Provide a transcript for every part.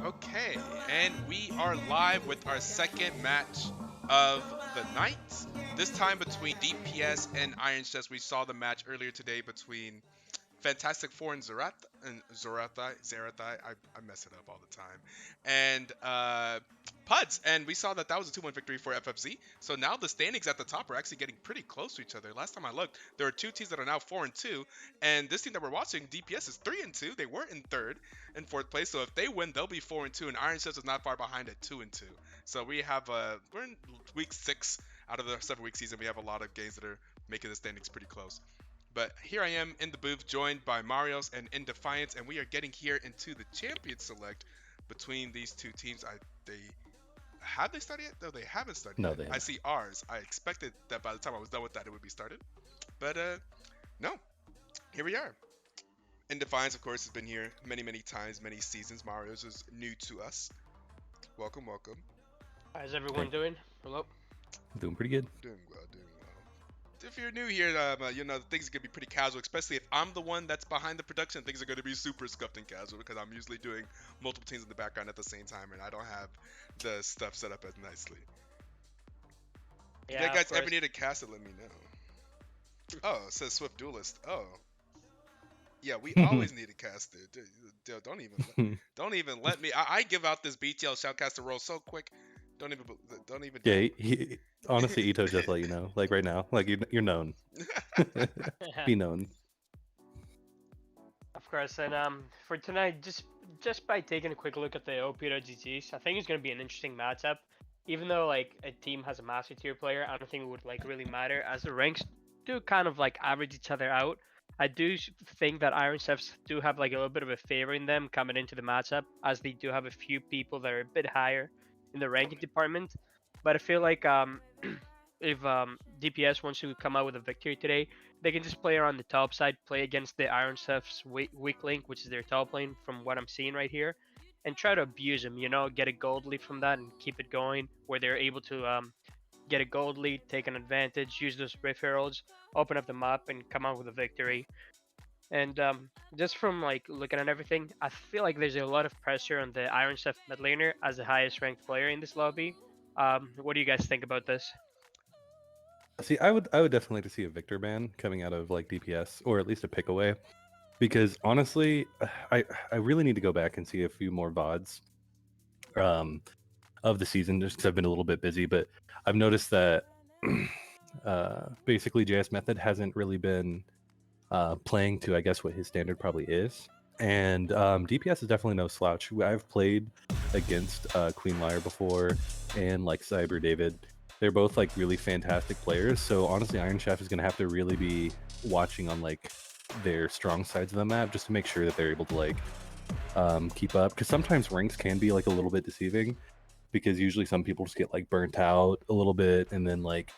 Okay, and we are live with our second match of the night. This time between DPS and Iron Chest. We saw the match earlier today between Fantastic Four and Zerathai. I mess it up all the time. And Puds. And we saw that that was a 2-1 victory for FFZ. So now the standings at the top are actually getting pretty close to each other. Last time I looked, there are two teams that are now 4-2. And this team that we're watching, DPS, is 3-2. They were in third and fourth place. So if they win, they'll be 4-2. And Iron Chest is not far behind at 2-2. So we're in week 6 out of the 7-week season. We have a lot of games that are making the standings pretty close. But here I am in the booth, joined by Marios and InDefiance, and we are getting here into the champion select between these two teams. Have they started yet? No, they haven't started No, yet. they I haven't. see ours. I expected that by the time I was done with that, it would be started. But no, here we are. InDefiance, of course, has been here many times, many seasons. Marios is new to us. Welcome, welcome. How's everyone Hey. doing? Hello. Doing pretty good. Doing well, doing well. If you're new here, things are gonna be pretty casual, especially if I'm the one that's behind the production. Things are gonna be super scuffed and casual because I'm usually doing multiple teams in the background at the same time, and I don't have the stuff set up as nicely. If you Yeah, of guys ever course. need a cast it, let me know. Oh, it says Swift Duelist. Oh, yeah, we always need a caster. Dude, don't even let me. I give out this BTL shoutcaster role so quick. Don't even. Yeah, honestly, Etoe just let you know, like right now, like you're known. Be known. Of course, and for tonight, just by taking a quick look at the OP.GGs, I think it's gonna be an interesting matchup. Even though like a team has a master tier player, I don't think it would like really matter as the ranks do kind of like average each other out. I do think that Iron Chefs do have like a little bit of a favor in them coming into the matchup, as they do have a few people that are a bit higher in the ranking department. But I feel like if DPS wants to come out with a victory today, they can just play around the top side, play against the Iron Chef's weak link, which is their top lane, from what I'm seeing right here, and try to abuse them. You know, get a gold lead from that and keep it going, where they're able to get a gold lead, take an advantage, use those Rift Heralds, open up the map, and come out with a victory. And just from like looking at everything, I feel like there's a lot of pressure on the Iron Chef mid laner as the highest ranked player in this lobby. What do you guys think about this? See, I would definitely like to see a Victor ban coming out of like DPS, or at least a pick away, because honestly, I really need to go back and see a few more VODs of the season, just because I've been a little bit busy. But I've noticed that basically JS Method hasn't really been playing to, I guess, what his standard probably is. And DPS is definitely no slouch. I've played against Queen Lyre before, and like Cyber David. They're both like really fantastic players. So honestly, Iron Chef is gonna have to really be watching on like their strong sides of the map just to make sure that they're able to like keep up. Because sometimes ranks can be like a little bit deceiving, because usually some people just get like burnt out a little bit, and then like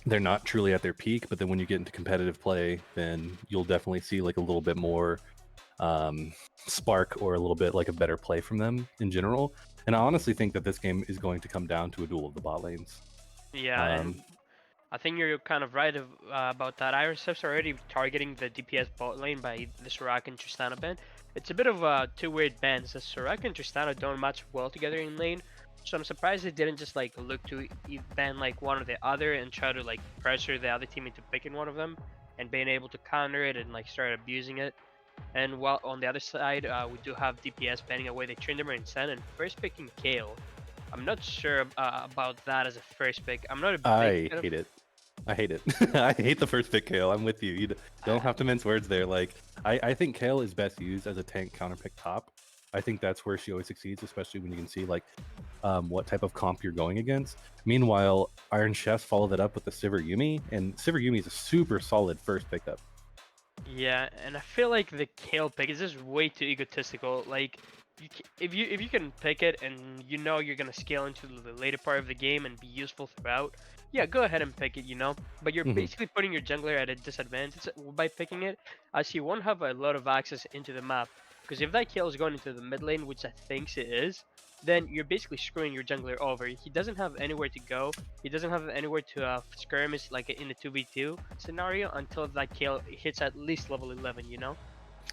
they're not truly at their peak. But then when you get into competitive play, then you'll definitely see like a little bit more spark, or a little bit like a better play from them in general. And I honestly think that this game is going to come down to a duel of the bot lanes. Yeah, and I think you're kind of right about that. Iron Chef's already targeting the DPS bot lane by the Soraka and Tristana ban. It's a bit of two weird bans. The Soraka and Tristana don't match well together in lane, so I'm surprised they didn't just like look to ban like one or the other and try to like pressure the other team into picking one of them and being able to counter it and like start abusing it. And while on the other side, we do have DPS banning away the Tryndamere and Sen and first picking Kale. I'm not sure about that as a first pick. I'm not a big I fan of hate it. I hate it. I hate the first pick Kale. I'm with you. You don't have to mince words there. Like I think Kale is best used as a tank counter pick top. I think that's where she always succeeds, especially when you can see like what type of comp you're going against. Meanwhile, Iron Chefs follow that up with the Sivir Yumi, and Sivir Yumi is a super solid first pickup. Yeah, and I feel like the Kale pick is just way too egotistical. Like, if you can pick it and you know you're gonna scale into the later part of the game and be useful throughout, yeah, go ahead and pick it. You know, but you're Hmm. basically putting your jungler at a disadvantage by picking it, as he won't have a lot of access into the map. Because if that Kale is going into the mid lane, which I think it is, then you're basically screwing your jungler over. He doesn't have anywhere to go. He doesn't have anywhere to skirmish like in the 2v2 scenario until that Kale hits at least level 11, you know?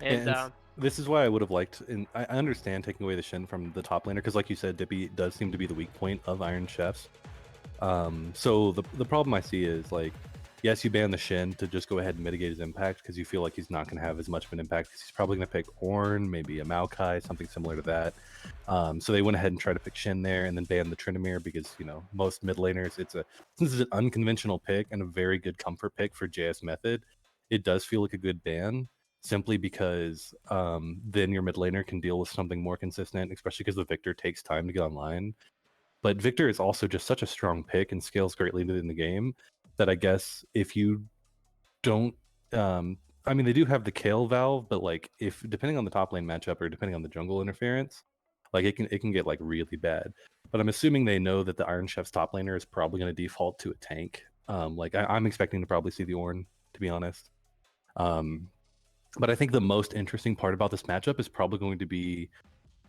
And And This is why I would have liked, and I understand taking away the Shin from the top laner, because like you said, Dippy does seem to be the weak point of Iron Chefs. So the problem I see is like, yes, you ban the Shin to just go ahead and mitigate his impact because you feel like he's not going to have as much of an impact because he's probably going to pick Ornn, maybe a Maokai, something similar to that. So they went ahead and tried to pick Shin there and then ban the Tryndamere because most mid laners, this is an unconventional pick and a very good comfort pick for JS Method. It does feel like a good ban simply because then your mid laner can deal with something more consistent, especially because the Victor takes time to get online. But Victor is also just such a strong pick and scales greatly in the game that I guess if you don't, I mean, they do have the Kale Valve, but like if depending on the top lane matchup or depending on the jungle interference, like it can get like really bad. But I'm assuming they know that the Iron Chef's top laner is probably going to default to a tank. Like I'm expecting to probably see the Ornn, to be honest. Um, but I think the most interesting part about this matchup is probably going to be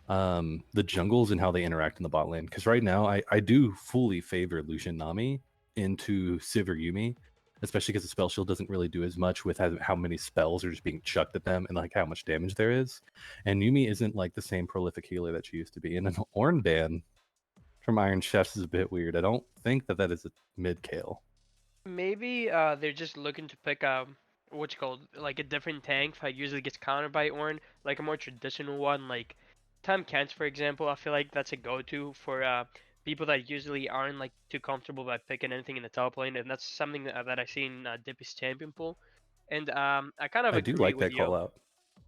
the jungles and how they interact in the bot lane. Because right now, I do fully favor Lucian Nami into Sivir Yumi, especially because the spell shield doesn't really do as much with how many spells are just being chucked at them and like how much damage there is. And Yumi isn't like the same prolific healer that she used to be. And an Ornn ban from Iron Chefs is a bit weird. I don't think that is a mid Kale. Maybe they're just looking to pick what's called like a different tank that usually gets countered by Ornn, like a more traditional one, like Tam Kent, for example. I feel like that's a go-to for people that usually aren't like too comfortable by picking anything in the top lane, and that's something that I see in Dippy's champion pool. And I kind of I do agree like with that call you. out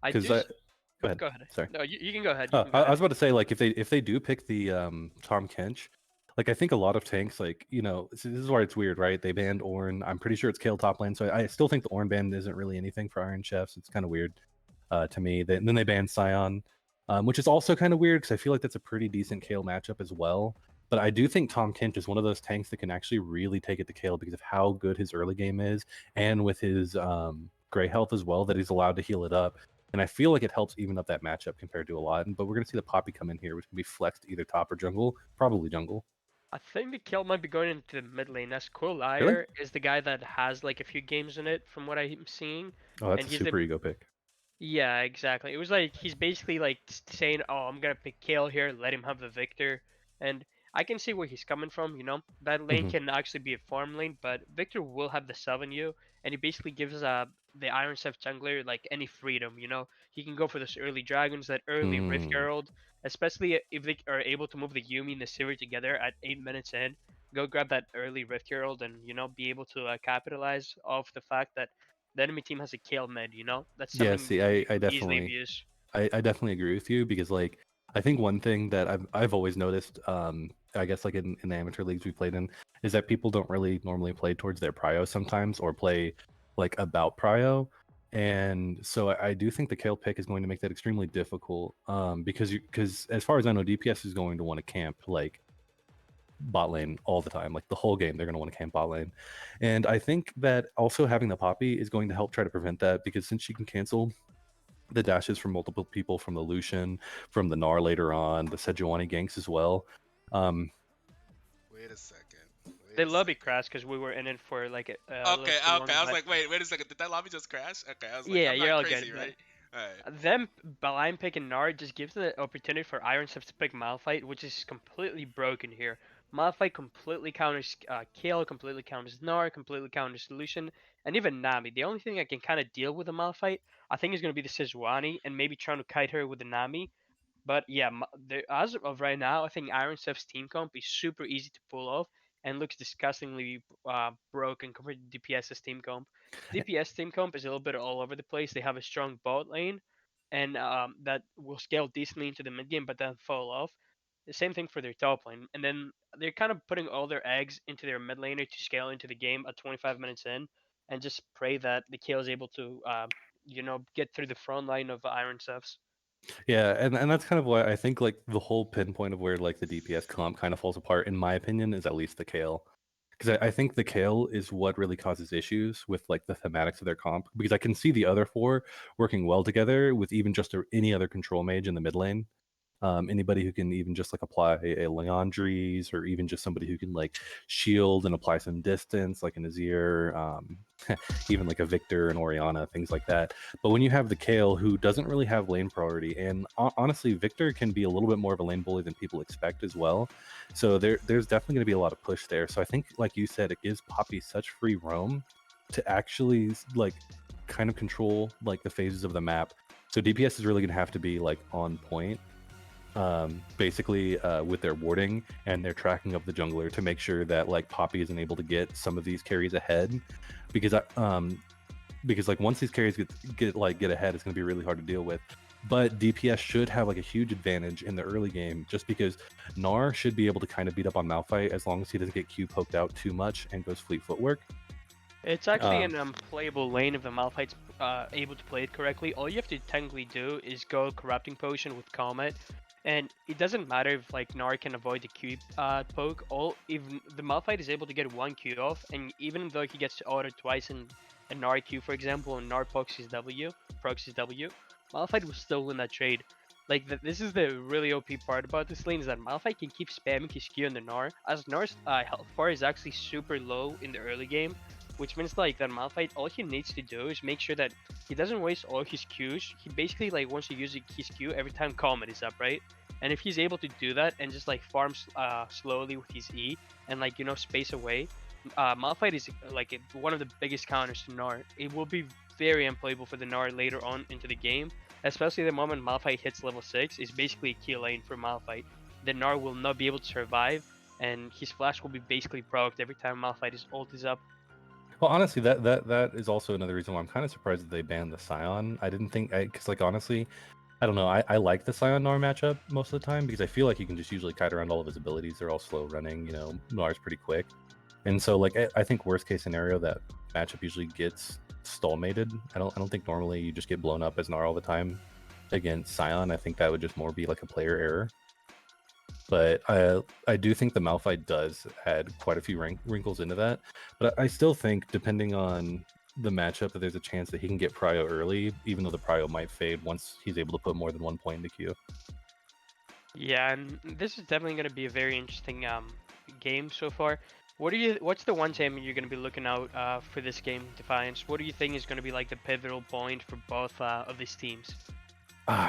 I because do. go ahead. Go ahead. Sorry. No, you can go ahead. You Oh, can go I ahead. was about to say, like, if they do pick the Tom Kench, like I think a lot of tanks, like this is why it's weird, right? They banned Ornn. I'm pretty sure it's Kale top lane, so I still think the Ornn ban isn't really anything for Iron Chefs. It's kind of weird to me. And then they banned Scion, which is also kind of weird because I feel like that's a pretty decent Kale matchup as well. But I do think Tom Kench is one of those tanks that can actually really take it to Kale because of how good his early game is, and with his gray health as well, that he's allowed to heal it up. And I feel like it helps even up that matchup compared to a lot. But we're going to see the Poppy come in here, which can be flexed either top or jungle, probably jungle. I think the kill might be going into the mid lane. As Cool Really? Liar is the guy that has like a few games in it, from what I'm seeing, Oh, that's and a he's the super ego pick. yeah, exactly. It was like he's basically like saying, "Oh, I'm gonna pick Kale here, let him have the Victor," and I can see where he's coming from. That lane Hmm. can actually be a farm lane, but Victor will have the 7U, and he basically gives the Iron Chef jungler like any freedom. He can go for those early dragons, that early Rift Mm. Herald, especially if they are able to move the Yumi and the Sivir together at 8 minutes in. Go grab that early Rift Herald and be able to capitalize off the fact that the enemy team has a Kale mid. That's Yeah, something see, you I could easily definitely, abuse. I definitely agree with you because like I think one thing that I've always noticed, I guess like in the amateur leagues we played in, is that people don't really normally play towards their prio sometimes or play like about prio. And so I do think the Kale pick is going to make that extremely difficult. Because as far as I know, DPS is going to want to camp like bot lane all the time, like the whole game. They're going to want to camp bot lane, and I think that also having the Poppy is going to help try to prevent that because since she can cancel the dashes from multiple people, from the Lucian, from the Gnar later on, the Sejuani ganks as well. Um, Wait a second. Wait They a lobby second. crash because we were in it for like a little Okay, too okay. long. I was But like, wait a second. Did that lobby just crash? Okay, I was like, yeah, I'm you're not all crazy, good. But right? All right. them blind picking Nard just gives the opportunity for Iron Stuff to pick Malphite, which is completely broken here. Malphite completely counters Kale, completely counters Nard, completely counters Lucian, and even Nami. The only thing I can kind of deal with a Malphite, I think, is going to be the Sejuani, and maybe trying to kite her with the Nami. But yeah, as of right now, I think Iron Chef's team comp is super easy to pull off and looks disgustingly broken compared to DPS's team comp. DPS team comp is a little bit all over the place. They have a strong bot lane, and that will scale decently into the mid game, but then fall off. The same thing for their top lane, and then they're kind of putting all their eggs into their mid laner to scale into the game at 25 minutes in, and just pray that the kill is able to, get through the front line of Iron Chefs. yeah, and that's kind of why I think like the whole pinpoint of where like the DPS comp kind of falls apart, in my opinion, is at least the Kale. Because I think the Kale is what really causes issues with like the thematics of their comp. Because I can see the other four working well together with even just any other control mage in the mid lane. Anybody who can even just like apply a Leandries, or even just somebody who can like shield and apply some distance, like an Azir, even like a Victor and Orianna, things like that. But when you have the Kale, who doesn't really have lane priority, and honestly, Victor can be a little bit more of a lane bully than people expect as well. So there's definitely going to be a lot of push there. So I think, like you said, it gives Poppy such free roam to actually like kind of control like the phases of the map. So DPS is really going to have to be like on point, basically with their warding and their tracking of the jungler, to make sure that like Poppy isn't able to get some of these carries ahead, because because like once these carries get ahead, it's going to be really hard to deal with. But DPS should have like a huge advantage in the early game, just because Gnar should be able to kind of beat up on Malphite as long as he doesn't get Q poked out too much and goes fleet footwork. It's actually Um, an unplayable lane if the Malphite's able to play it correctly. All you have to technically do is go Corrupting Potion with Comet, and it doesn't matter if like Gnar can avoid the Q poke. If the Malphite is able to get one Q off, and even though he gets auto twice in a Gnar Q, for example, and Gnar procs his W, Malphite will still win that trade. Like this is the really OP part about this lane, is that Malphite can keep spamming his Q in the Gnar, as Gnar's health bar is actually super low in the early game, which means like that Malphite, all he needs to do is make sure that he doesn't waste all his Qs. He basically like wants to use his Q every time Comet is up, right? And if he's able to do that and just like farm slowly with his E and like space away, Malphite is like one of the biggest counters to Gnar. It will be very unplayable for the Gnar later on into the game, especially the moment Malphite hits level 6. Is basically a kill lane for Malphite. The Gnar will not be able to survive, and his flash will be basically procced every time Malphite's ult is up. Well, honestly, that is also another reason why I'm kind of surprised that they banned the Scion. I didn't think, because like honestly, I don't know. I like the Scion Gnar matchup most of the time, because I feel like you can just usually kite around all of his abilities. They're all slow running. You know, Gnar's pretty quick, and so like I think worst case scenario, that matchup usually gets stallmated. I don't think normally you just get blown up as Gnar all the time against Scion. I think that would just more be like a player error. But I do think the Malphite does add quite a few wrinkles into that. But I still think, depending on the matchup, that there's a chance that he can get prio early, even though the prio might fade once he's able to put more than 1 point in the queue. Yeah, and this is definitely going to be a very interesting game so far. What's the one team you're going to be looking out for this game, Defiance? What do you think is going to be like the pivotal point for both of these teams?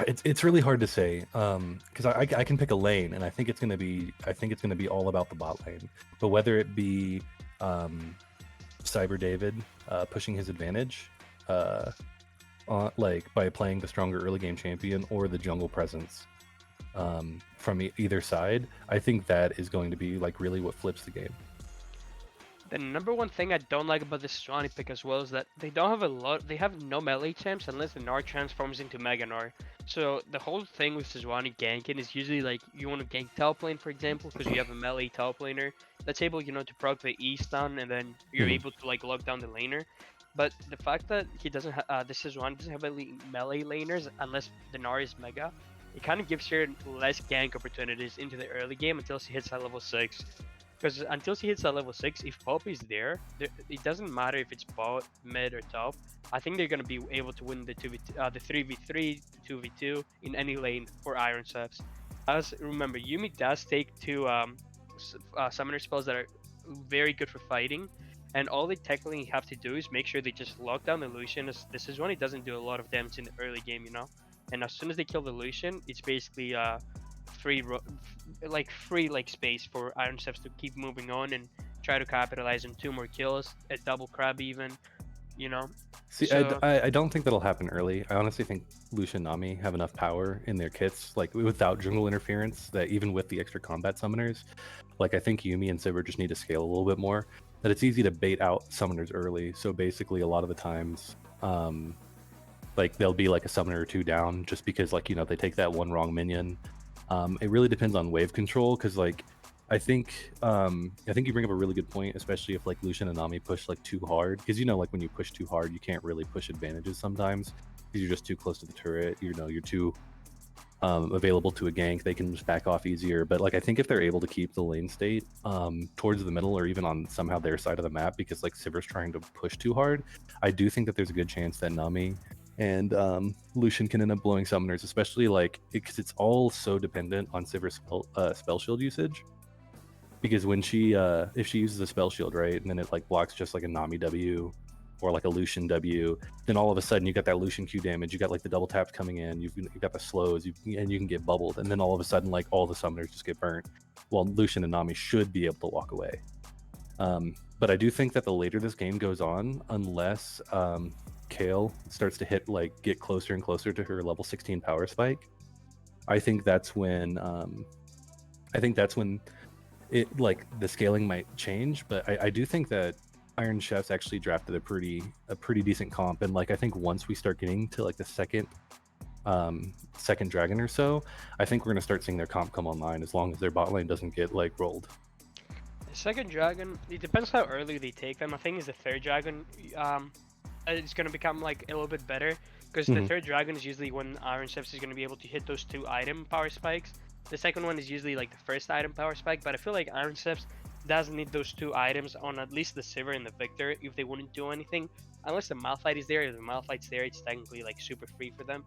It's really hard to say, because I can pick a lane, and I think it's gonna be all about the bot lane. But whether it be Cyber David pushing his advantage, like by playing the stronger early game champion, or the jungle presence from either side, I think that is going to be like really what flips the game. The number one thing I don't like about this Sejuani pick as well is that they don't have they have no melee champs unless the Gnar transforms into Mega Gnar. So the whole thing with Sejuani ganking is usually like you want to gank top lane, for example, because you have a melee top laner that's able, to proc the E stun, and then you're Mhm. able to like lock down the laner. But the fact that he doesn't the Sejuani doesn't have any melee laners unless the Gnar is Mega, it kind of gives her less gank opportunities into the early game until she hits that level 6. Because until she hits that level 6, if Poppy's there, it doesn't matter if it's bot, mid, or top. I think they're going to be able to win the 3v3, 2v2 in any lane for Iron Chefs. As remember, Yuumi does take two summoner spells that are very good for fighting, and all they technically have to do is make sure they just lock down the Lucian. As this is when it doesn't do a lot of damage in the early game, And as soon as they kill the Lucian, it's basically free space for Iron Chefs to keep moving on and try to capitalize on 2 more kills, a double crab even. See, So I don't think that'll happen early. I honestly think Lucian and Nami have enough power in their kits, like without jungle interference, that even with the extra combat summoners, like I think Yuumi and Sivir just need to scale a little bit more. That it's easy to bait out summoners early. So basically, a lot of the times, like they'll be like a summoner or 2 down, just because like they take that one wrong minion. It really depends on wave control, because like I think you bring up a really good point, especially if like Lucian and Nami push like too hard, because like when you push too hard, you can't really push advantages sometimes because you're just too close to the turret. You're too available to a gank. They can just back off easier. But like I think if they're able to keep the lane state towards the middle, or even on somehow their side of the map, because like Sivir's trying to push too hard, I do think that there's a good chance that Nami and Lucian can end up blowing summoners, especially like because it's all so dependent on Sivir's spell shield usage. Because when she if she uses a spell shield, right, and then it like blocks just like a Nami W or like a Lucian W, then all of a sudden you got that Lucian Q damage, you got like the double taps coming in, you've got the slows, and you can get bubbled, and then all of a sudden like all the summoners just get burnt. Well, Lucian and Nami should be able to walk away. But I do think that the later this game goes on, unless Kale starts to get closer and closer to her level 16 power spike, I think that's when it like the scaling might change. But I do think that Iron Chef's actually drafted a pretty decent comp, and like I think once we start getting to like the second dragon or so, I think we're gonna start seeing their comp come online as long as their bot lane doesn't get like rolled. The second dragon, it depends how early they take them. I think is the third dragon, it's gonna become like a little bit better because the third dragon is usually when Iron Chefs is gonna be able to hit those 2 item power spikes. The second one is usually like the first item power spike, but I feel like Iron Chefs doesn't need those 2 items on at least the Sivir and the Victor if they wouldn't do anything. Unless the Malphite is there, if the Malphite's there, it's technically like super free for them.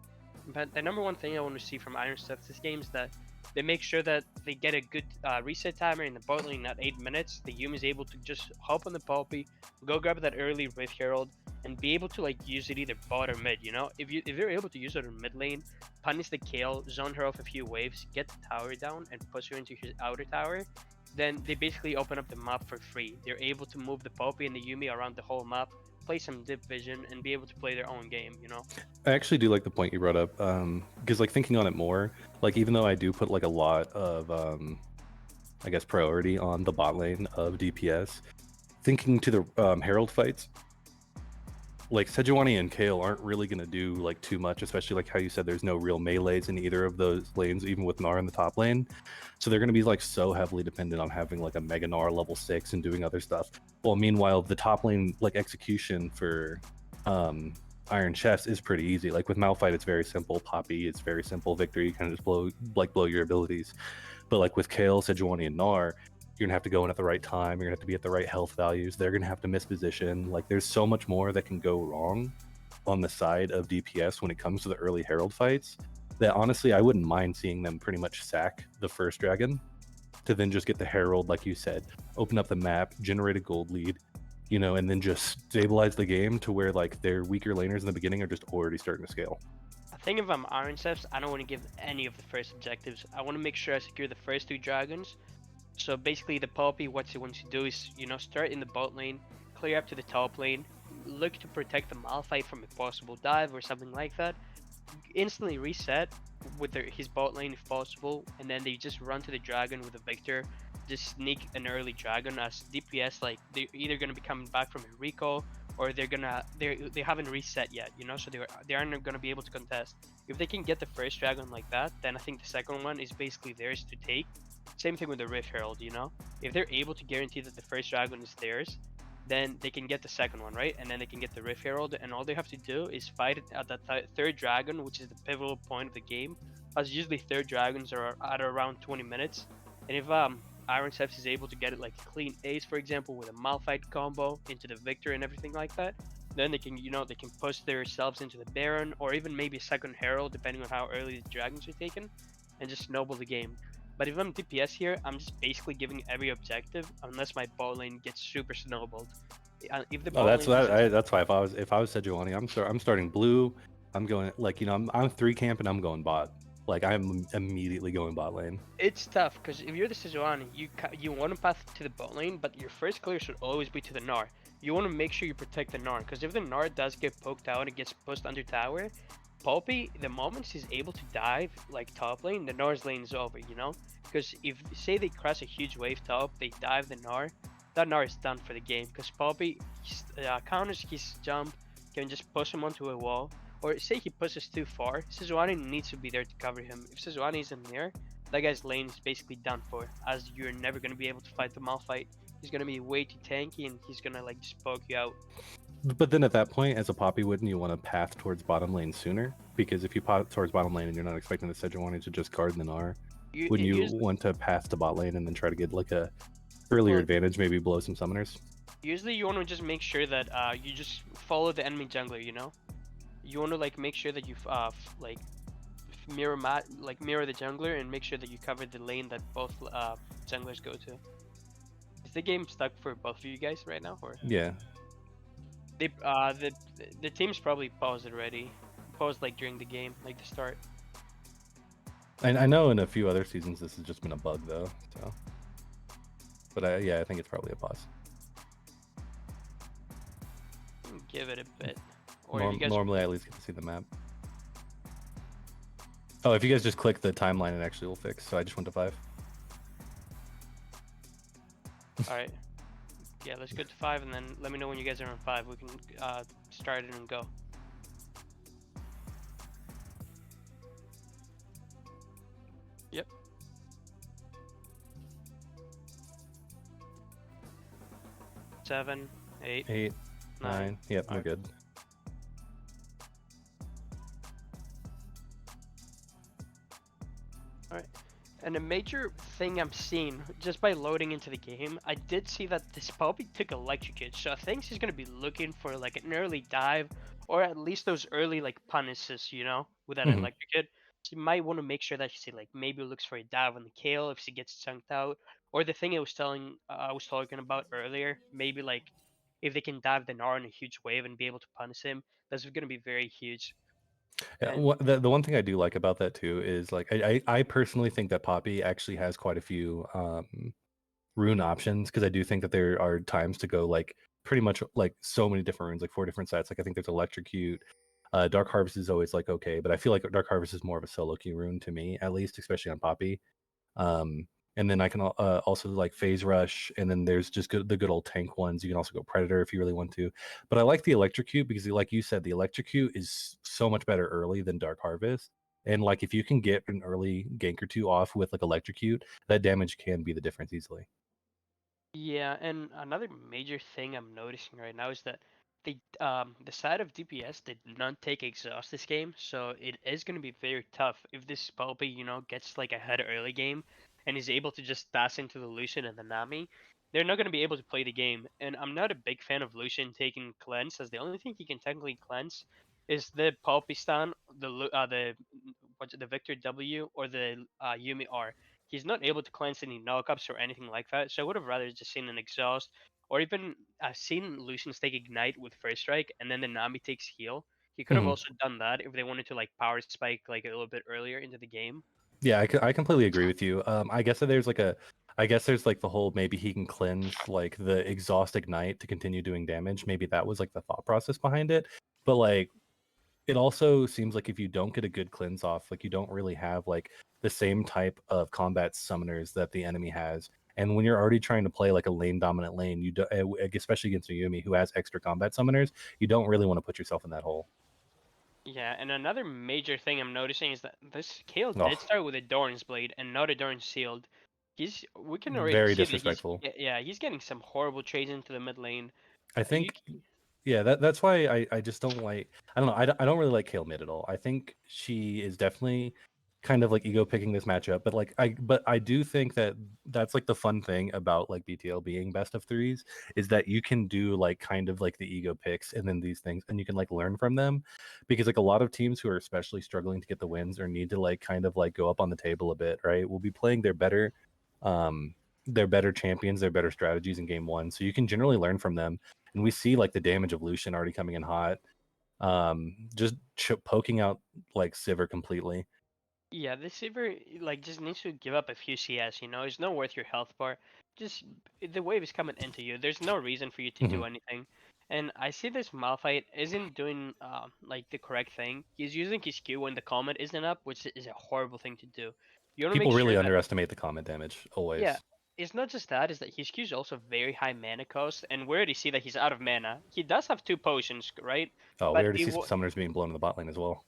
But the number one thing I want to see from Iron Chefs this game is that they make sure that they get a good reset timer in the bot lane at 8 minutes. The Yuumi is able to just hop on the Poppy, go grab that early Rift Herald, and be able to like use it either bot or mid. You know, if you're able to use it in mid lane, punish the Kale, zone her off a few waves, get the tower down, and push her into his outer tower, then they basically open up the map for free. They're able to move the Poppy and the Yuumi around the whole map, play some dip vision, and be able to play their own game. You know. I actually do like the point you brought up, because like thinking on it more, like even though I do put like a lot of I guess priority on the bot lane of DPS, thinking to the Herald fights, like Sejuani and Kale aren't really going to do like too much, especially like how you said there's no real melees in either of those lanes, even with Gnar in the top lane. So they're going to be like so heavily dependent on having like a Mega Gnar level 6 and doing other stuff. Well, meanwhile, the top lane like execution for Iron Chefs is pretty easy. Like with Malphite, it's very simple. Poppy, it's very simple. Victor, you kind of just blow your abilities. But like with Kale, Sejuani, and Gnar, you're gonna have to go in at the right time. You're gonna have to be at the right health values. They're gonna have to miss position. Like there's so much more that can go wrong on the side of DPS when it comes to the early Herald fights, that honestly I wouldn't mind seeing them pretty much sack the first dragon to then just get the Herald, like you said, open up the map, generate a gold lead, you know, and then just stabilize the game to where like their weaker laners in the beginning are just already starting to scale. I think if I'm Iron Chefs, I don't want to give any of the first objectives. I want to make sure I secure the first 2 dragons. So basically the Poppy, what she wants to do is, you know, start in the bot lane, clear up to the top lane, look to protect the Malphite from a possible dive or something like that, instantly reset with his bot lane if possible, and then they just run to the dragon with the Victor, just sneak an early dragon as DPS. Like they're either gonna be coming back from a recall or they haven't reset yet, you know, so they aren't gonna be able to contest. If they can get the first dragon like that, then I think the second one is basically theirs to take. Same thing with the Rift Herald, you know? If they're able to guarantee that the first dragon is theirs, then they can get the second one, right? And then they can get the Rift Herald, and all they have to do is fight it at that third dragon, which is the pivotal point of the game. As usually third dragons are at around 20 minutes. And if Iron Chefs is able to get it like a clean ace, for example, with a Malphite combo into the Victor and everything like that, then they can, you know, they can push themselves into the Baron, or even maybe a second Herald, depending on how early the dragons are taken, and just snowball the game. But if I'm DPS here, I'm just basically giving every objective unless my bot lane gets super snowballed. If the bot That's why if I was Sejuani, I'm starting blue. I'm going like, you know, I'm 3 camp and I'm going bot. Like I'm immediately going bot lane. It's tough because if you're the Sejuani, you want to path to the bot lane, but your first clear should always be to the Gnar. You want to make sure you protect the Gnar, because if the Gnar does get poked out and it gets pushed under tower, Poppy, the moment she's able to dive like top lane, the Gnar's lane is over, you know? Because if say they crash a huge wave top, they dive the Gnar, that Gnar is done for the game. Because Poppy counters his jump, can just push him onto a wall, or say he pushes too far, Sejuani needs to be there to cover him. If Sejuani isn't there, that guy's lane is basically done for, as you're never going to be able to fight the Malphite. He's going to be way too tanky and he's going to like just poke you out. But then at that point, as a Poppy, wouldn't you want to path towards bottom lane sooner? Because if you path towards bottom lane and you're not expecting the Sejuani to just guard the Gnar, wouldn't you want to path to bot lane and then try to get like a earlier advantage, maybe blow some summoners? Usually you want to just make sure that you just follow the enemy jungler, you know? you want to like make sure that you like mirror the jungler and make sure that you cover the lane that both junglers go to. Is the game stuck for both of you guys right now, or Yeah, they the team's probably paused already, paused like during the game, like the start. I know in a few other seasons this has just been a bug though. So, but yeah, I think it's probably a pause. Give it a bit, or if you guys Normally, I at least get to see the map. Oh, if you guys just click the timeline, it actually will fix. So I just went to 5. all right. Yeah, let's go to 5, and then let me know when you guys are on 5. We can start it and go. Yep. 7, 8, 8, 9. 9. Yep, we're Alright. good. Alright. And a major thing I'm seeing just by loading into the game, I did see that this puppy took electrocute, so I think she's gonna be looking for like an early dive, or at least those early like punishes, you know, with that Mhm. electrocute. She might want to make sure that she like maybe looks for a dive on the kale if she gets chunked out, or the thing I was talking about earlier, maybe like if they can dive the Gnar in a huge wave and be able to punish him, that's gonna be very huge. Yeah, And the one thing I do like about that too is like I personally think that Poppy actually has quite a few rune options, because I do think that there are times to go like pretty much like so many different runes, like 4 different sets. Like I think there's electrocute. Dark Harvest is always like okay, but I feel like Dark Harvest is more of a solo key rune to me, at least, especially on Poppy. Um, and then I can also like Phase Rush, and then there's just the good old tank ones. You can also go Predator if you really want to. But I like the Electrocute because, like you said, the Electrocute is so much better early than Dark Harvest. And like if you can get an early gank or two off with like Electrocute, that damage can be the difference easily. yeah, and another major thing I'm noticing right now is that the side of DPS did not take exhaust this game, so it is going to be very tough if this Pulpy, gets like ahead early game and is able to just dash into the Lucian and the Nami. They're not going to be able to play the game, and I'm not a big fan of Lucian taking cleanse, as the only thing he can technically cleanse is the Pulpy stun, the Victor W or the Yumi R. He's not able to cleanse any knockups or anything like that. So I would have rather just seen an exhaust, or even seen Lucian's take ignite with first strike, and then the Nami takes heal. He could have Mhm. also done that if they wanted to like power spike like a little bit earlier into the game. Yeah, I completely agree with you. I guess that there's like I guess there's like the whole maybe he can cleanse like the exhaust ignite to continue doing damage. Maybe that was like the thought process behind it. But like it also seems like if you don't get a good cleanse off, like you don't really have like the same type of combat summoners that the enemy has. And when you're already trying to play like a lane dominant lane, you do, especially against a Yumi who has extra combat summoners, you don't really want to put yourself in that hole. Yeah, and another major thing I'm noticing is that this Kale did Oh, start with a Doran's blade and not a Doran's shield. We can already very see that disrespectful. he's getting some horrible trades into the mid lane. I You think yeah, that's why I just don't like. I don't know. I don't really like Kale Mid at all. I think she is definitely kind of like ego picking this matchup, but I do think that that's like the fun thing about like BTL being best of threes is that you can do like kind of like the ego picks and then these things, and you can like learn from them, because like a lot of teams who are especially struggling to get the wins or need to like kind of like go up on the table a bit, right? Will be playing um their better champions, their better strategies in game one, so you can generally learn from them. And we see like the damage of Lucian already coming in hot, just poking out like Sivir completely. Yeah, the Saber like just needs to give up a few CS. It's not worth your health bar. Just the wave is coming into you. There's no reason for you to Hmm. do anything. And I see this Malphite isn't doing like the correct thing. He's using his Q when the comet isn't up, which is a horrible thing to do. You want to make People really sure that underestimate the comment damage yeah, always. it's not just that. Is that his Q is also very high mana cost, and we already see that he's out of mana. He does have two potions, right? Oh, we But already see some summoners being blown in the bot lane as well.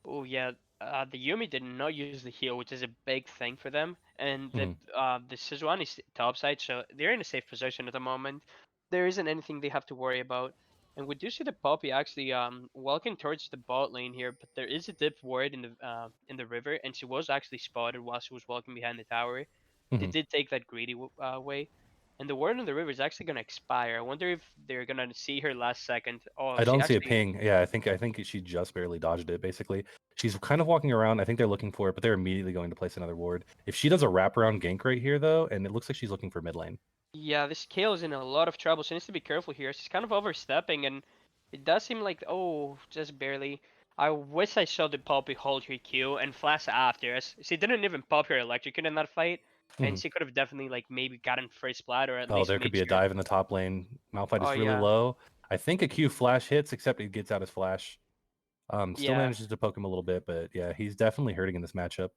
Oh yeah, the Yumi did not use the heal, which is a big thing for them. And Hmm. the Sejuani is topside, so they're in a safe position at the moment. There isn't anything they have to worry about. And we do see the Poppy actually walking towards the bot lane here, but there is a dip ward in the river, and she was actually spotted while she was walking behind the tower. They Hmm. did take that greedy way. and the word on the river is actually gonna expire. I wonder if they're gonna see her last second. Oh, I she don't see a actually. ping. Yeah, I think she just barely dodged it. Basically, she's kind of walking around. I think they're looking for it, but they're immediately going to place another ward. If she does a wraparound gank right here, though, and it looks like she's looking for mid lane. Yeah, this Kale is in a lot of trouble. She needs to be careful here. She's kind of overstepping, and it does seem like just barely. I wish I saw the Poppy hold her Q and flash after us. She didn't even pop her electrocute in that fight, and Mhm. she could have definitely like maybe gotten first blood or at Oh, least there could made be a sure. dive in the top lane. Malphite Oh is really yeah, low. I think a Q flash hits, except it gets out his flash. Still yeah. manages to poke him a little bit, but yeah, he's definitely hurting in this matchup.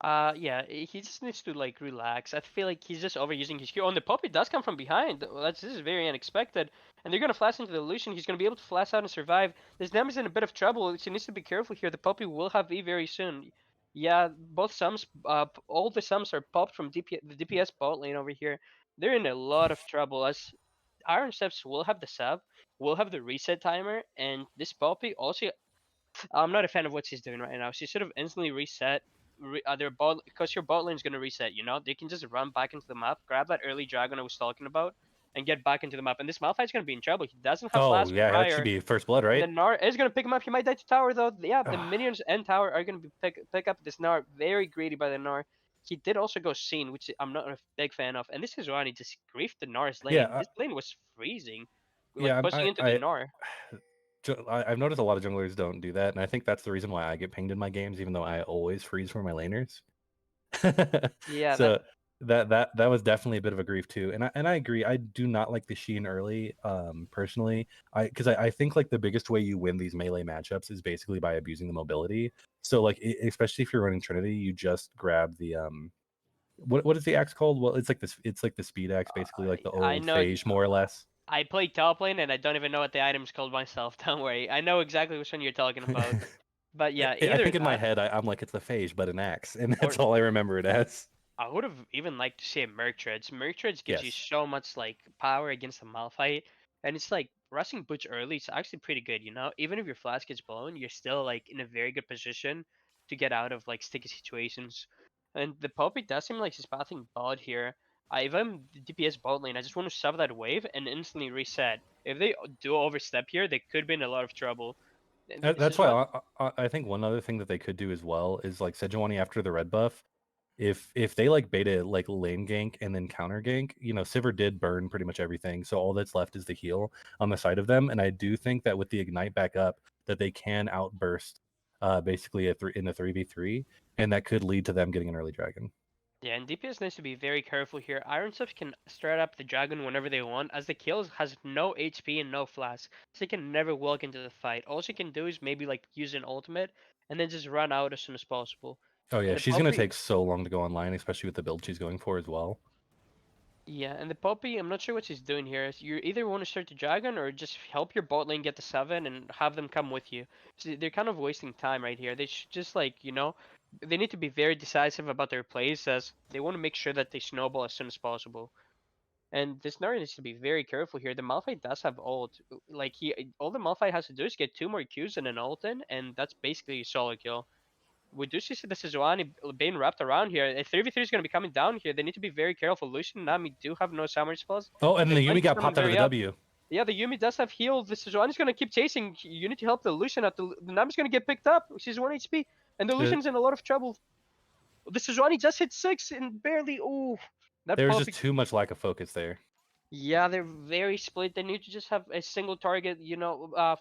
Yeah, he just needs to like relax. I feel like he's just overusing his Q. Oh, and the puppy does come from behind. Well, this is very unexpected. And they're gonna flash into the illusion. He's gonna be able to flash out and survive. This Nem's in a bit of trouble. She needs to be careful here. The puppy will have E very soon. Yeah, both sums, all the sums are popped from the DPS bot lane over here. They're in a lot of trouble as Iron Steps will have the sub, will have the reset timer, and this puppy also I'm not a fan of what she's doing right now. She should have instantly reset their bot because your bot lane is gonna reset. You know, they can just run back into the map, grab that early dragon I was talking about, and get back into the map. And this Malphite's gonna be in trouble. He doesn't have Oh flash yeah, that should prior, be first blood, and right? then Gnar is gonna pick him up. He might die to tower though. Yeah, the Ah, minions and tower are gonna be pick up this Gnar. Very greedy by the Gnar. He did also go Scene, which I'm not a big fan of. And this is why he just griefed the Gnar's lane. yeah, This lane was freezing, like yeah. pushing into the Gnar. I've noticed a lot of junglers don't do that, and I think that's the reason why I get pinged in my games, even though I always freeze for my laners. Yeah, that So that was definitely a bit of a grief too, and I agree. I do not like the Sheen early, personally. I think like the biggest way you win these melee matchups is basically by abusing the mobility. So like especially if you're running Trinity, you just grab the what is the axe called? Well, it's like the speed axe, basically like the I old know. phage more or less. I play top lane and I don't even know what the item's called myself. Don't worry. I know exactly which one you're talking about. But yeah, I either think in my that head I'm like it's a phage but an axe, and or that's all I remember it as. I would have even liked to see a Merc Treads. Merc Treads gives you Yes. so much like power against the Malphite, and it's like rushing Butch early is actually pretty good, you know? Even if your flash gets blown, you're still like in a very good position to get out of like sticky situations. And the Poppy does seem like she's pathing bot here. If I'm the DPS bot lane, I just want to shove that wave and instantly reset. If they do overstep here, they could be in a lot of trouble. And this That's is why what I think one other thing that they could do as well is like Sejuani after the red buff. If they like beta like lane gank and then counter gank, Sivir did burn pretty much everything. So all that's left is the heal on the side of them. And I do think that with the ignite back up, that they can outburst basically in a 3v3, and that could lead to them getting an early dragon. Yeah, and DPS needs to be very careful here. Iron Stuff can start up the dragon whenever they want, as the kills has no HP and no flash. So they can never walk into the fight. All she can do is maybe like use an ultimate and then just run out as soon as possible. Oh yeah, And the she's gonna Poppy take so long to go online, especially with the build she's going for as well. Yeah, and the Poppy, I'm not sure what she's doing here. You either want to start the dragon or just help your bot lane get the 7 and have them come with you. So they're kind of wasting time right here. They should just like, they need to be very decisive about their plays as they want to make sure that they snowball as soon as possible. And this Nari needs to be very careful here. The Malphite does have ult. Like all the Malphite has to do is get 2 more Qs and an ult in, and that's basically a solo kill. We do see the Sejuani being wrapped around here. A 3v3 is going to be coming down here. They need to be very careful. Lucian and Nami do have no summer spells. Oh, and They're the going Yumi to got summon popped out of the very up. W. Yeah, the Yumi does have heal. The Sejuani's going to keep chasing. You need to help the Lucian out. The Nami's going to get picked up. She's 1 HP. And the Uh, Lucian's in a lot of trouble. The Sejuani just hit 6 and barely. Ooh. That there was just Poppy too much lack of focus there. yeah, they're very split. They need to just have a single target,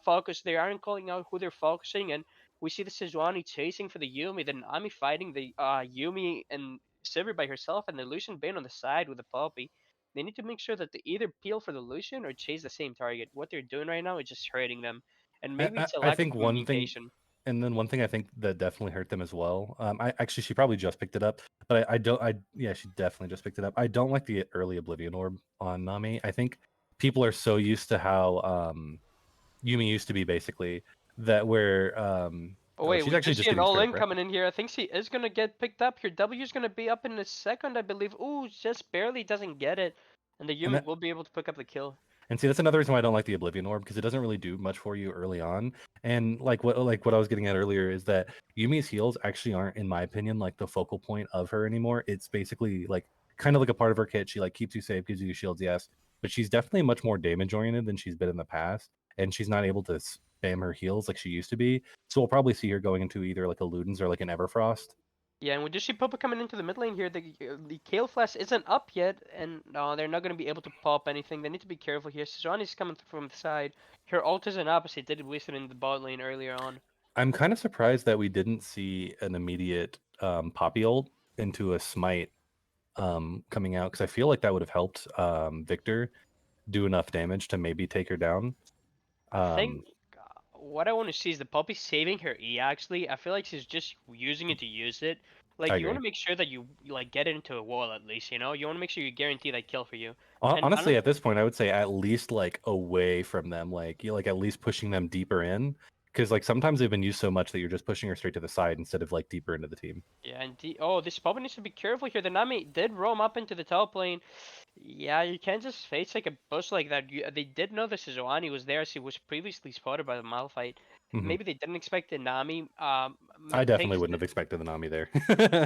focus. They aren't calling out who they're focusing, and we see the Sejuani chasing for the Yumi, then Ami fighting the Yumi and Sivir by herself, and the Lucian Bane on the side with the Poppy. They need to make sure that they either peel for the Lucian or chase the same target. What they're doing right now is just hurting them, and maybe it's a I lack of think one thing, communication. and then one thing I think that definitely hurt them as well. I actually she probably just picked it up, but I don't. I yeah, she definitely just picked it up. I don't like the early Oblivion Orb on Nami. I think people are so used to how Yumi used to be, basically, that where Oh oh, wait, she's we do actually see just an getting started, all-in correct? coming in here. I think she is gonna get picked up. Her W is gonna be up in a second, I believe. Ooh, just barely doesn't get it, and the And Yumi that will be able to pick up the kill. And see, that's another reason why I don't like the Oblivion Orb, because it doesn't really do much for you early on. And like what I was getting at earlier is that Yumi's heals actually aren't, in my opinion, like the focal point of her anymore. It's basically like kind of like a part of her kit. She like keeps you safe, gives you shields, yes, but she's definitely much more damage oriented than she's been in the past, and she's not able to spam her heals like she used to be. So we'll probably see her going into either like a Ludens or like an Everfrost. Yeah, and we do see Popa coming into the mid lane here. The Kale Flash isn't up yet, and no, they're not going to be able to pop anything. They need to be careful here. Sejuani's coming from the side. Her ult isn't up, as he did waste it in the bot lane earlier on. I'm kind of surprised that we didn't see an immediate Poppy ult into a smite coming out, because I feel like that would have helped Victor do enough damage to maybe take her down. I think what I want to see is the Poppy saving her E. Actually, I feel like she's just using it to use it. I Like you want agree. to make sure that you like get it into a wall at least. You know, you want to make sure you guarantee that kill for you. And I Honestly, don't. at this point, I would say at least like away from them, like you like at least pushing them deeper in, because like sometimes they've been used so much that you're just pushing her straight to the side instead of like deeper into the team. Yeah, and oh, this Poppy needs to be careful here. The Nami did roam up into the top lane. Yeah, you can't just face like a bush like that. They did know the Sejuani was there, as he was previously spotted by the Malphite. Hmm. Maybe they didn't expect the Nami. I definitely Things wouldn't have expected the Nami there.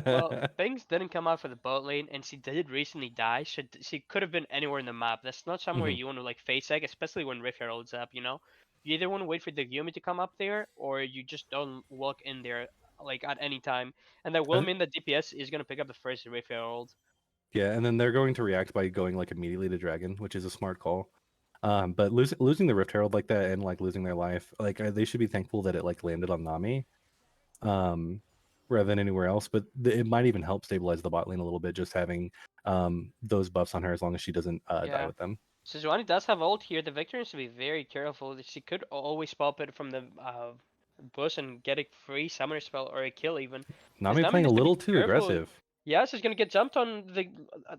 well, things didn't come out for the bot lane, and she did recently die. She could have been anywhere in the map. That's not somewhere Hmm. you want to like face egg, especially when Rift holds up. You know, you either want to wait for the Yumi to come up there, or you just don't walk in there like at any time, and that will mean that DPS is gonna pick up the first Rift Herald. Yeah, and then they're going to react by going like immediately to Dragon, which is a smart call. But losing the Rift Herald like that and like losing their life, like they should be thankful that it like landed on Nami, um, rather than anywhere else. But it might even help stabilize the bot lane a little bit, just having those buffs on her as long as she doesn't die Yeah. with them. Sejuani does have ult here. The Victor needs to be very careful. She could always pop it from the bush and get a free summoner spell or a kill even. This Nami Nami playing a needs to be little too careful. aggressive. Yeah, she's gonna get jumped on. The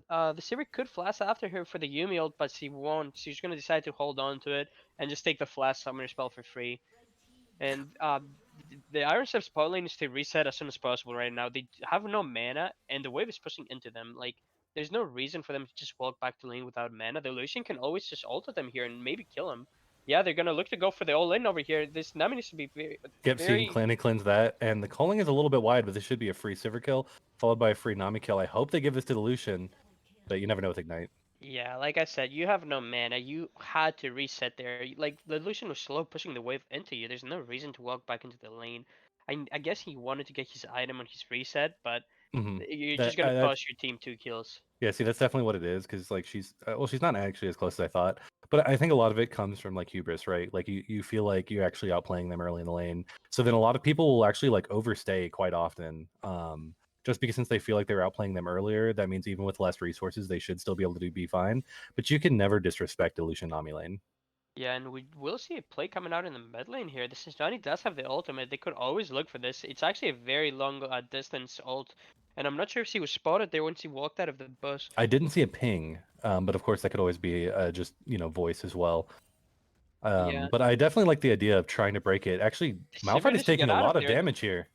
Sivir could flash after her for the Yuumi ult, but she won't. She's gonna decide to hold on to it and just take the flash summoner spell for free. And the Iron Steps spot lane is to reset as soon as possible right now. They have no mana, and the wave is pushing into them. Like, there's no reason for them to just walk back to lane without mana. The Lucian can always just ult at them here and maybe kill him. Yeah, they're gonna look to go for the all in over here. This Nami needs to be very, Yep, seeing very. Clanny cleanse that, and the calling is a little bit wide, but this should be a free Sivir kill followed by a free Nami kill. I hope they give this to the Lucian, but you never know with Ignite. Yeah, like I said, you have no mana. You had to reset there. Like, the Lucian was slow pushing the wave into you. There's no reason to walk back into the lane. I guess he wanted to get his item on his reset, but Mm-hmm. you're just That gonna that's cost your team 2 kills. Yeah, see, that's definitely what it is, because like she's well, she's not actually as close as I thought, but I think a lot of it comes from like hubris, right? Like you feel like you're actually outplaying them early in the lane, so then a lot of people will actually like overstay quite often, just because since they feel like they're outplaying them earlier, that means even with less resources, they should still be able to be fine. But you can never disrespect Illusion Nami lane. Yeah, and we will see a play coming out in the mid lane here. This is Johnny does have the ultimate. They could always look for this. It's actually a very long distance ult, and I'm not sure if she was spotted there when she walked out of the bush. I didn't see a ping, but of course that could always be just voice as well. Yeah, But I definitely like the idea of trying to break it. Actually, Sivir Malphite is needs to taking get a out of lot of there. damage here.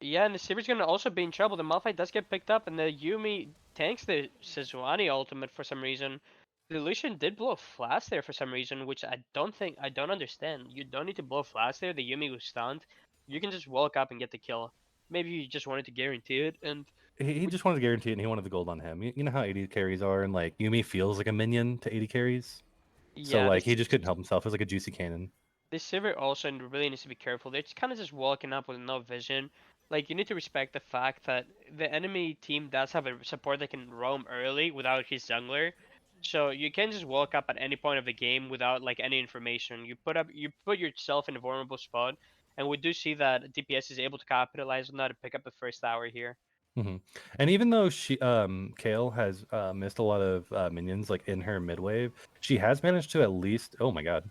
Yeah, and the Sivir's gonna also be in trouble. The Malphite does get picked up, and the Yuumi tanks the Sejuani ultimate for some reason. The Lucian did blow a flash there for some reason, which I don't understand. You don't need to blow a flash there. The Yuumi was stunned. You can just walk up and get the kill. Maybe you just wanted to guarantee it, and He we, just wanted to guarantee it, and he wanted the gold on him. You know how 80 carries are, and like Yumi feels like a minion to 80 carries, so yeah, like he just couldn't help himself. It was like a juicy cannon. this Sivir also really needs to be careful. They're just kind of just walking up with no vision. Like, you need to respect the fact that the enemy team does have a support that can roam early without his jungler. So you can just walk up at any point of the game without like any information. You put yourself in a vulnerable spot, and we do see that DPS is able to capitalize on that and pick up the first tower here. Hmm. And even though Kale has missed a lot of minions like in her mid wave, she has managed to at least. Oh my god.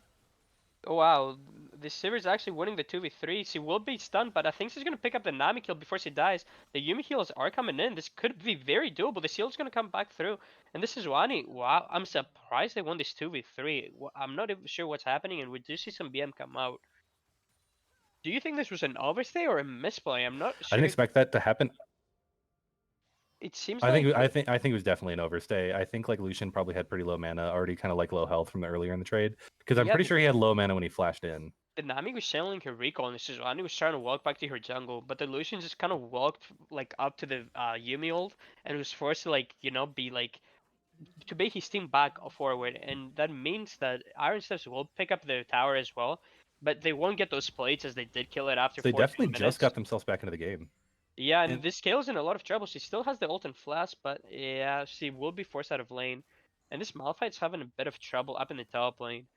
Oh wow, this Sivir is actually winning the 2v3. She will be stunned, but I think she's gonna pick up the Nami kill before she dies. The Yumi heals are coming in. This could be very doable. The shield's gonna come back through. And this is Wani. Wow, I'm surprised they won this 2v3. I'm not even sure what's happening, and we do see some BM come out. Do you think this was an overstay or a misplay? I'm not I didn't sure. expect that to happen. It seems I think like I think it was definitely an overstay. I think like Lucian probably had pretty low mana, already kind of like low health from the earlier in the trade, because I'm yeah, pretty sure he had low mana when he flashed in. the Nami was channeling her recall, and Sejuani was trying to walk back to her jungle, but the Lucian just kind of walked like up to the Yuumi ult and was forced to like be like to bait his team back forward, and that means that Iron Steps will pick up the tower as well, but they won't get those plates as they did kill it after So they 14 definitely just minutes. got themselves back into the game. Yeah, and And this Kale's in a lot of trouble. She still has the ult and flash, but yeah, she will be forced out of lane. And this Malphite's having a bit of trouble up in the top lane.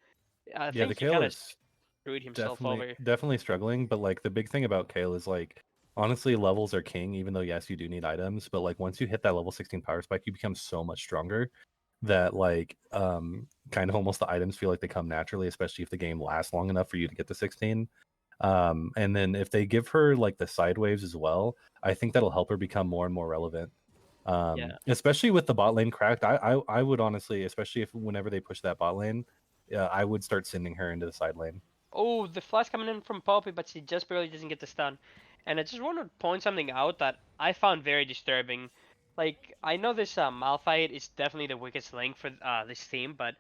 I yeah, think the he Kale kind of is screwed himself definitely over. definitely struggling, but like the big thing about Kale is like honestly levels are king, even though yes, you do need items, but like once you hit that level 16 power spike, you become so much stronger that like kind of almost the items feel like they come naturally, especially if the game lasts long enough for you to get to 16. And then if they give her like the side waves as well, I think that'll help her become more and more relevant. Yeah. Especially with the bot lane cracked, I would honestly, especially if whenever they push that bot lane, I would start sending her into the side lane. Oh, the flash coming in from Poppy, but she just barely doesn't get the stun. And I just want to point something out that I found very disturbing. Like, I know this Malphite is definitely the weakest link for this team, but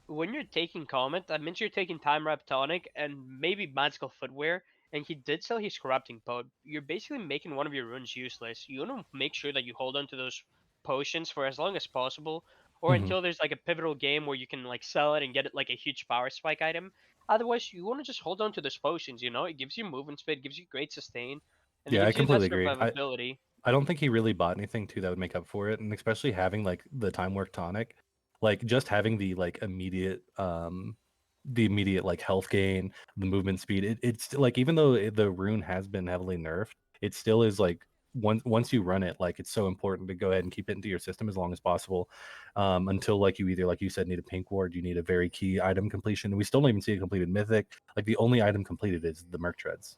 when you're taking Comet, that means you're taking Time Wrap Tonic and maybe Magical Footwear, and he did sell his Corrupting Pot. You're basically making one of your runes useless. You want to make sure that you hold on to those potions for as long as possible, or Mhm. until there's like a pivotal game where you can like sell it and get it like a huge power spike item. Otherwise, you want to just hold on to those potions. It gives you movement speed, gives you great sustain, and it Yeah, I gives you that completely agree. survivability. I don't think he really bought anything too that would make up for it, and especially having like the time work tonic, like just having the immediate like health gain, the movement speed. It's like even though the rune has been heavily nerfed, it still is like once you run it, like it's so important to go ahead and keep it into your system as long as possible, until like you either like you said need a pink ward, you need a very key item completion. We still don't even see a completed mythic. Like the only item completed is the merc treads.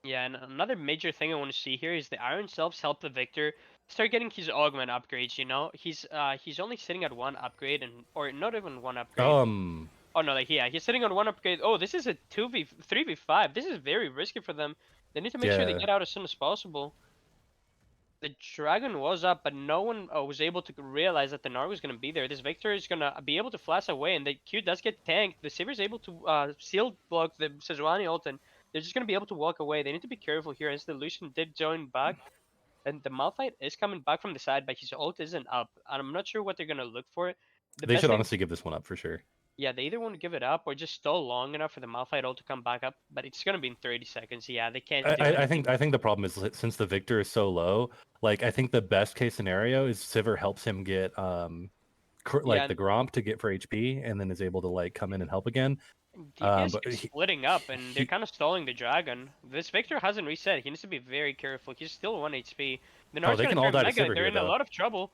Yeah, and another major thing I want to see here is the Iron Selves help the Victor start getting his augment upgrades. He's only sitting at one upgrade or not even one upgrade. Um, Oh no, like yeah, he's sitting on one upgrade. Oh, this is a 3v5. This is very risky for them. They need to make sure they yeah, get out as soon as possible. The dragon was up, but no one was able to realize that the Gnar was going to be there. This Victor is going to be able to flash away, and the Q does get tanked. The Sivir is able to seal block the Sejuani ult, and they're just going to be able to walk away. They need to be careful here, as the Lucian did join back, and the Malphite is coming back from the side, but his ult isn't up. And I'm not sure what they're going to look for. The they best should thing, honestly give this one up for sure. yeah, they either want to give it up or just stall long enough for the Malphite ult to come back up, but it's going to be in 30 seconds. Yeah, they can't do anything. I think the problem is that since the Victor is so low, like I think the best case scenario is Sivir helps him get Yeah, like the Gromp to get for HP, and then is able to like come in and help again. DPS But keeps splitting up, and they're he kind of stalling the dragon. This Victor hasn't reset. He needs to be very careful. He's still 1 HP. The oh Nar's they gonna can all turn die to Mega, and Sivir they're here in a though. lot of trouble.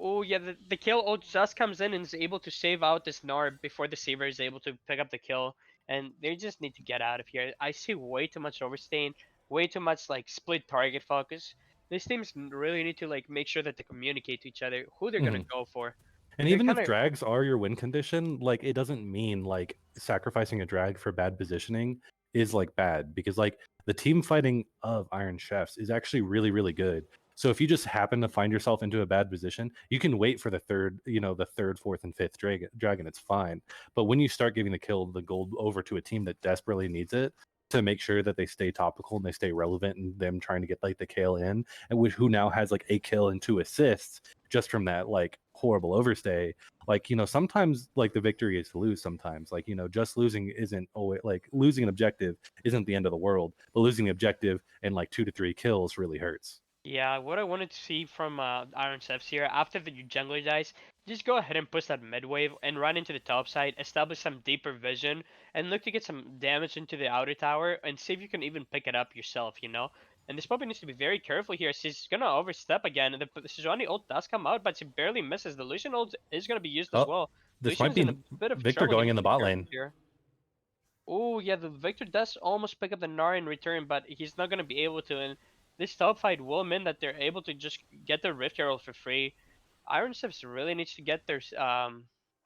Oh yeah, the kill ult just comes in and is able to save out this Gnar before the Saber is able to pick up the kill. And they just need to get out of here. I see way too much overstain, way too much like split target focus. These teams really need to like make sure that they communicate to each other who they're gonna Mhm. go for. And They're even kind if of drags are your win condition, like it doesn't mean like sacrificing a drag for bad positioning is like bad because like the team fighting of Iron Chefs is actually really, really good. So if you just happen to find yourself into a bad position, you can wait for the third, the third, fourth, and fifth dragon. It's fine. But when you start giving the gold over to a team that desperately needs it to make sure that they stay topical and they stay relevant and them trying to get like the kill in, and who now has like a kill and 2 assists just from that like horrible overstay, like sometimes like the victory is to lose sometimes, like just losing isn't always like losing an objective isn't the end of the world, but losing the objective and like 2 to 3 kills really hurts. Yeah, what I wanted to see from Iron Chefs here, after the jungler dies, just go ahead and push that mid wave and run into the top side, establish some deeper vision, and look to get some damage into the outer tower, and see if you can even pick it up yourself. And this puppy needs to be very careful here. She's gonna overstep again, and the Sejuani ult does come out, but she barely misses. The Lucian ult is gonna be used as Oh, well. this might Lucian's in a be bit of Victor trouble. He going needs in to the be bot careful lane. here. Oh yeah, the Victor does almost pick up the Gnar in return, but he's not gonna be able to. And this top fight will mean that they're able to just get the Rift Herald for free. Iron Sips really needs to get their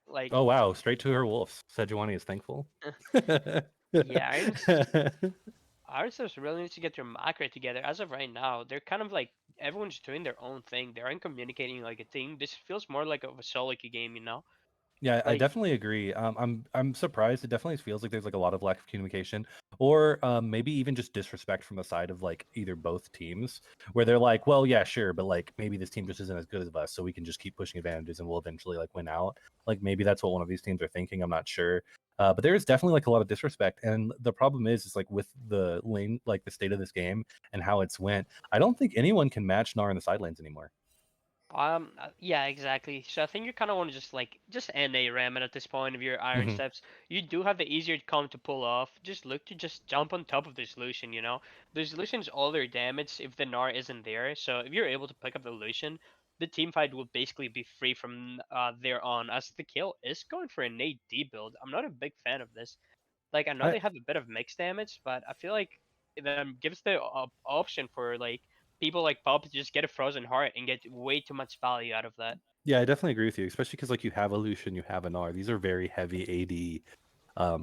like Oh wow, straight to her wolves. Sejuani is thankful. yeah, Iron Sips really needs to get their macro together. As of right now, they're kind of like everyone's doing their own thing. They aren't communicating like a team. This feels more like of a solo queue game. Yeah, I Like, definitely agree. I'm surprised. It definitely feels like there's like a lot of lack of communication, or maybe even just disrespect from the side of like either both teams, where they're like, well, yeah, sure, but like maybe this team just isn't as good as us, so we can just keep pushing advantages and we'll eventually like win out. Like maybe that's what one of these teams are thinking. I'm not sure. But there is definitely like a lot of disrespect, and the problem is like with the lane, like the state of this game and how it's went. I don't think anyone can match Gnar in the side lanes anymore. yeah, exactly. So I think you kind of want to just end a ramen at this point of your iron Hmm. steps. You do have the easier comp to pull off. Just look to just jump on top of the solution. The solution's all their damage if the Gnar isn't there. So if you're able to pick up the solution, the team fight will basically be free from there on. As the kill is going for an AD build, I'm not a big fan of this. Like I know I they have a bit of mixed damage, but I feel like it gives the option for like people like Pop to just get a frozen heart and get way too much value out of that. Yeah, I definitely agree with you, especially because like you have Illusion, you have Anar. These are very heavy AD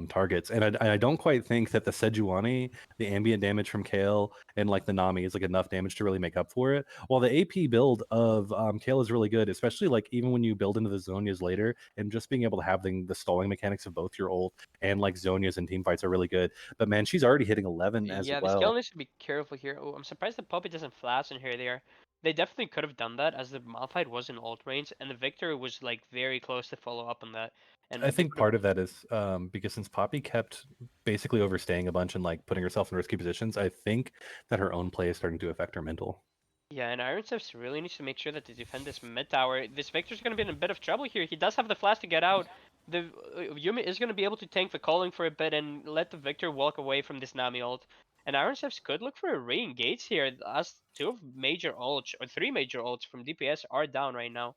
targets, and I don't quite think that the Sejuani, the ambient damage from Kale, and like the Nami is like enough damage to really make up for it. While the AP build of Kale is really good, especially like even when you build into the Zonias later, and just being able to have the stalling mechanics of both your ult and like Zonias and team fights are really good. But man, she's already hitting 11 as Yeah, the scale well. needs to be careful here. Oh, I'm surprised the puppy doesn't flash in here. They definitely could have done that as the Malphite was in ult range and the Victor was like very close to follow up on that. I And they think could have part of that is because since Poppy kept basically overstaying a bunch and like putting herself in risky positions, I think that her own play is starting to affect her mental. Yeah, and Iron Steps really needs to make sure that they defend this mid tower. This Victor's going to be in a bit of trouble here. He does have the flash to get out. The Yumi is going to be able to tank the calling for a bit and let the Victor walk away from this Nami ult. And Iron Steps could look for a re-engage here as two of major ults, or three major ults from DPS are down right now.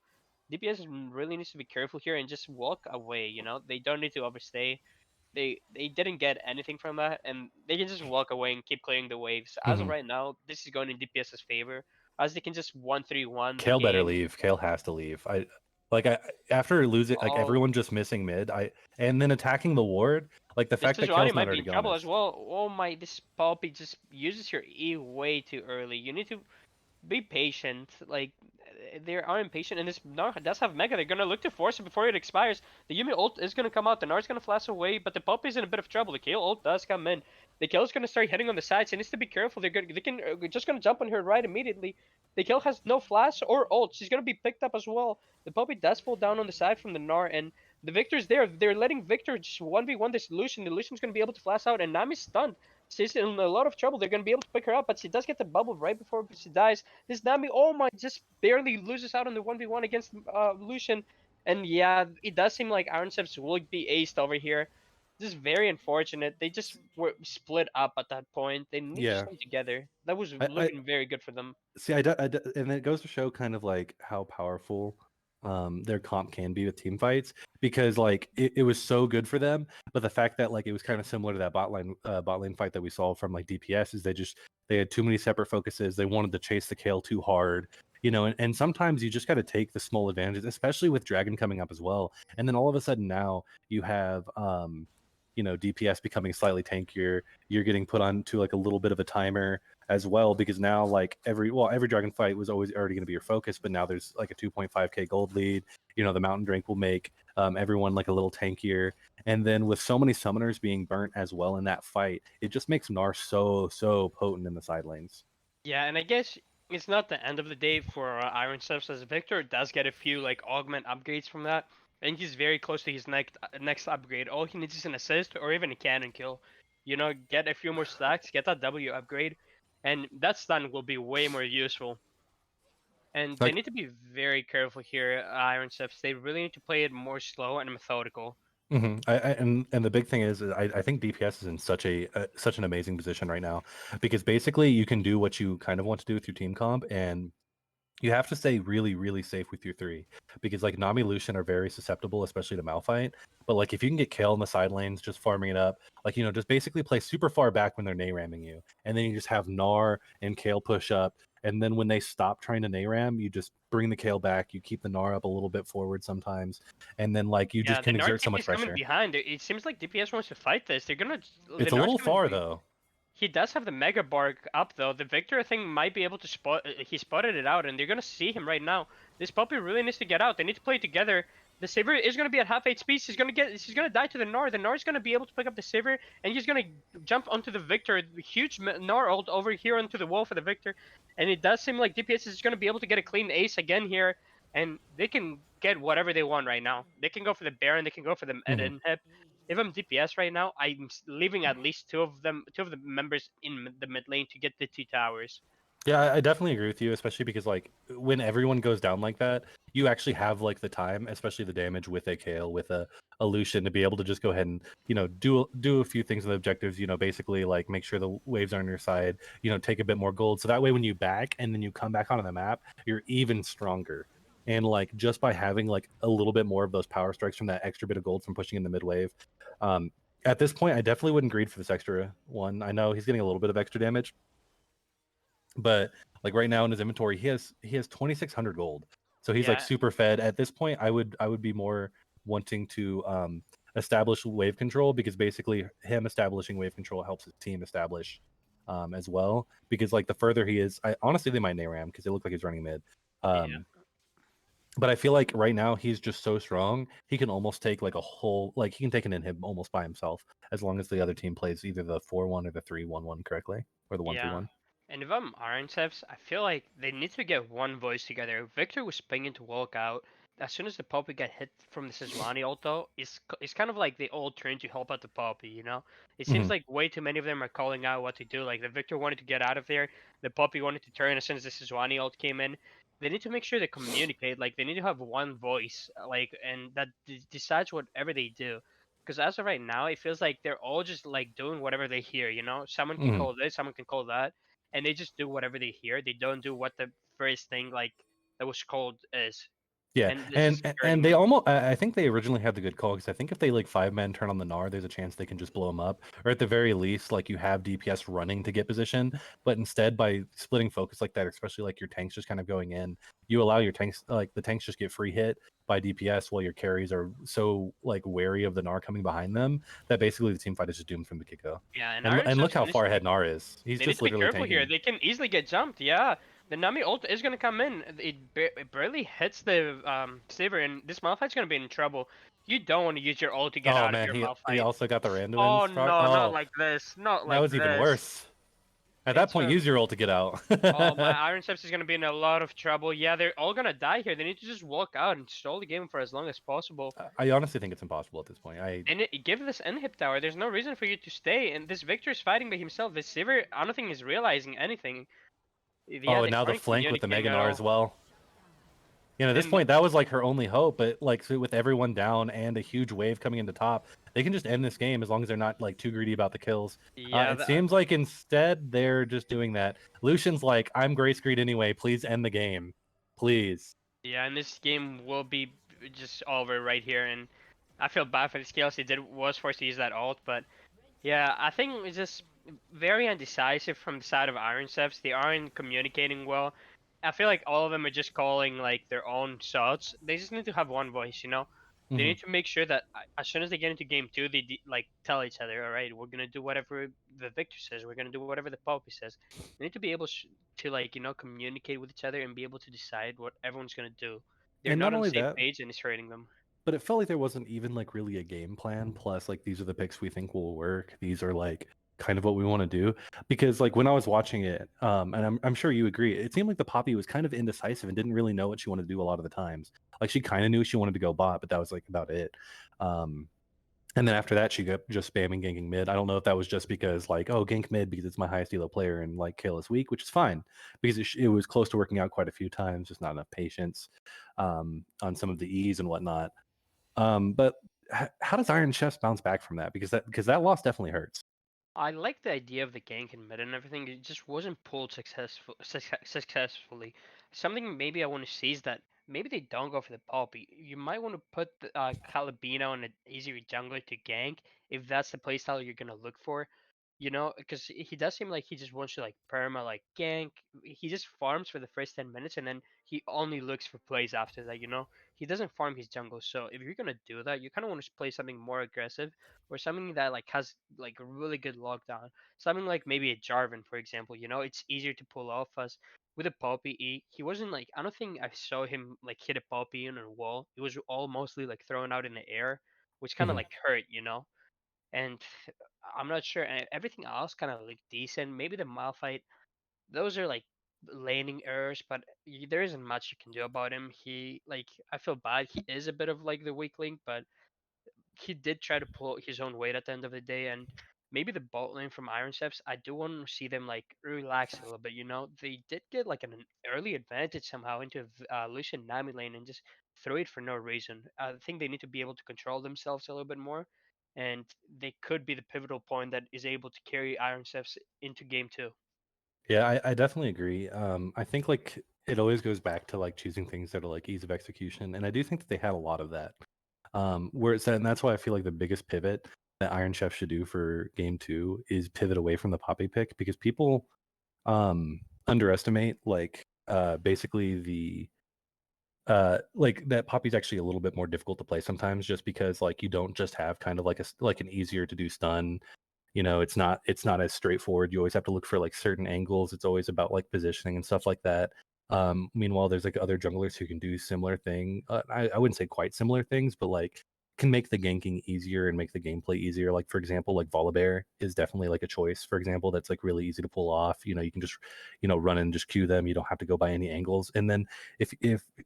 DPS really needs to be careful here and just walk away. They don't need to overstay. They didn't get anything from that, and they can just walk away and keep clearing the waves. As of Hmm. right now, this is going in DPS's favor, as they can just 1-3-1 the Kale better game. leave. Kale has to leave. I after losing like Oh, everyone just missing mid, and then attacking the ward, like the this fact that Sejuani Kale's not might be already in gone trouble as is well. Oh my, this Poppy just uses your E way too early. You need to be patient. Like they are impatient, and this Gnar does have Mega. They're gonna look to force it before it expires. The Yumi ult is gonna come out. The Gnar's gonna flash away, but the Puppy's in a bit of trouble. The Kale ult does come in. The Kale's gonna start hitting on the sides. He needs to be careful. They can just gonna jump on her right immediately. The Kale has no flash or ult. She's gonna be picked up as well. The Puppy does fall down on the side from the Gnar, and the Victor's there. They're letting Victor just 1v1 the solution. The solution's gonna be able to flash out, and Nami's stunned. She's in a lot of trouble. They're gonna be able to pick her up, but she does get the bubble right before she dies. This Nami, oh my, just barely loses out on the 1v1 against Lucian. And yeah, it does seem like Iron Steps will be aced over here. This is very unfortunate. They just were split up at that point. They need to yeah. stay together. That was I looking very good for them. see. And it goes to show kind of like how powerful their comp can be with team fights because like it was so good for them, but the fact that like it was kind of similar to that bot lane fight that we saw from like DPS is they had too many separate focuses. They wanted to chase the Kale too hard. And sometimes you just got to take the small advantages, especially with Dragon coming up as well. And then all of a sudden now you have DPS becoming slightly tankier. You're getting put on to like a little bit of a timer as well because now like every dragon fight was always already going to be your focus, but now there's like a 2.5k gold lead. The mountain drink will make everyone like a little tankier, and then with so many summoners being burnt as well in that fight, it just makes Gnar so potent in the side lanes. Yeah, and I guess it's not the end of the day for Iron Steps as Victor does get a few like augment upgrades from that. I think he's very close to his next upgrade. All he needs is an assist or even a cannon kill. Get a few more stacks, get that W upgrade, and that stun will be way more useful. And they Like, need to be very careful here, Iron Steps. They really need to play it more slow and methodical. and the big thing is I think DPS is in such an amazing position right now because basically you can do what you kind of want to do with your team comp, and you have to stay really, really safe with your three because like Nami Lucian are very susceptible, especially to Malphite. But like if you can get Kale in the side lanes, just farming it up, like just basically play super far back when they're Nayramming you, and then you just have Gnar and Kale push up, and then when they stop trying to Nayram, you just bring the Kale back, you keep the Gnar up a little bit forward sometimes, and then like you just Yeah, the can Nard exert so TP much is coming pressure. behind. It seems like DPS wants to fight this. The It's a Nard's little gonna far be. though. He does have the Mega Bark up though. The Victor thing might be able to spot. He spotted it out, and they're gonna see him right now. This puppy really needs to get out. They need to play together. The Saber is gonna be at half HP. She's gonna die to the Gnar. The Gnar is gonna be able to pick up the Saber, and he's gonna jump onto the Victor. Huge Gnar ult over here onto the wall for the Victor, and it does seem like DPS is gonna be able to get a clean ace again here, and they can get whatever they want right now. They can go for the Baron. They can go for the Mhm. Inhib. If I'm DPS right now, I'm leaving at least two of the members in the mid lane to get the 2 towers. Yeah, I definitely agree with you, especially because like when everyone goes down like that, you actually have like the time, especially the damage with a Kale, with a Lucian, to be able to just go ahead and do a few things in the objectives. Basically like make sure the waves are on your side. Take a bit more gold, so that way when you back and then you come back onto the map, you're even stronger. And like just by having like a little bit more of those power strikes from that extra bit of gold from pushing in the mid wave, um, at this point I definitely wouldn't greed for this extra one. I know he's getting a little bit of extra damage, but like right now in his inventory he has 2600 gold, so he's like Yeah, super fed. At this point I would be more wanting to establish wave control, because basically him establishing wave control helps his team establish as well, because like the further he is, I honestly they might Ram because it looked like he's running mid. yeah. Um but I feel like right now he's just so strong, he can almost take like a whole, like he can take an inhib almost by himself, as long as the other team plays either the 4-1 or the 3-1-1 correctly, or the 1 Yeah. 3 And if I'm Iron Chefs, I feel like they need to get one voice together. Victor was pinging to walk out. As soon as the Poppy got hit from the Sejuani ult, though, it's kind of like they all turned to help out the Poppy, you know? It seems one. like way too many of them are calling out what to do. Like, the Victor wanted to get out of there, the Poppy wanted to turn as soon as the Sejuani ult came in. They need to make sure they communicate. Like, they need to have one voice, like, and that decides whatever they do. Because as of right now, it feels like they're all just like doing whatever they hear. You know, someone can Mhm. call this, someone can call that, and they just do whatever they hear. They don't do what the first thing like that was called is, Yeah, and this is and hurting they them. almost, I think they originally had the good call, because I think if they like 5 men turn on the Gnar, there's a chance they can just blow them up, or at the very least, like you have DPS running to get position. But instead, by splitting focus like that, especially like your tanks just kind of going in, you allow your tanks, like the tanks just get free hit by DPS, while your carries are so like wary of the Gnar coming behind them, that basically the team fight is just doomed from the get go. Yeah, and And Iron and look Chefs how needs far to be ahead Gnar is. He's they need just to be literally careful here. tanking. They can easily get jumped. Yeah, the Nami ult is gonna come in. It barely hits the saber, and this Malphite's gonna be in trouble. You don't want to use your ult to get Oh out of man, your he Malphite. also got the Oh randomins. no, not Oh, like this, not that like was even this. worse. At that It's point, use your ult to get out. Oh, my Iron Steps is gonna be in a lot of trouble. Yeah, they're all gonna die here. They need to just walk out and stall the game for as long as possible. I honestly think it's impossible at this point. And give this inhib tower. There's no reason for you to stay. And this Victor's fighting by himself. This Sivir, I don't think is realizing anything. Yeah, Oh, and they now the aren't flank with the communicating at Meganar as all. well. At this And point, that was like her only hope. But like, so with everyone down and a huge wave coming into top, they can just end this game as long as they're not like too greedy about the kills. yeah, It seems like instead they're just doing that. Lucian's like, "I'm Grace Greed anyway. Please end the game, please." yeah, and this game will be just over right here. And I feel bad for the scales. He was forced to use that ult, but yeah, I think it's just very undecisive from the side of Iron Chefs. They aren't communicating well. I feel like all of them are just calling like their own shots. They just need to have one voice, you know. They Hmm. need to make sure that as soon as they get into game two, they like tell each other, all right, we're gonna do whatever the victor says. We're gonna do whatever the Poppy says. They need to be able to like communicate with each other and be able to decide what everyone's gonna do. They're And not not on the only same that, page, and it's hurting them. but it felt like there wasn't even like really a game plan. Plus, like these are the picks we think will work. These are like kind of what we want to do. Because like when I was watching it, and I'm sure you agree, it seemed like the Poppy was kind of indecisive and didn't really know what she wanted to do a lot of the times. Like she kind of knew she wanted to go bot, but that was like about it. Um, and then after that, she got just spamming ganking mid. I don't know if that was just because like, oh, gank mid because it's my highest elo player and like Kale is weak, which is fine, because it was close to working out quite a few times, just not enough patience on some of the E's and whatnot. But how does Iron Chefs bounce back from that? Because that loss definitely hurts. I like the idea of the gank and mid and everything. It just wasn't pulled successfully. Something maybe I want to see is that maybe they don't go for the Poppy. You might want to put the, Calabino on an easier jungler to gank if that's the playstyle you're gonna look for. You know, because he does seem like he just wants to like perma like gank. He just farms for the first 10 minutes and then he only looks for plays after that. You know, he doesn't farm his jungle. So if you're gonna do that, you kind of want to play something more aggressive or something that like has like a really good lockdown. Something like maybe a Jarvan, for example. You know, it's easier to pull off as with a poppy, he wasn't like, I don't think I saw him like hit a poppy in a wall. It was all mostly like thrown out in the air, which kind of Mhm. like hurt, you know. And I'm not sure. And everything else kind of like decent. Maybe the Malphite, those are like landing errors, but there isn't much you can do about him. He like, I feel bad. He is a bit of like the weak link, but he did try to pull his own weight at the end of the day. And maybe the bot lane from Iron Steps, I do want to see them like relax a little bit. You know, they did get like an early advantage somehow into Lucian Nami lane and just throw it for no reason. I think they need to be able to control themselves a little bit more, and they could be the pivotal point that is able to carry Iron Steps into game two. Yeah, I definitely agree. I think like it always goes back to like choosing things that are like ease of execution, and I do think that they had a lot of that. Where it's at, and that's why I feel like the biggest pivot that Iron Chef should do for game two is pivot away from the poppy pick because people underestimate like basically the like that poppy's actually a little bit more difficult to play sometimes just because like you don't just have kind of like like an easier to do stun. It's not as straightforward. You always have to look for like certain angles. It's always about like positioning and stuff like that. Meanwhile, there's like other junglers who can do similar thing. I wouldn't say quite similar things, but like can make the ganking easier and make the gameplay easier. Like for example, like Volibear is definitely like a choice. For example, that's like really easy to pull off. You can just run and just queue them. You don't have to go by any angles. And then if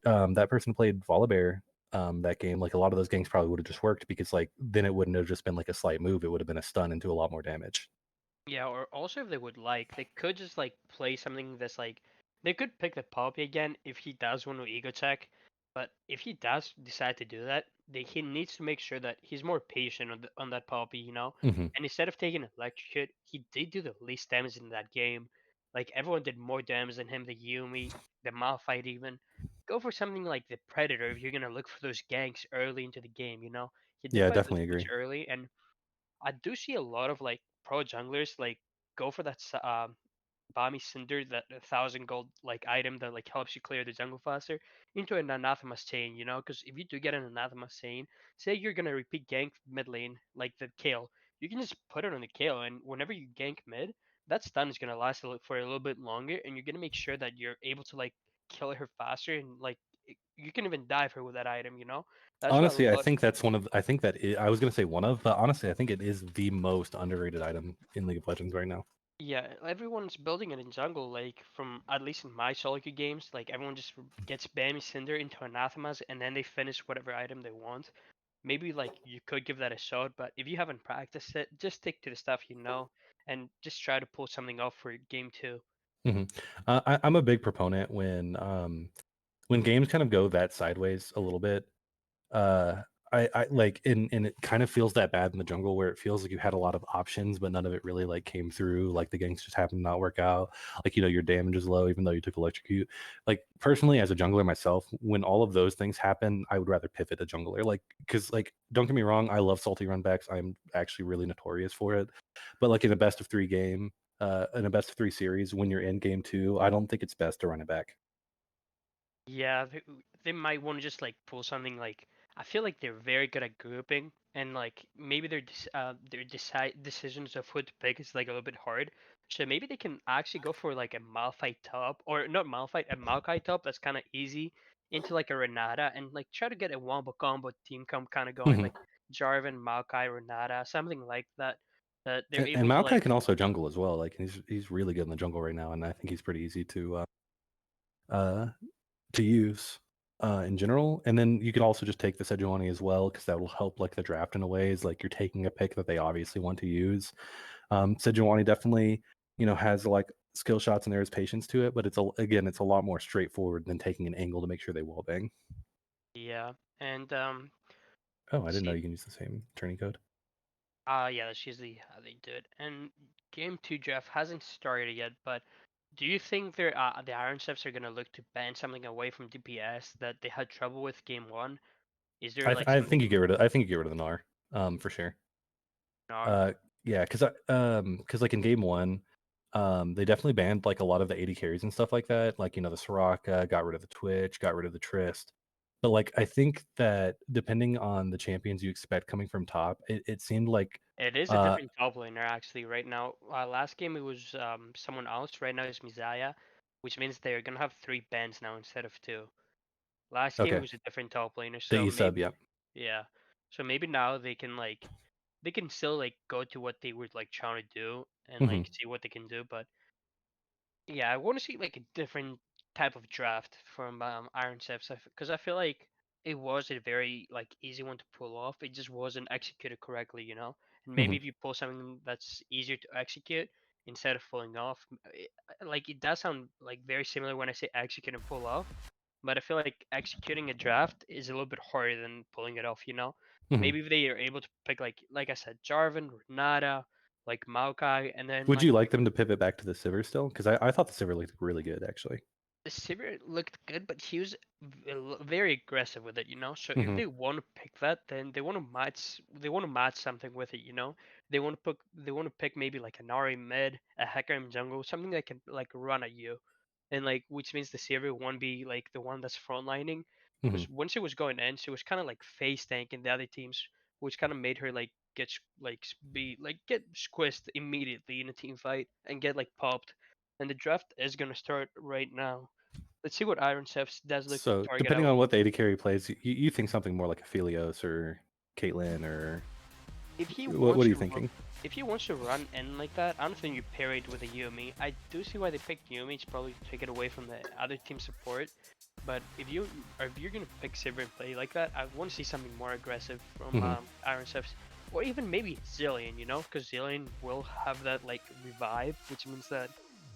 that person played Volibear that game, like a lot of those ganks probably would have just worked because like then it wouldn't have just been like a slight move. It would have been a stun and do a lot more damage. Yeah, or also if they would like, they could just like play something that's like, they could pick the Poppy again if he does want to ego check. But if he does decide to do that, he needs to make sure that he's more patient on that Poppy, you know. Hmm. And instead of taking an electric hit, he did do the least damage in that game. Like everyone did more damage than him, the Yumi, the Malphite even. Go for something like the Predator if you're gonna look for those ganks early into the game, you know. He did Yeah, I buy the definitely switch agree. early, and I do see a lot of like pro junglers like go for that Bami Cinder, that 1,000 gold like item that like helps you clear the jungle faster, into an Anathema chain, you know? Because if you do get an Anathema chain, say you're gonna repeat gank mid lane like the Kale, you can just put it on the Kale, and whenever you gank mid, that stun is gonna last for a little bit longer, and you're gonna make sure that you're able to like kill her faster, and like you can even dive her with that item, you know? That's what a Honestly, I lot. think that's one of. I think that I was gonna say one of, but honestly, I think it is the most underrated item in League of Legends right now. Yeah, everyone's building it in jungle, like from at least in my solo queue games, like everyone just gets Bammy Cinder into Anathemas and then they finish whatever item they want. Maybe like you could give that a shot, but if you haven't practiced it, just stick to the stuff you know and just try to pull something off for game two. Hmm. I'm a big proponent when games kind of go that sideways a little bit. uh I like and it kind of feels that bad in the jungle where it feels like you had a lot of options but none of it really like came through, like the ganks just happened to not work out, like your damage is low even though you took electrocute. Like personally as a jungler myself, when all of those things happen I would rather pivot a jungler, like because like don't get me wrong, I love salty run backs, I'm actually really notorious for it, but like in a best of 3 game, in a best of 3 series when you're in game 2 I don't think it's best to run it back. Yeah, they might want to just like pull something like, I feel like they're very good at grouping and like maybe their decisions of who to pick is like a little bit hard. So maybe they can actually go for like a Malphite top, or not Malphite, a Maokai top that's kind of easy into like a Renata, and like try to get a wombo combo team comp kind of going, Mhm. like Jarvan, Maokai, Renata, something like that, that they're And able to Maokai like. can also jungle as well. Like he's really good in the jungle right now, and I think he's pretty easy uh to use in general. And then you can also just take the Sejuani as well because that will help like the draft in a way. Is like you're taking a pick that they obviously want to use. Sejuani definitely has like skill shots and there's patience to it, but it's a lot more straightforward than taking an angle to make sure they wall bang. Yeah, and Oh, I let's didn't know see. you can use the same turning code. Yeah, that's usually how they do it. And game two, Jeff, hasn't started yet, but do you think the Iron Steps are gonna look to ban something away from DPS that they had trouble with game one? Is there like I think you something get rid of I think you get rid of the Gnar, for sure. Gnar? Uh, yeah, because like in game one, they definitely banned like a lot of the 80 carries and stuff like that. Like the Soraka, got rid of the Twitch, got rid of the Trist. But like I think that depending on the champions you expect coming from top, it seemed like It is a uh different top laner actually right now. Last game it was someone else. Right now it's Mizaya. which means they're gonna have 3 bans now instead of 2. Last game it Okay. was a different top laner, The so E sub, maybe yeah. yeah. So maybe now they can still like go to what they were like trying to do and Hmm. like see what they can do, but yeah, I want to see like a different type of draft from Iron Steps because I feel like it was a very like easy one to pull off. It just wasn't executed correctly, you know. And maybe Hmm. if you pull something that's easier to execute instead of pulling off, like it does sound like very similar when I say execute and pull off. But I feel like executing a draft is a little bit harder than pulling it off, you know. Hmm. Maybe if they are able to pick like I said, Jarvan, Renata, like Maokai, and then Would like you like them to pivot back to the Sivir still? Because I thought the Sivir looked really good, actually. the Sivir looked good, but he was very aggressive with it, you know. So if Hmm. they want to pick that, then they want to match. They want to match something with it, you know. They want to pick. They want to pick maybe like an Ahri mid, a Hecarim jungle, something that can like run at you, and like which means the Sivir won't be like the one that's frontlining, Hmm. because when she was going in, she was kind of like face tanking the other teams, which kind of made her like get squished immediately in a team fight and get like popped. And the draft is gonna start right now. Let's see what Iron Steps does look to So target depending out. on what the AD carry plays, you think something more like a Philios or Caitlyn or If he what wants are you to thinking? if he wants to run in like that, I don't think you pair it with a Yumi. I do see why they picked Yumi. It's probably to take it away from the other team support. But if you're gonna pick Sivir and play like that, I want to see something more aggressive from Hmm. Iron Steps, or even maybe Zillion. You know, because Zillion will have that like revive, which means that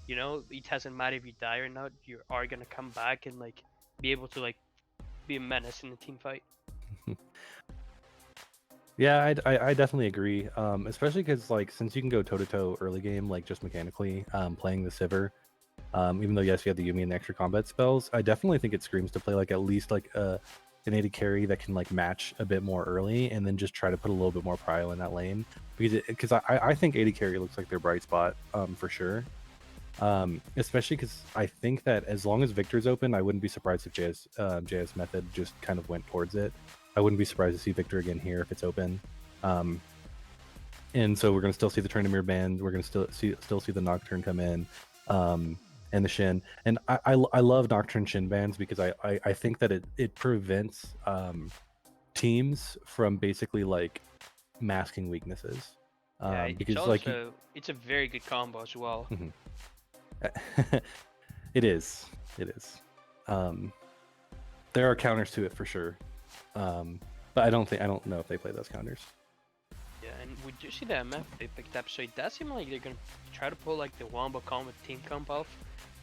it doesn't matter if you die or not. You are gonna come back and like be able to like be a menace in the team fight. Yeah, I definitely agree. Especially because like since you can go toe to toe early game, like just mechanically, playing the Sivir, even though yes, you have the Yumi and the extra combat spells, I definitely think it screams to play like at least like an AD carry that can like match a bit more early, and then just try to put a little bit more prio in that lane because I think AD carry looks like their bright spot for sure. Especially because I think that as long as Victor's open, I wouldn't be surprised if JS method just kind of went towards it. I wouldn't be surprised to see Victor again here if it's open. Um, and so we're going to still see the Trindamere band. We're going to still see the Nocturne come in, um, and the Shin. And I love Nocturne Shin bands because I think that it prevents teams from basically like masking weaknesses. Yeah, it's Because like also it's a very good combo as well. Mhm. It is. It is. Um, there are counters to it for sure. But I don't know if they play those counters. Yeah, and we do see the MF they picked up, so it does seem like they're gonna try to pull like the Wombo comp with Team Comp off.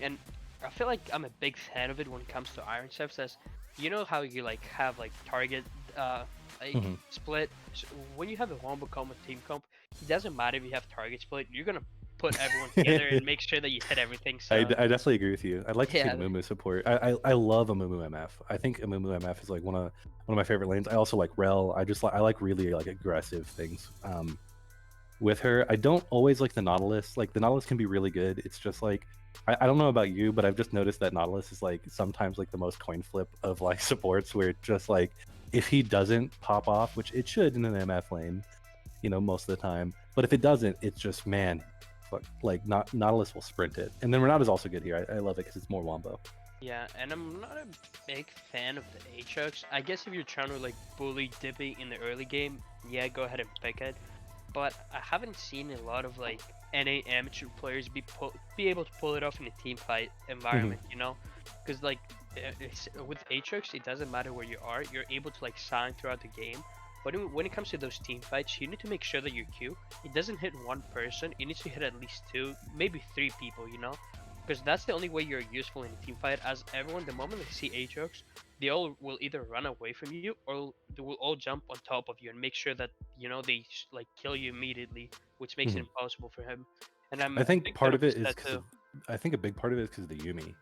And I feel like I'm a big fan of it when it comes to Iron Steps, as you know how you like have like target like Mhm. split. So when you have a Wombo comp with Team Comp, it doesn't matter if you have target split. You're gonna put everyone together and make sure that you hit everything. So I definitely agree with you. I'd like to see the yeah, Mumu support. I love a Mumu MF. I think a Mumu MF is like one of my favorite lanes. I also like Rel. I like really like aggressive things. With her, I don't always like the Nautilus. Like the Nautilus can be really good. It's just like I don't know about you, but I've just noticed that Nautilus is like sometimes like the most coin flip of like supports where it's just like if he doesn't pop off, which it should in an MF lane, most of the time. But if it doesn't, it's just man, like not Nautilus will sprint it. And then Renata's also good here. I love it because it's more wombo. yeah, and I'm not a big fan of the Aatrox. I guess if you're trying to like bully Dippy in the early game, yeah, go ahead and pick it. But I haven't seen a lot of like NA amateur players be able to pull it off in a team fight Hmm. environment, you know? Because like with Aatrox, it doesn't matter where you are. You're able to like sign throughout the game. But when it comes to those team fights, you need to make sure that your Q it doesn't hit one person. It needs to hit at least two, maybe three people, you know? Because that's the only way you're useful in a team fight. As everyone, the moment they see Aatrox, they all will either run away from you or they will all jump on top of you and make sure that they like kill you immediately, which makes it Hmm. impossible for him. And I'm I a think big fan part of of it his is because tattoo. of I think a big part of it is because of the Yumi.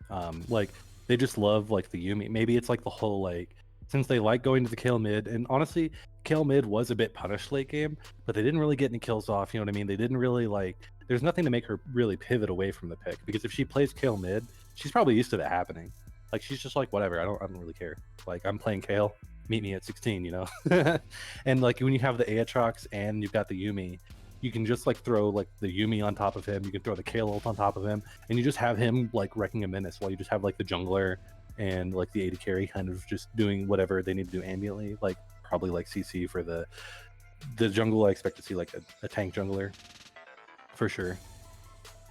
Like they just love like the Yumi. Maybe it's like the whole like since they like going to the kill mid, and honestly, kill mid was a bit punished late game, but they didn't really get any kills off. You know what I mean? They didn't really like. There's nothing to make her really pivot away from the pick because if she plays kill mid, she's probably used to that happening. Like she's just like whatever. I don't really care. Like I'm playing Kale. Meet me at 16. And like when you have the Aatrox and you've got the Yumi, you can just like throw like the Yumi on top of him, you can throw the Kale ult on top of him, and you just have him like wrecking a menace while you just have like the jungler and like the AD carry kind of just doing whatever they need to do ambiently, like probably like CC for the jungle. I expect to see like a tank jungler for sure.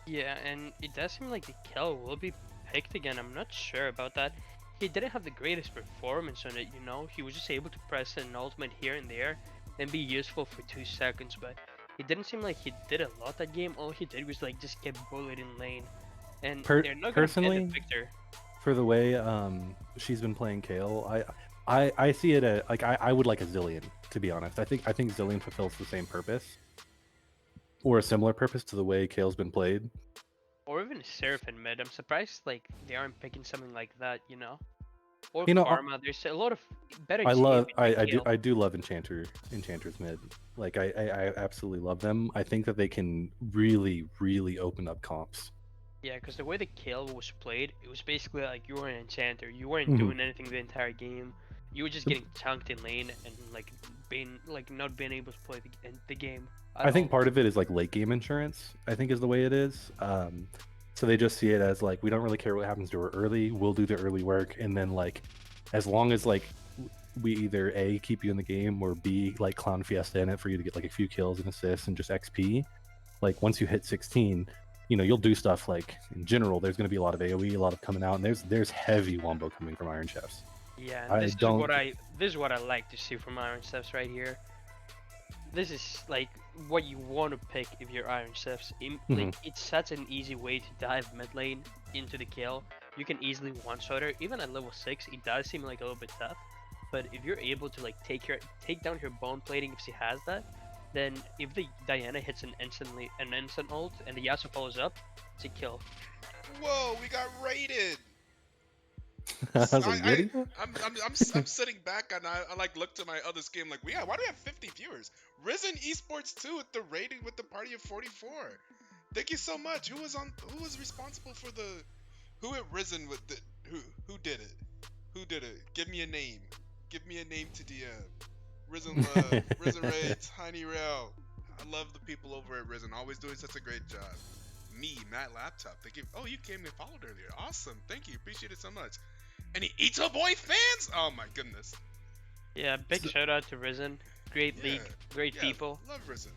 Yeah, and it does seem like the kill will be picked again. I'm not sure about that. He didn't have the greatest performance on it, you know. He was just able to press an ultimate here and there and be useful for 2 seconds, but it didn't seem like he did a lot that game. All he did was like just get bullied in lane. And they're not gonna ban Personally, the Victor. for the way she's been playing Kale, I see it as like I would like a Zillion, to be honest. I think Zillion fulfills the same purpose or a similar purpose to the way Kale's been played. Or even Seraph in mid. I'm surprised like they aren't picking something like that, you know? Or You know, Karma. There's a lot of better I love champions than Kale. I do love Enchanter's mid. Like I absolutely love them. I think that they can really open up comps. Yeah, because the way the Kale was played, it was basically like you were an enchanter. You weren't doing anything the entire game. You were just getting chunked in lane and like being like not being able to play the game. I think part of it is like late game insurance, I think is the way it is. So they just see it as like, we don't really care what happens to her early. We'll do the early work. And then like, as long as like we either A, keep you in the game, or B, like clown fiesta in it for you to get like a few kills and assists and just XP. Like once you hit 16, you know, you'll do stuff like in general, there's going to be a lot of AoE, a lot of coming out, and there's heavy wombo coming from Iron Chefs. Yeah, and this is what I like to see from Iron Chefs right here. This is like what you want to pick if you're Iron Chefs. Like it's such an easy way to dive mid lane into the kill. You can easily one-shot her. Even at level 6, it does seem like a little bit tough. But if you're able to like take down her bone plating if she has that, then if the Diana hits an instant ult and the Yasuo follows up, it's a kill. Whoa, we got raided. I was like, really? I'm sitting back and I like looked at my other game like, why do we have 50 viewers? Risen Esports 2 with the rating with the party of 44. Thank you so much. Who was responsible for who at Risen with who did it? Who did it? Give me a name. Give me a name to DM. Risen Love, Risen Ray, Tiny Rail. I love the people over at Risen, always doing such a great job. Me, Matt Laptop. You came and followed earlier. Awesome. Thank you. Appreciate it so much. Any Etoe Boy fans? Oh my goodness. Yeah, big shout out to Risen. Great league, great people. Love Risen.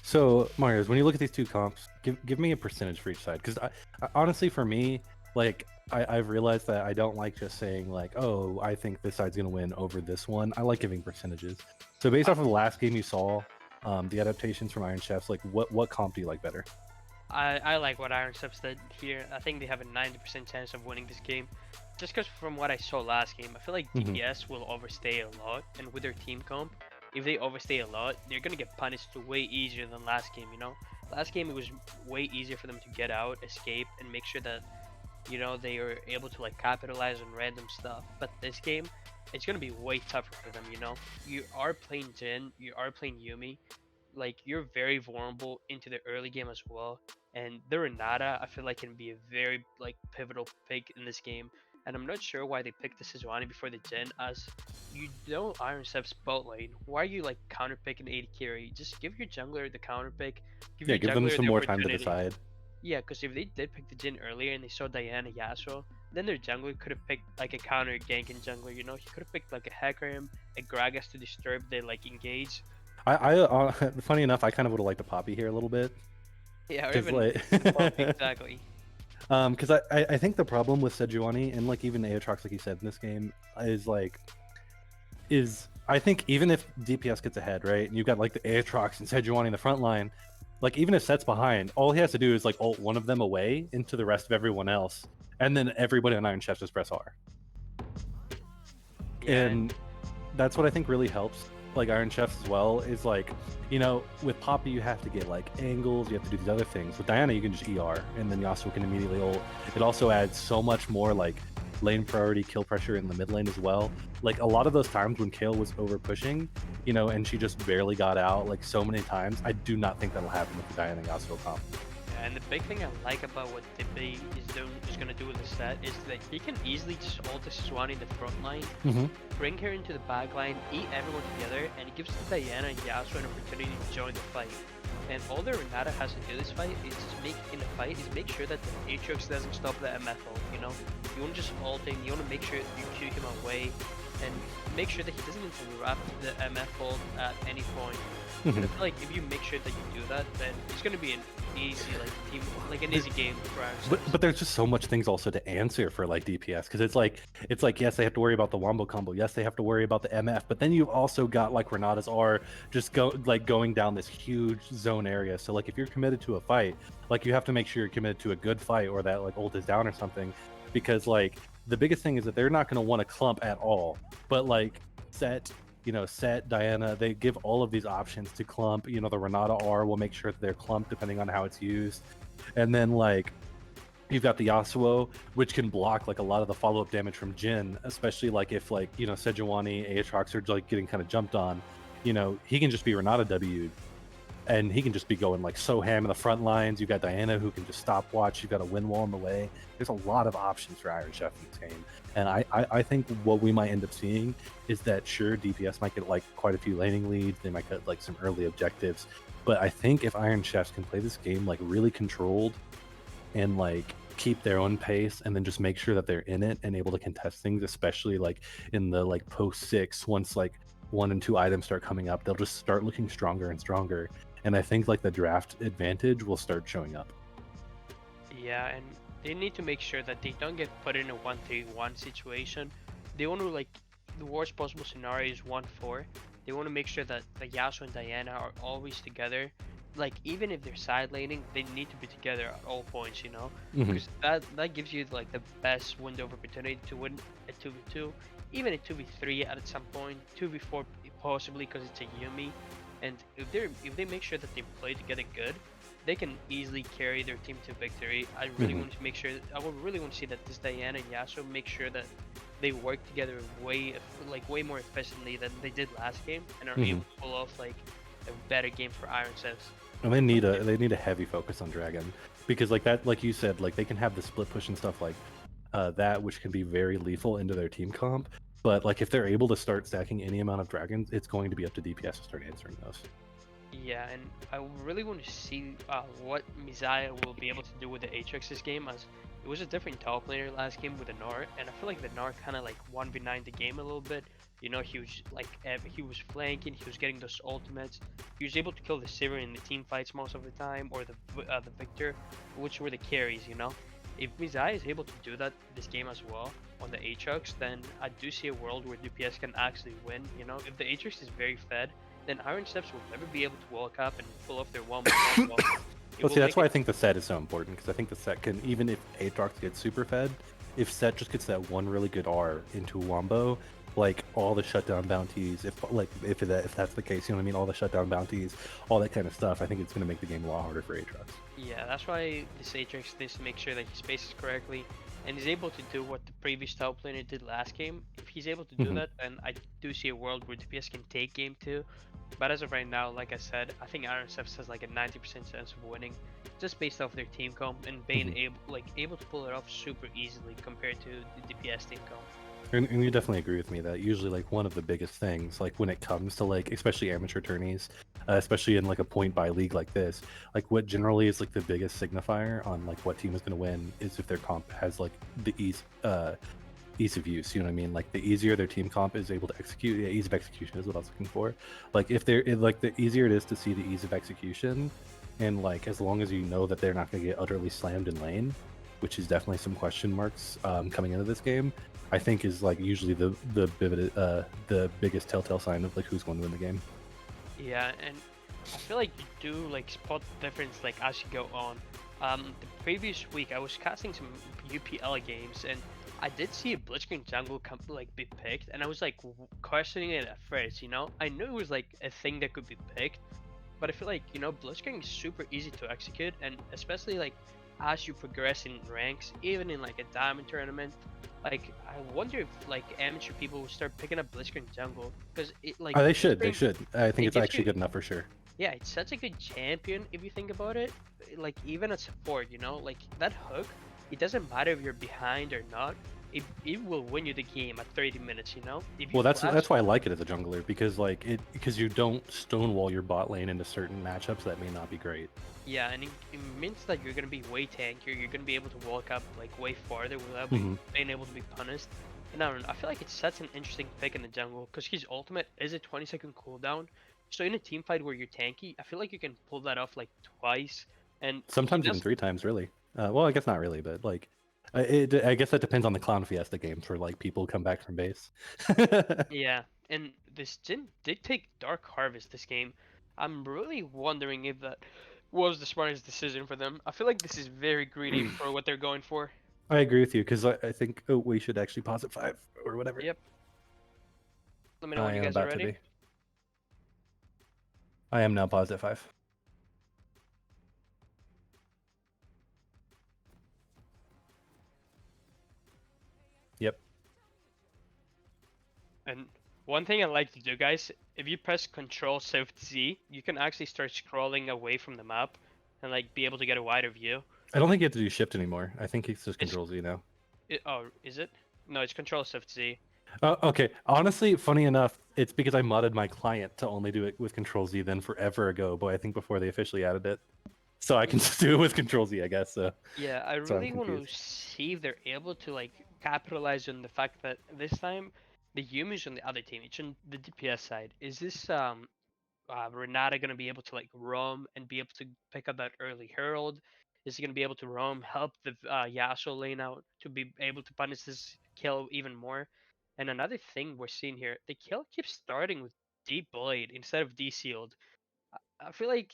So, Marius, when you look at these two comps, give me a percentage for each side. Because I honestly, for me, like, I've realized that I don't like just saying, like, oh, I think this side's going to win over this one. I like giving percentages. So, based off of the last game you saw, the adaptations from Iron Chefs, like, what comp do you like better? I like what Iron Chefs did here. I think they have a 90% chance of winning this game. Just because from what I saw last game, I feel like DPS will overstay a lot. And with their team comp, if they overstay a lot, they're going to get punished way easier than last game, you know? Last game, it was way easier for them to get out, escape, and make sure that, you know, they are able to, like, capitalize on random stuff. But this game, it's going to be way tougher for them, you know? You are playing Jhin, you are playing Yumi. Like, you're very vulnerable into the early game as well. And the Renata, I feel like, can be a very, like, pivotal pick in this game. And I'm not sure why they picked the Sejuani before the Jhin, as you know Iron Chef's bot lane. Why are you like counter picking AD carry? Just give your jungler the counter pick. Give them some more time to decide. Yeah, because if they did pick the Jhin earlier and they saw Diana Yasuo, then their jungler could have picked like a counter ganking jungler. You know, he could have picked like a Hecarim, a Gragas to disturb they like engage. Funny enough, I kind of would have liked a Poppy here a little bit. Yeah, or even like... exactly. Because I think the problem with Sejuani and like even Aatrox, like you said in this game, is I think even if DPS gets ahead, right, and you've got like the Aatrox and Sejuani in the front line, like even if Set's behind, all he has to do is like ult one of them away into the rest of everyone else, and then everybody on Iron Chefs just press R. Yeah. And that's what I think really helps like Iron Chefs as well, is like, you know, with Poppy you have to get like angles, you have to do these other things. With Diana you can just ER and then Yasuo can immediately ult. It also adds so much more like lane priority kill pressure in the mid lane as well. Like a lot of those times when Kale was over pushing, you know, and she just barely got out like so many times, I do not think that'll happen with the Diana Yasuo comp. And the big thing I like about what Dippy is gonna do with the set is that he can easily just ult the Sejuani in the front line, bring her into the back line, eat everyone together, and it gives Diana and Yasuo an opportunity to join the fight. And all the Renata has to do this fight is just make sure that the Aatrox doesn't stop the MF ult, you know? You want to just ult him, you want to make sure you Q him away, and make sure that he doesn't interrupt the MF ult at any point. And I feel like if you make sure that you do that, then it's gonna be an easy an easy game for ourselves. But there's just so much things also to answer for like DPS, because it's like yes, they have to worry about the wombo combo, yes they have to worry about the MF, but then you've also got like Renata's R just going down this huge zone area. So like if you're committed to a fight, like you have to make sure you're committed to a good fight, or that like ult is down or something, because like the biggest thing is that they're not going to want to clump at all. But like Set, Diana, they give all of these options to clump. You know, the Renata R will make sure that they're clumped depending on how it's used. And then like you've got the Yasuo, which can block like a lot of the follow-up damage from Jhin, especially like if like, you know, Sejuani, Aatrox are like getting kind of jumped on. You know, he can just be Renata W'd, and he can just be going like so ham in the front lines. You've got Diana who can just stopwatch. You've got a wind wall in the way. There's a lot of options for Iron Chef in this game. And I think what we might end up seeing is that sure, DPS might get like quite a few laning leads. They might get like some early objectives. But I think if Iron Chefs can play this game like really controlled and like keep their own pace, and then just make sure that they're in it and able to contest things, especially like in the like post 6, once like 1 and 2 items start coming up, they'll just start looking stronger and stronger. And I think like the draft advantage will start showing up. Yeah, and they need to make sure that they don't get put in a 1-3-1 situation. They want to like the worst possible scenario is 1-4. They want to make sure that the Yasuo and Diana are always together. Like even if they're side laning, they need to be together at all points, you know, because that gives you like the best window of opportunity to win a 2v2, even a 2v3 at some point, 2v4 possibly because it's a Yumi. And if they make sure that they play together good, they can easily carry their team to victory. I really want to make sure. I would really want to see that this Diana and Yasuo make sure that they work together way more efficiently than they did last game, and are able to pull off like a better game for Iron Sense. And they need a heavy focus on Dragon, because like that, like you said, like they can have the split push and stuff like that, which can be very lethal into their team comp. But like if they're able to start stacking any amount of dragons, it's going to be up to DPS to start answering those. Yeah, and I really want to see what Mizaya will be able to do with the Aatrox this game, as it was a different top laner last game with the Gnar, and I feel like the Gnar kind of like 1v9 the game a little bit. You know, he was like he was flanking, he was getting those ultimates, he was able to kill the Sivir in the team fights most of the time, or the Victor, which were the carries. You know, if Mizaya is able to do that this game as well on the Aatrox, then I do see a world where DPS can actually win. You know, if the Aatrox is very fed, then Iron Steps will never be able to walk up and pull off their one. Well, see, that's why I think the set is so important, because I think the set can, even if Aatrox gets super fed, if set just gets that one really good R into Wombo, like all the shutdown bounties, if that's the case, you know what I mean, all the shutdown bounties, all that kind of stuff, I think it's going to make the game a lot harder for Aatrox. Yeah, that's why this Aatrox needs to make sure that he spaces correctly and is able to do what the previous top laner did last game. If he's able to do that, then I do see a world where DPS can take game 2. But as of right now, like I said, I think Iron Steps has like a 90% chance of winning, just based off their team comp and being able to pull it off super easily compared to the DPS team comp. And you definitely agree with me that usually like one of the biggest things, like when it comes to like especially amateur tourneys, especially in like a point by league like this, like what generally is like the biggest signifier on like what team is going to win is if their comp has like the ease of use. You know what I mean? Like the easier their team comp is able to execute, ease of execution is what I was looking for. Like if they're like the easier it is to see the ease of execution, and like as long as you know that they're not going to get utterly slammed in lane, which is definitely some question marks coming into this game, I think is like usually the biggest telltale sign of like who's going to win the game. Yeah, and I feel like you do like spot the difference like as you go on. The previous week I was casting some UPL games, and I did see a Blitzcrank jungle be picked, and I was like questioning it at first. You know, I knew it was like a thing that could be picked, but I feel like, you know, Blitzcrank is super easy to execute, and especially like as you progress in ranks, even in like a diamond tournament. Like, I wonder if like amateur people will start picking up Blitzcrank jungle, because it like They should. I think it's actually you, good enough for sure. yeah, it's such a good champion if you think about it. Like even at support, you know, like that hook, it doesn't matter if you're behind or not. it will win you the game at 30 minutes. You know, if you Well, flash. that's why I like it as a jungler because because you don't stonewall your bot lane into certain matchups that may not be great. Yeah, and it means that you're gonna be way tankier. You're gonna be able to walk up like way farther without Hmm. being able to be punished. And I don't know, I feel like it sets an interesting pick in the jungle because his ultimate is a 20-second cooldown. So in a team fight where you're tanky, I feel like you can pull that off like twice. And he Sometimes even does. 3 times, really. Well, I guess not really, but like, I guess that depends on the Clown Fiesta games where like people come back from base. Yeah, and this Jin did take Dark Harvest this game. I'm really wondering if that was the smartest decision for them. I feel like this is very greedy for what they're going for. I agree with you because I think we should actually pause at 5 or whatever. Yep. Let me know I when you am guys are about to ready. be. I am now paused at 5. Yep. And one thing I like to do, guys, if you press Control Shift Z, you can actually start scrolling away from the map and like be able to get a wider view. I don't think you have to do shift anymore. I think it's just It's Control Z now. oh, is it? No, it's Control Shift Z. Okay. Honestly, funny enough, it's because I modded my client to only do it with Control Z then forever ago, but I think before they officially added it. So I can just do it with Control Z, I guess. Yeah, I So I'm really want to confused. see if they're able to like capitalize on the fact that this time the Yumi's on the other team. It's on the DPS side. Is this Renata gonna be able to like roam and be able to pick up that early herald? Is he gonna be able to roam, help the Yasuo lane out to be able to punish this kill even more? And another thing we're seeing here, the kill keeps starting with Deep Blade instead of D Sealed. I feel like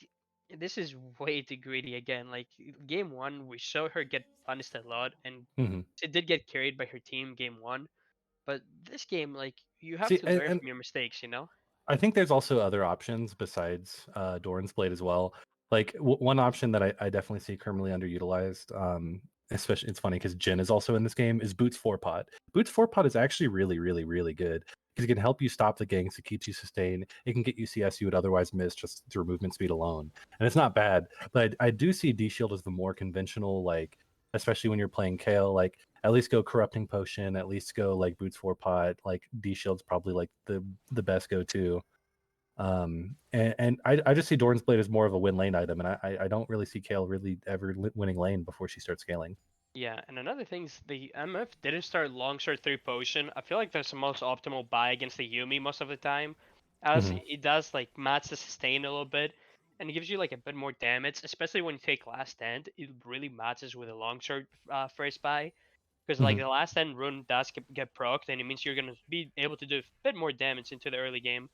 this is way too greedy again. Like game one, we saw her get punished a lot, and Hmm. she did get carried by her team game one. But this game, like you have See, to learn and from your mistakes, you know? I think there's also other options besides Doran's Blade as well. Like one option that I definitely see currently underutilized, especially it's funny because Jin is also in this game, is Boots 4-Pot. Boots 4-Pot is actually really, really, really good because it can help you stop the ganks, it keeps you sustained, it can get you CS you would otherwise miss just through movement speed alone. And it's not bad, but I do see D Shield as the more conventional, like, especially when you're playing Kale, like at least go corrupting potion, at least go like Boots 4-Pot, like D Shield's probably like the best go to. And I just see Doran's Blade as more of a win lane item, and I don't really see Kale really ever winning lane before she starts scaling. Yeah, and another thing is the MF didn't start Longsword 3 Potion. I feel like that's the most optimal buy against the Yumi most of the time, as Hmm. it does like match the sustain a little bit, and it gives you like a bit more damage, especially when you take Last Stand. It really matches with a Longsword first buy, because like Hmm. the Last Stand rune does get procced, and it means you're gonna be able to do a bit more damage into the early game.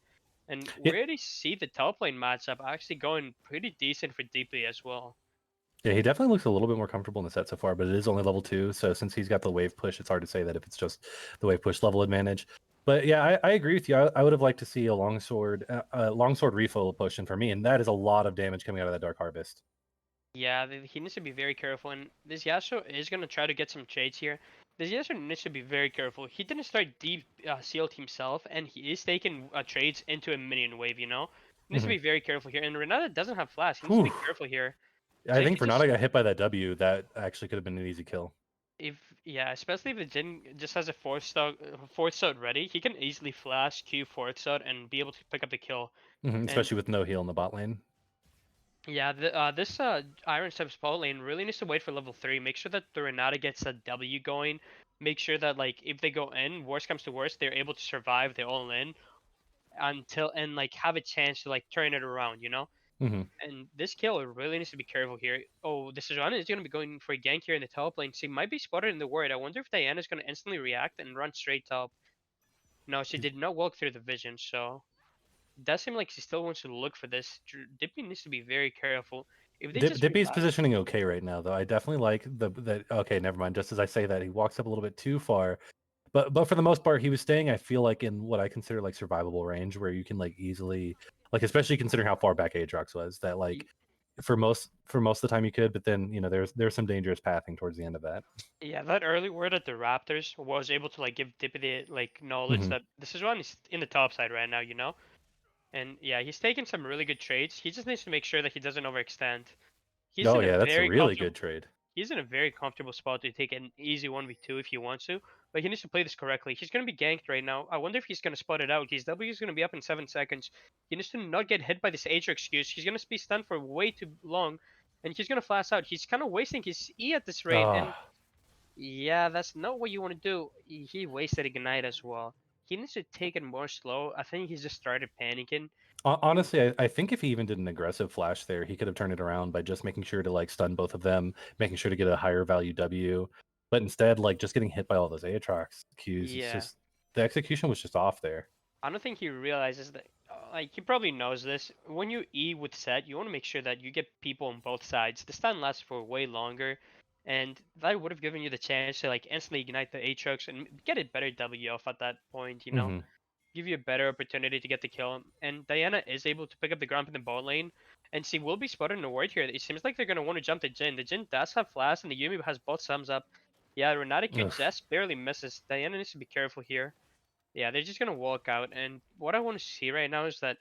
And Yeah, we already see the top lane matchup actually going pretty decent for DP as well. yeah, he definitely looks a little bit more comfortable in the set so far, but it is only level 2, so since he's got the wave push, it's hard to say that if it's just the wave push level advantage. But yeah, I agree with you. I would have liked to see a longsword refill potion for me, and that is a lot of damage coming out of that Dark Harvest. Yeah, he needs to be very careful, and this Yasuo is gonna try to get some trades here. This Yasuo needs to be very careful. He didn't start deep sealed himself, and he is taking trades into a minion wave. You know, he needs to Hmm. be very careful here. And Renata doesn't have flash. He needs to Whew. be careful here. I So if think he just Vernata got hit by that W. That actually could have been an easy kill. if yeah, especially if the Jin just has a fourth sword ready, he can easily flash Q fourth sword and be able to pick up the kill. Hmm. And Especially with no heal in the bot lane. yeah, this Iron Steps bot lane really needs to wait for level 3. Make sure that the Renata gets a W going. Make sure that like if they go in, worst comes to worst, they're able to survive the all in until and like have a chance to like turn it around, you know? Hmm. And this killer really needs to be careful here. Oh, this is is gonna be going for a gank here in the top lane. She might be spotted in the ward. I wonder if Diana's gonna instantly react and run straight top. No, she did not walk through the vision, so it does seem like she still wants to look for this. Dippy needs to be very careful. If they just Dippy's revive. positioning okay right now, though. I definitely like the. Okay, never mind. Just as I say that, he walks up a little bit too far, but for the most part, he was staying. I feel like in what I consider like survivable range, where you can like easily, like especially considering how far back Aatrox was, that like for most of the time you could, but then there's some dangerous pathing towards the end of that. Yeah, that early word at the Raptors was able to like give Dippy the like knowledge Hmm. that this is one is in the top side right now, you know? And yeah, he's taking some really good trades. He just needs to make sure that he doesn't overextend. He's Oh in a yeah, that's a very really good comfortable trade. he's in a very comfortable spot to take an easy 1v2 if he wants to, but he needs to play this correctly. He's going to be ganked right now. I wonder if he's going to spot it out. His W is going to be up in 7 seconds. He needs to not get hit by this Aatrox Q. He's going to be stunned for way too long, and he's going to flash out. He's kind of wasting his E at this rate, and Ah, yeah, that's not what you want to do. He wasted Ignite as well. He needs to take it more slow. I think he just started panicking. honestly, I think if he even did an aggressive flash there, he could have turned it around by just making sure to like stun both of them, making sure to get a higher value W. But instead, like just getting hit by all those Aatrox Qs, it's Yeah. just the execution was just off there. I don't think he realizes that. Like he probably knows this. When you E with set, you want to make sure that you get people on both sides. The stun lasts for way longer, and that would have given you the chance to like instantly ignite the Aatrox and get a better W off at that point. You know, Hmm. give you a better opportunity to get the kill. And Diana is able to pick up the Grump in the bot lane, and she will be spotted in the ward here. It seems like they're gonna want to jump the Jhin. The Jhin does have flash, and the Yumi has both sums up. Yeah, Renata Q Ugh. just barely misses. Diana needs to be careful here. Yeah, they're just gonna walk out, and what I want to see right now is that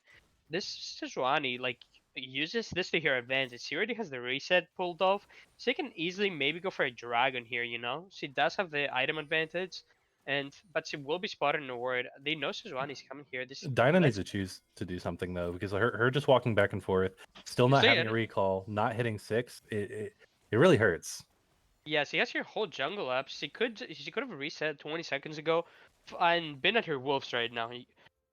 this Sejuani like uses this to her advantage. She already has the reset pulled off. She can easily maybe go for a dragon here. You know, she does have the item advantage, and but she will be spotted in the ward. They know Sejuani's coming here. This Dinah needs let's to choose to do something though, because her just walking back and forth, still not stay having in. a recall, not hitting 6, it really hurts. Yeah, she has her whole jungle up. She could have reset 20 seconds ago, and been at her wolves right now.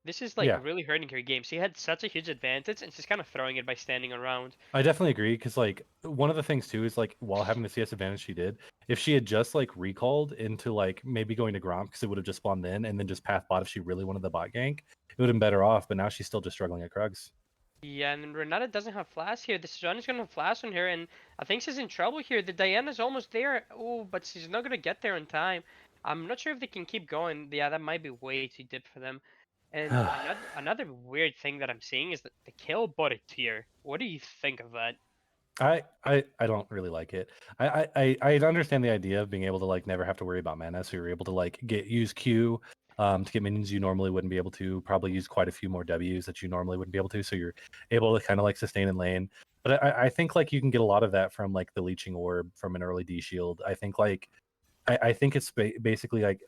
This is like Yeah, really hurting her game. She had such a huge advantage, and she's kind of throwing it by standing around. I definitely agree because like one of the things too is like while having the CS advantage she did, if she had just like recalled into like maybe going to Gromp because it would have just spawned in and then just path bot if she really wanted the bot gank, it would have been better off. But now she's still just struggling at Krugs. Yeah, and Renata doesn't have flash here. The Sejuani's gonna have flash on her, and I think she's in trouble here. The Diana's almost there. Oh, but she's not gonna get there in time. I'm not sure if they can keep going. Yeah, that might be way too deep for them. And another weird thing that I'm seeing is that the kill bought a tier. What do you think of that? I don't really like it. I understand the idea of being able to like never have to worry about mana, so you're able to like use Q to get minions you normally wouldn't be able to. Probably use quite a few more Ws that you normally wouldn't be able to, so you're able to kind of like sustain in lane. But I think like you can get a lot of that from like the leeching orb from an early D shield. I think like I think it's basically like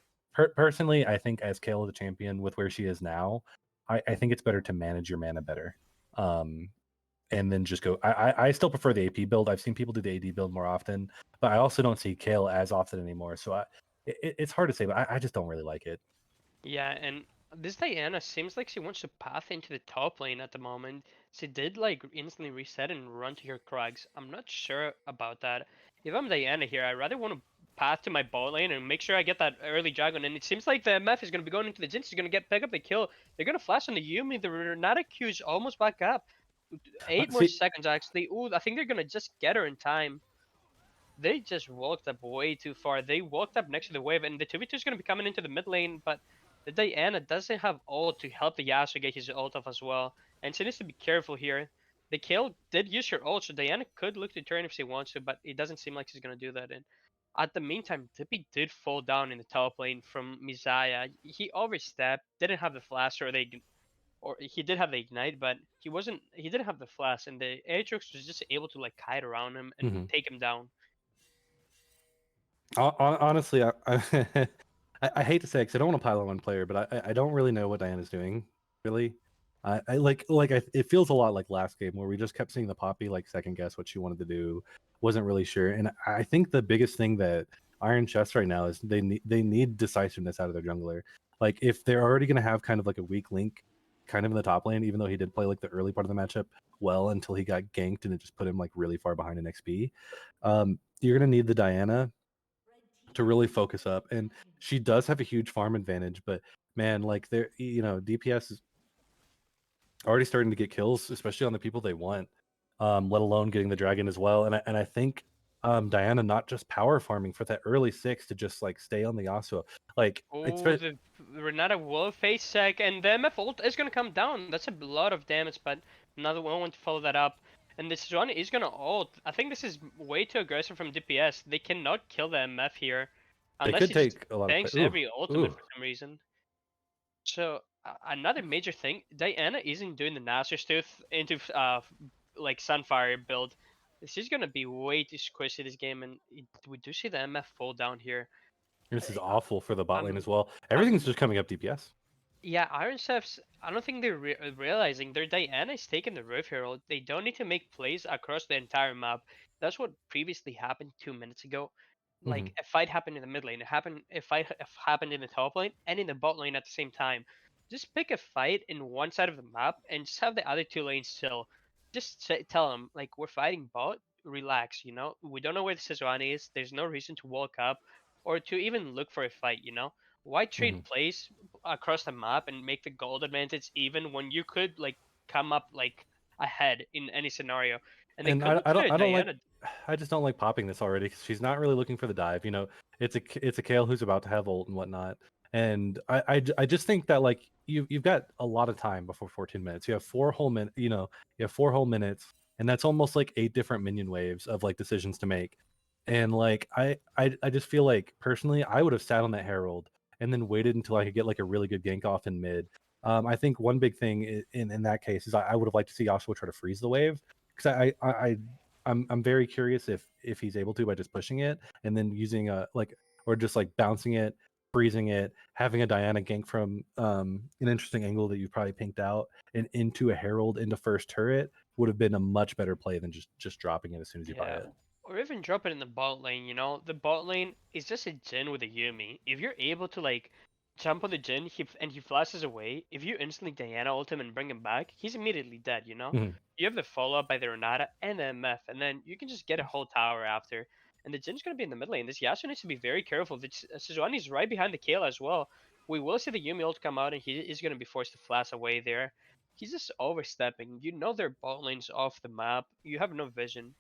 personally, I think as Kale the champion with where she is now, I think it's better to manage your mana better. Um, and then just go. I still prefer the AP build. I've seen people do the AD build more often, but I also don't see Kale as often anymore. So it's hard to say, but I just don't really like it. Yeah, and this Diana seems like she wants to path into the top lane at the moment. She did like instantly reset and run to her Krugs. I'm not sure about that. If I'm Diana here, I'd rather want to path to my bot lane and make sure I get that early dragon. And it seems like the MF is going to be going into the Jhin. She's going to pick up the kill. They're going to flash on the Yumi. The Renata Q is almost back up. 8 more See, seconds actually. Ooh, I think they're going to just get her in time. They just walked up way too far. They walked up next to the wave, and the 2v2 is going to be coming into the mid lane, but the Diana doesn't have ult to help the Yasuo get his ult off as well, and she needs to be careful here. The kill did use her ult, so Diana could look to turn if she wants to, but it doesn't seem like she's going to do that. And at the meantime, Dippy did fall down in the top lane from Mizaya. He overstepped, didn't have the flash, or he did have the ignite, but he didn't have the flash, and the Aatrox was just able to like hide around him and mhm. take him down. Honestly, I hate to say because I don't want to pile on one player, but I don't really know what Diana's doing. Really, it feels a lot like last game where we just kept seeing the Poppy like second guess what she wanted to do, wasn't really sure. And I think the biggest thing that Iron Chest right now is they need decisiveness out of their jungler. Like if they're already going to have kind of like a weak link, kind of in the top lane, even though he did play like the early part of the matchup well until he got ganked and it just put him like really far behind in XP. You're going to need the Diana to really focus up, and she does have a huge farm advantage, but man, like there, DPS is already starting to get kills, especially on the people they want, let alone getting the dragon as well. And I think Diana not just power farming for that early 6 to just like stay on the Yasuo, like it's Oh, the Renata will face check, and the MF ult is gonna come down. That's a lot of damage, but another one to follow that up. And this Sejuani is gonna ult. I think this is way too aggressive from DPS. They cannot kill the MF here, they unless could he just take a lot of tanks ooh, every ultimate ooh. for some reason. So another major thing, Diana isn't doing the Nasser's Tooth into like Sunfire build. This is gonna be way too squishy this game, and we do see the MF fall down here. This is I- awful for the bot lane I'm as well. Everything's I'm just coming up DPS. Yeah, Iron Chefs, I don't think they're realizing their Diana is taking the Rift Herald. They don't need to make plays across the entire map. That's what previously happened 2 minutes ago. Hmm. Like a fight happened in the mid lane, a fight happened in the top lane and in the bot lane at the same time. Just pick a fight in one side of the map and just have the other two lanes chill. Just tell them like we're fighting bot, relax. We don't know where the Sejuani is. There's no reason to walk up or to even look for a fight. Why Hmm. trade plays across the map and make the gold advantage even when you could like come up like ahead in any scenario? And they And could I, look I for don't a I don't like Diana. I just don't like popping this already because she's not really looking for the dive. It's a Kale who's about to have ult and whatnot. And I just think that like you've got a lot of time before 14 minutes. You have 4 whole minutes. You have 4 whole minutes, and that's almost like 8 different minion waves of like decisions to make. And like I just feel like personally I would have sat on that Herald and then waited until I could get like a really good gank off in mid. I think one big thing in that case is I would have liked to see Yasuo try to freeze the wave because I'm very curious if he's able to by just pushing it and then using a like or just like bouncing it, freezing it, having a Diana gank from an interesting angle that you've probably pinked out and into a Herald into first turret would have been a much better play than just dropping it as soon as you buy Yeah. it. Or even drop it in the bot lane. The bot lane is just a Jhin with a Yumi. If you're able to like jump on the Jhin and he flashes away, if you instantly Diana ult him and bring him back, he's immediately dead. Mhm. You have the follow up by the Renata and the MF, and then you can just get a whole tower after. And the Jin's gonna be in the mid lane. This Yasuo needs to be very careful. The Sejuani's right behind the Kale as well. We will see the Yumi ult come out and he is gonna be forced to flash away there. He's just overstepping. Their bot lane's off the map. You have no vision.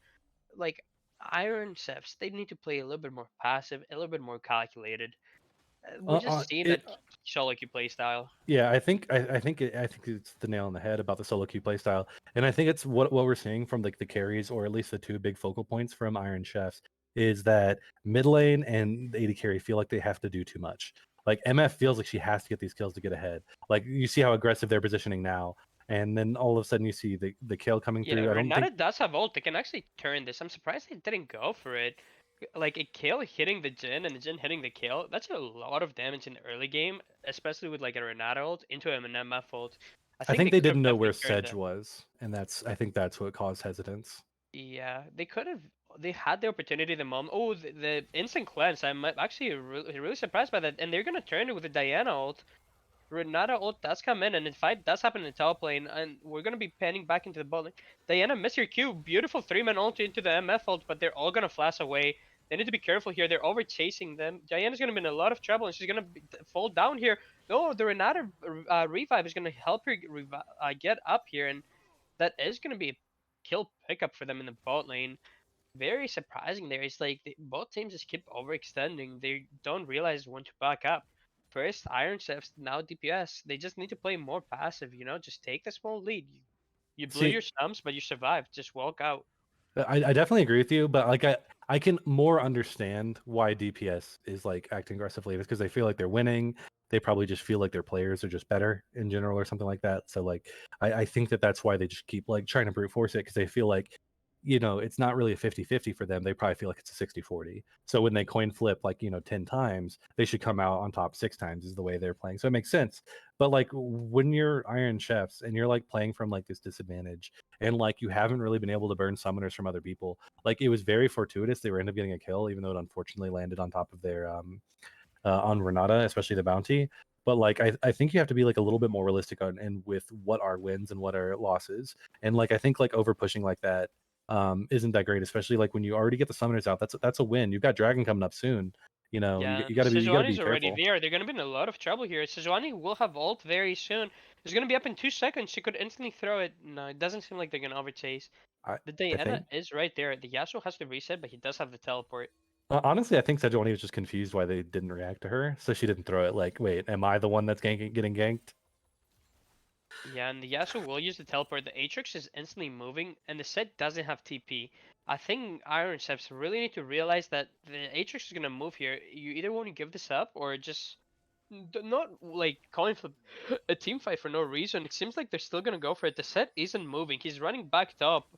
Like Iron Chefs, they need to play a little bit more passive, a little bit more calculated. We're just seeing It that solo queue play style. Yeah, I think it's the nail on the head about the solo queue playstyle, and I think it's what we're seeing from like the carries, or at least the two big focal points from Iron Chefs, is that mid lane and the AD carry feel like they have to do too much. Like MF feels like she has to get these kills to get ahead. Like you see how aggressive they're positioning now, and then all of a sudden you see the kill coming Yeah, through. I don't Renata think does have ult. They can actually turn this. I'm surprised they didn't go for it. Like a kill hitting the Jhin and the Jhin hitting the kill, that's a lot of damage in the early game, especially with like a Renata ult into an MF ult. I I think think they they could have didn't know where definitely turned Sedge that. was, and I think that's what caused hesitance. Yeah, they could have. They had the opportunity the moment. Oh, the instant cleanse. I'm actually really surprised by that. And they're gonna turn it with the Diana ult. Renata ult does come in, and in fight does happen in the top lane, and we're gonna be panning back into the bot lane. Diana, miss your Q. Beautiful 3-man ult into the MF ult, but they're all gonna flash away. They need to be careful here. They're over chasing them. Diana's gonna be in a lot of trouble, and she's gonna fall down here. No, the Renata revive is gonna help her get up here, and that is gonna be a kill pickup for them in the bot lane. Very surprising there. It's like both teams just keep overextending. They don't realize when to back up. First Iron Chefs, now DPS. They just need to play more passive. Just take the small lead. You blew See, your stumps, but you survived. Just walk out. I definitely agree with you, but like I can more understand why DPS is like acting aggressively. It's because they feel like they're winning. They probably just feel like their players are just better in general or something like that. So like I think that's why they just keep like trying to brute force it because they feel like it's not really a 50-50 for them. They probably feel like it's a 60-40. So when they coin flip like 10 times, they should come out on top 6 times is the way they're playing. So it makes sense. But like when you're Iron Chefs and you're like playing from like this disadvantage and like you haven't really been able to burn summoners from other people, like it was very fortuitous they were end up getting a kill even though it unfortunately landed on top of their on Renata, especially the bounty. But like I think you have to be like a little bit more realistic on and with what are wins and what are losses. And like I think like over pushing like that isn't that great, especially like when you already get the summoners out. That's a win. You've got Dragon coming up soon. Yeah, You got to be Sejuani's already careful. there. They're gonna be in a lot of trouble here. Sejuani will have ult very soon. It's gonna be up in 2 seconds. She could instantly throw it. No, it doesn't seem like they're gonna overchase. I The I Diana think is right there. The Yasuo has to reset, but he does have the teleport. honestly, I think Sejuani was just confused why they didn't react to her, so she didn't throw it. Like, wait, am I the one that's getting ganked? Yeah, and the Yasuo will use the teleport. The Aatrox is instantly moving, and the set doesn't have TP. I think Iron Chefs really need to realize that the Aatrox is gonna move here. You either want to give this up or just not like calling for a team fight for no reason. It seems like they're still gonna go for it. The set isn't moving. He's running back top.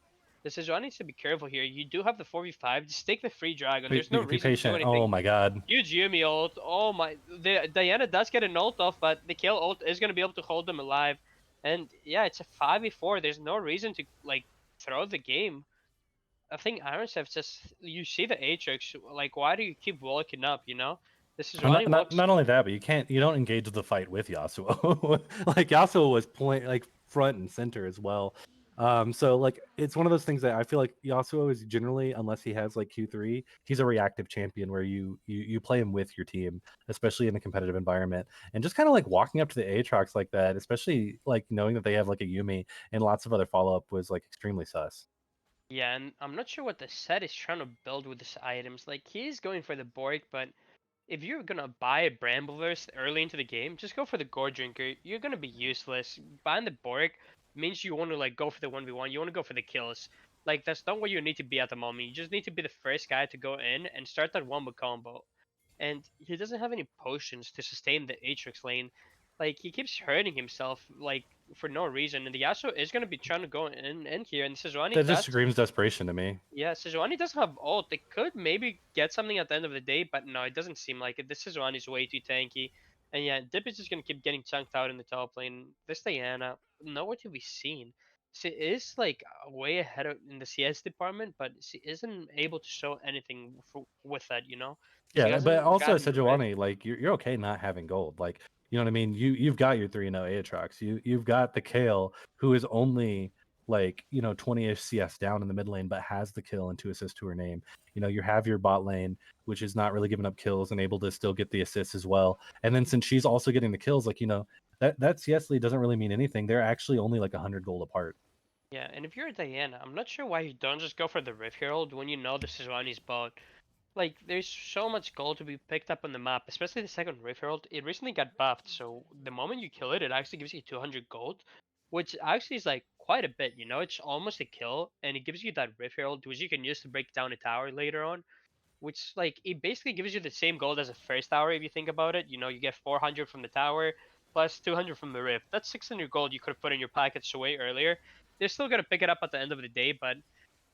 The Sejuani needs to be careful here. You do have the 4v5. Just take the free dragon. Be, There's no be, be reason to do patient. Oh anything. my god. Huge Yumi ult. Oh my. The Diana does get an ult off, but the kill ult is gonna be able to hold them alive. And yeah, it's a 5v4. There's no reason to like throw the game. I think Iron Chef just you see the Atrix. Like, why do you keep walking up? You know, the Sejuani walks. Not only that, but you don't engage the fight with Yasuo. Like Yasuo was like front and center as well. So like it's one of those things that I feel like Yasuo is generally, unless he has like Q3, he's a reactive champion where you play him with your team, especially in a competitive environment. And just kind of like walking up to the Aatrox like that, especially like knowing that they have like a Yumi and lots of other follow up was like extremely sus. Yeah, and I'm not sure what the set is trying to build with these items. Like, he's going for the Bork, but if you're gonna buy a Brambleverse early into the game, just go for the Gore Drinker. You're gonna be useless. Buying the Bork means you want to like go for the 1v1. You want to go for the kills. Like, that's not where you need to be at the moment. You just need to be the first guy to go in and start that wombo combo. And he doesn't have any potions to sustain the Atrix lane. Like, he keeps hurting himself like for no reason. And the Yasuo is gonna be trying to go in here, and That Sejuani just does. screams desperation to me. Yeah, Sejuani doesn't have ult. They could maybe get something at the end of the day, but no, it doesn't seem like it. This Sejuani is way too tanky. And yeah, Dip is just gonna keep getting chunked out in the top lane. This Diana, nowhere to be seen. She is like way ahead in the CS department, but she isn't able to show anything with that, you know? She Yeah, but hasn't also gotten the rift. Sejuani, like you're okay not having gold. Like, you know what I mean? You've got your 3-0 Aatrox. You've got the Kale who is only like, 20-ish CS down in the mid lane, but has the kill and 2 assists to her name. You have your bot lane, which is not really giving up kills and able to still get the assists as well. And then since she's also getting the kills, like, that CS lead doesn't really mean anything. They're actually only like 100 gold apart. Yeah, and if you're a Diana, I'm not sure why you don't just go for the Rift Herald when you know the Sejuani's bot. Like, there's so much gold to be picked up on the map, especially the second Rift Herald. It recently got buffed, so the moment you kill it, it actually gives you 200 gold, which actually is like quite a bit, you know? It's almost a kill, and it gives you that Rift Herald, which you can use to break down a tower later on, which, like, it basically gives you the same gold as a first tower if you think about it. You know, you get 400 from the tower, plus 200 from the Rift. That's 600 gold you could have put in your pockets way earlier. They're still gonna pick it up at the end of the day, but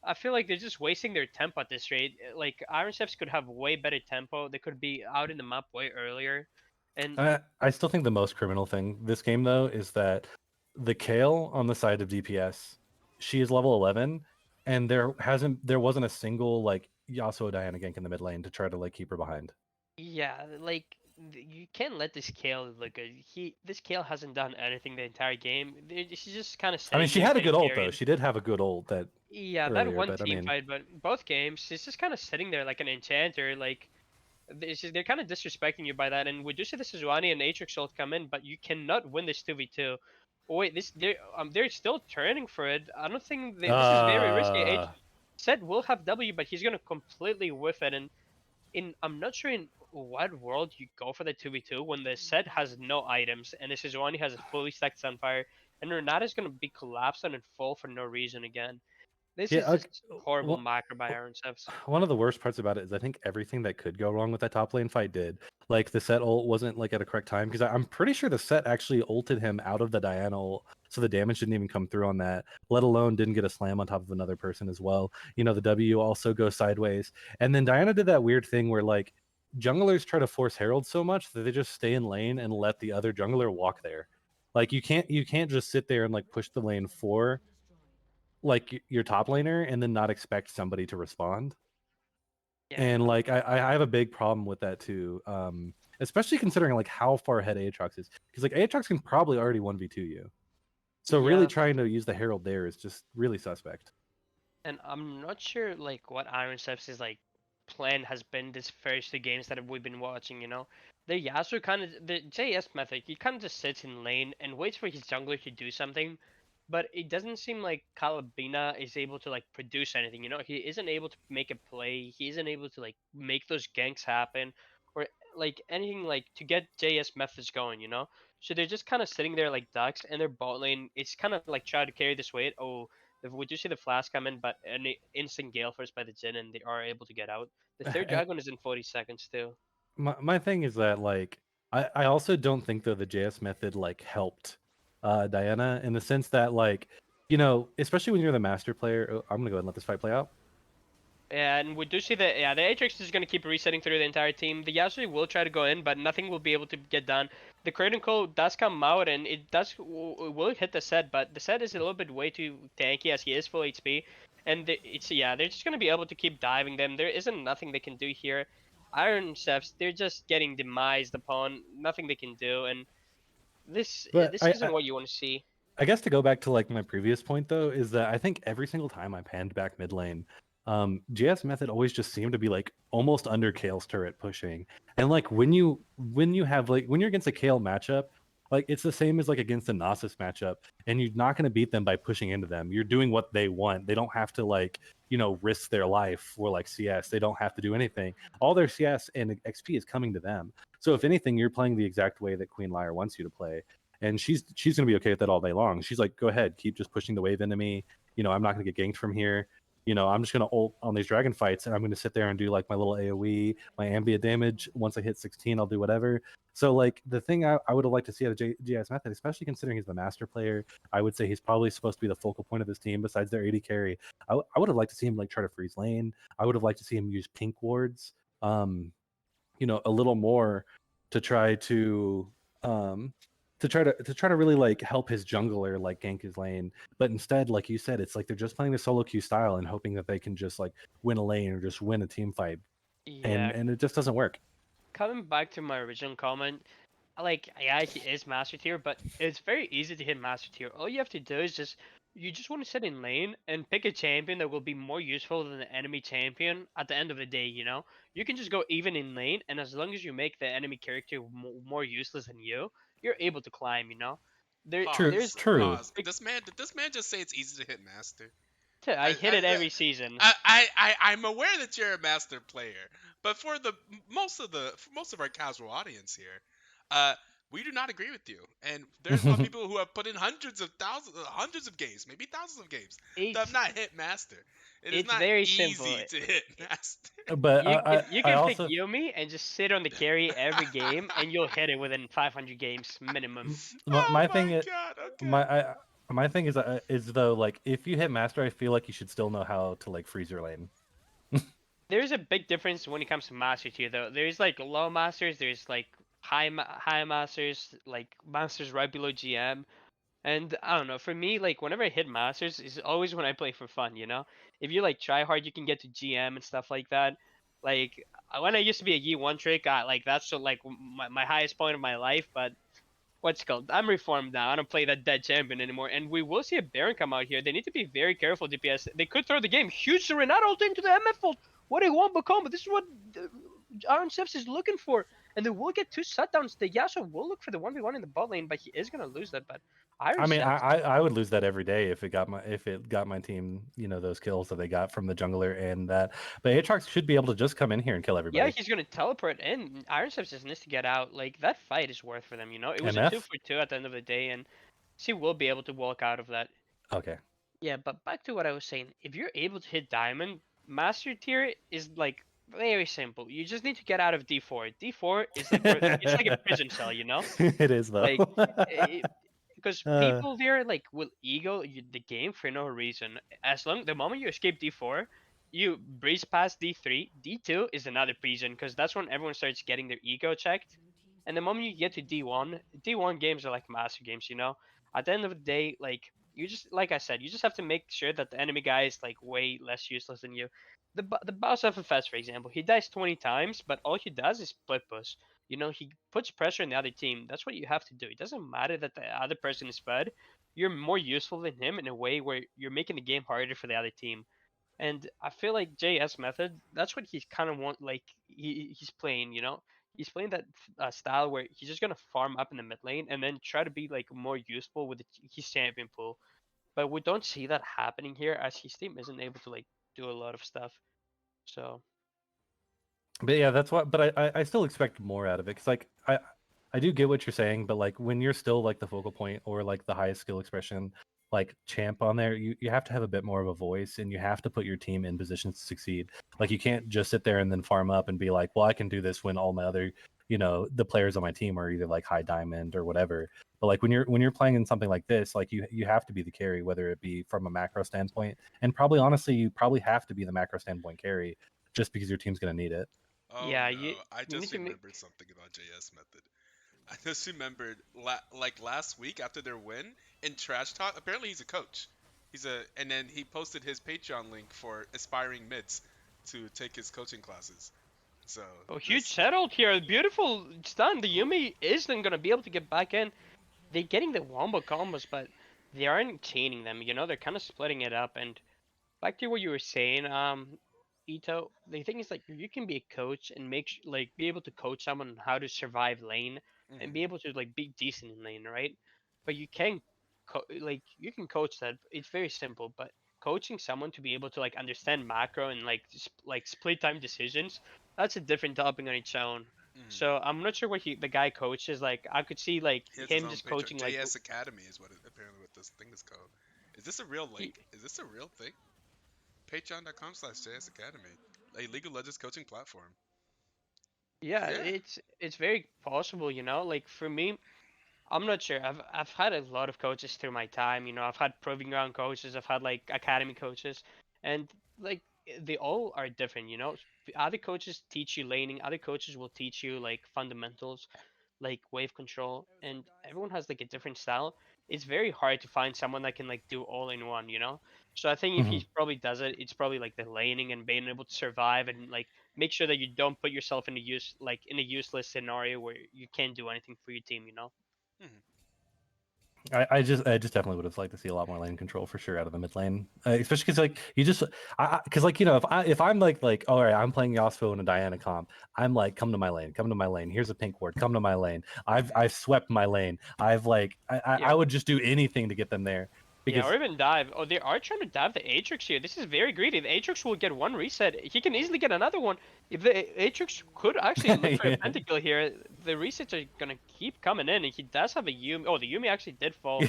I feel like they're just wasting their tempo at this rate. Like, Iron Chefs could have way better tempo. They could be out in the map way earlier. And I still think the most criminal thing this game though is that the Kale on the side of DPS, she is level 11, and there wasn't a single like Yasuo Diana gank in the mid lane to try to like keep her behind. yeah, like, you can't let this Kale look good. This Kale hasn't done anything the entire game. She's just kind of I mean, sitting she there had a getting good ult though. carried. She did have a good ult that Yeah, that earlier, one but I team mean, fight, but both games, she's just kind of sitting there like an enchanter. Like, they're kind of disrespecting you by that. And we do see the Sejuani and Atrix ult come in, but you cannot win this 2v2. Oh, wait, they're still turning for it. I don't think this is very risky. uh, Said will have W, but he's gonna completely whiff it. And I'm not sure in what world you go for the 2v2 when the set has no items and the Sejuani has a fully stacked Sunfire, and Renata's gonna be collapsed on and full for no reason again. This yeah. is just horrible macro by Iron Chefs. One of the worst parts about it is I think everything that could go wrong with that top lane fight did. Like the set ult wasn't like at a correct time because I'm pretty sure the set actually ulted him out of the Diana ult, so the damage didn't even come through on that. Let alone didn't get a slam on top of another person as well. The W also goes sideways, and then Diana did that weird thing where like junglers try to force Herald so much that they just stay in lane and let the other jungler walk there. Like you can't just sit there and like push the lane for like your top laner and then not expect somebody to respond. Yeah, And no. like I have a big problem with that too, especially considering like how far ahead Aatrox is, because like Aatrox can probably already 1v2 you. So really Yeah, trying to use the Herald there is just really suspect. and I'm not sure like what Iron Chefs' like plan has been this first two games that we've been watching. You know, the Yasuo kind of the JS method. He kind of just sits in lane and waits for his jungler to do something, but it doesn't seem like Calabina is able to like produce anything. You know, he isn't able to make a play. He isn't able to like make those ganks happen, or like anything like to get JS methods going. You know, so they're just kind of sitting there like ducks, and their bot lane. It's kind of like trying to carry this weight. Oh, we do see the flash come in, but an instant gale force by the Jin, and they are able to get out. The third And dragon is in 40 seconds too. my thing is that like I also don't think though the JS method like helped Diana in the sense that like you know, especially when you're the master player. I'm gonna go ahead and let this fight play out. And we do see that, yeah, the Atrix is going to keep resetting through the entire team. The Yasui will try to go in, but nothing will be able to get done. The critical does come out, and it will hit the set, but the set is a little bit way too tanky as he is full HP. And they're just going to be able to keep diving them. There isn't nothing they can do here. Iron Chefs, they're just getting demised upon. Nothing they can do, and But this isn't what you want to see. I guess to go back to like my previous point though, is that I think every single time I panned back mid lane, GS method always just seemed to be like almost under Kale's turret pushing. And like when you have like when you're against a Kale matchup, like it's the same as like against a Nasus matchup, and you're not gonna beat them by pushing into them. You're doing what they want. They don't have to like, you know, risk their life for like CS. They don't have to do anything. All their CS and XP is coming to them. So if anything, you're playing the exact way that Queen Lyre wants you to play, and she's gonna be okay with that all day long. She's like, go ahead, keep just pushing the wave into me. You know, I'm not gonna get ganked from here. You know, I'm just gonna ult on these dragon fights, and I'm gonna sit there and do like my little AOE, my ambient damage. Once I hit 16, I'll do whatever. So like the thing I would have liked to see out of GS method, especially considering he's the master player, I would say he's probably supposed to be the focal point of this team besides their AD carry. I would have liked to see him like try to freeze lane. I would have liked to see him use pink wards. You know, a little more to try to really like help his jungler like gank his lane. But instead, like you said, it's like they're just playing the solo queue style and hoping that they can just like win a lane or just win a team fight, Yeah, and it just doesn't work. coming back to my original comment, like, yeah, he is master tier, but it's very easy to hit master tier. All you have to do is you just want to sit in lane and pick a champion that will be more useful than the enemy champion at the end of the day, you know? You can just go even in lane, and as long as you make the enemy character more useless than you, you're able to climb, you know? True, Pause. There's true. Pause. Did this man just say it's easy to hit master? I hit it every season. I'm aware that you're a master player, but for most of our casual audience here, uh, we do not agree with you. And there's a lot of people who have put in hundreds of games, maybe thousands of games that have It's not hit master. It is it's not very simple. easy to hit master. But You I can pick also Yumi and just sit on the carry every game, and you'll hit it within 500 games minimum. Oh my my thing god. Okay. my thing is though, like if you hit master, I feel like you should still know how to like freeze your lane. There's a big difference when it comes to master tier, though. There's like low masters, there's like high masters, like masters right below GM. And I don't know, for me, like whenever I hit masters, is always when I play for fun, you know. If you like try hard, you can get to GM and stuff like that. Like when I used to be a Yi 1 trick, like that's like my highest point of my life. But what's it called? I'm reformed now. I don't play that dead champion anymore. And we will see a Baron come out here. They need to be very careful, DPS. They could throw the game. Huge Renata ult into the MF ult. What a wombo combo. This is what Aaron Sips is looking for. And they will get two shutdowns. The Yasuo will look for the 1v1 in the bot lane, but he is going to lose that. But Iron I mean, Sips, I would lose that every day if it got my team, you know, those kills that they got from the jungler and that. But Aatrox should be able to just come in here and kill yeah, everybody. he's going to teleport in. Iron Sips just needs to get out. Like, that fight is worth for them, you know? It was a 2 MF. for 2 at the end of the day, and she will be able to walk out of that. Okay. Yeah, but back to what I was saying. If you're able to hit diamond, master tier is like very simple. You just need to get out of D4. D4 is like it's like a prison cell, you know? It is though. Like because uh, people there like will ego the game for no reason. As long the moment you escape D4, you breeze past D3. D2 is another prison because that's when everyone starts getting their ego checked. And the moment you get to D1, D1 games are like master games, you know? At the end of the day, like you just like I said, you just have to make sure that the enemy guy is like way less useless than you. The boss FFS, for example, he dies 20 times, but all he does is split push. You know, he puts pressure on the other team. That's what you have to do. It doesn't matter that the other person is fed. You're more useful than him in a way where you're making the game harder for the other team. And I feel like JS method, that's what he's kind of want. Like he's playing, you know, he's playing that style where he's just gonna farm up in the mid lane and then try to be like more useful with his champion pool. But we don't see that happening here as his team isn't able to like do a lot of stuff. So but yeah, that's what. But I still expect more out of it because like I do get what you're saying, but like when you're still like the focal point or like the highest skill expression, like champ on there, you have to have a bit more of a voice and you have to put your team in positions to succeed. Like you can't just sit there and then farm up and be like, well, I can do this when all my other, you know, the players on my team are either like high diamond or whatever. But like when you're playing in something like this, like you have to be the carry, whether it be from a macro standpoint, and probably honestly you probably have to be the macro standpoint carry, just because your team's gonna need it. Oh Yeah, no, I you need just to make. remembered something about JS Method. I just remembered like last week after their win in Trash Talk. Apparently he's a coach. And then he posted his Patreon link for aspiring mids to take his coaching classes. So Oh, huge this, settled here. Beautiful stun. The Yumi isn't gonna be able to get back in. They're getting the wombo combos, but they aren't chaining them. You know, they're kind of splitting it up. And back to what you were saying, Ito, the thing is like you can be a coach and like be able to coach someone on how to survive lane and be mhm, able to like be decent in lane, right? But you can like you can coach that. It's very simple, but coaching someone to be able to like understand macro and like like split time decisions, that's a different topic on its own. mhm. So I'm not sure what the guy coaches. Like I could see like He has his him own just Patreon. coaching like JS Academy is apparently what this thing is called. Is this a real he, link? Is this a real thing? Patreon.com/JS Academy, a League of Legends coaching platform. yeah, Yeah. it's very possible, you know. Like for me, I'm not sure. I've had a lot of coaches through my time. You know, I've had proving ground coaches. I've had like academy coaches, and like they all are different. You know, other coaches teach you laning. Other coaches will teach you like fundamentals, like wave control, and everyone has like a different style. It's very hard to find someone that can like do all in one. You know. So I think if Mhm. he probably does it, it's probably like the laning and being able to survive and like make sure that you don't put yourself in a in a useless scenario where you can't do anything for your team. You know. Mhm. I just definitely would have liked to see a lot more lane control for sure out of the mid lane, especially because like you just because like if I'm like all right, I'm playing Yasuo in a Diana comp, I'm like come to my lane, here's a pink ward, come to my lane, Mhm. I've swept my lane, I've like I Yeah, would just do anything to get them there yeah, or because even dive. Oh, they are trying to dive the Aatrix here. This is very greedy. The Aatrix will get one reset. He can easily get another one. If the Aatrix could actually look for a yeah. pentakill here, the resets are gonna keep coming in, and he does have a Yumi. Oh, the Yumi actually did fall,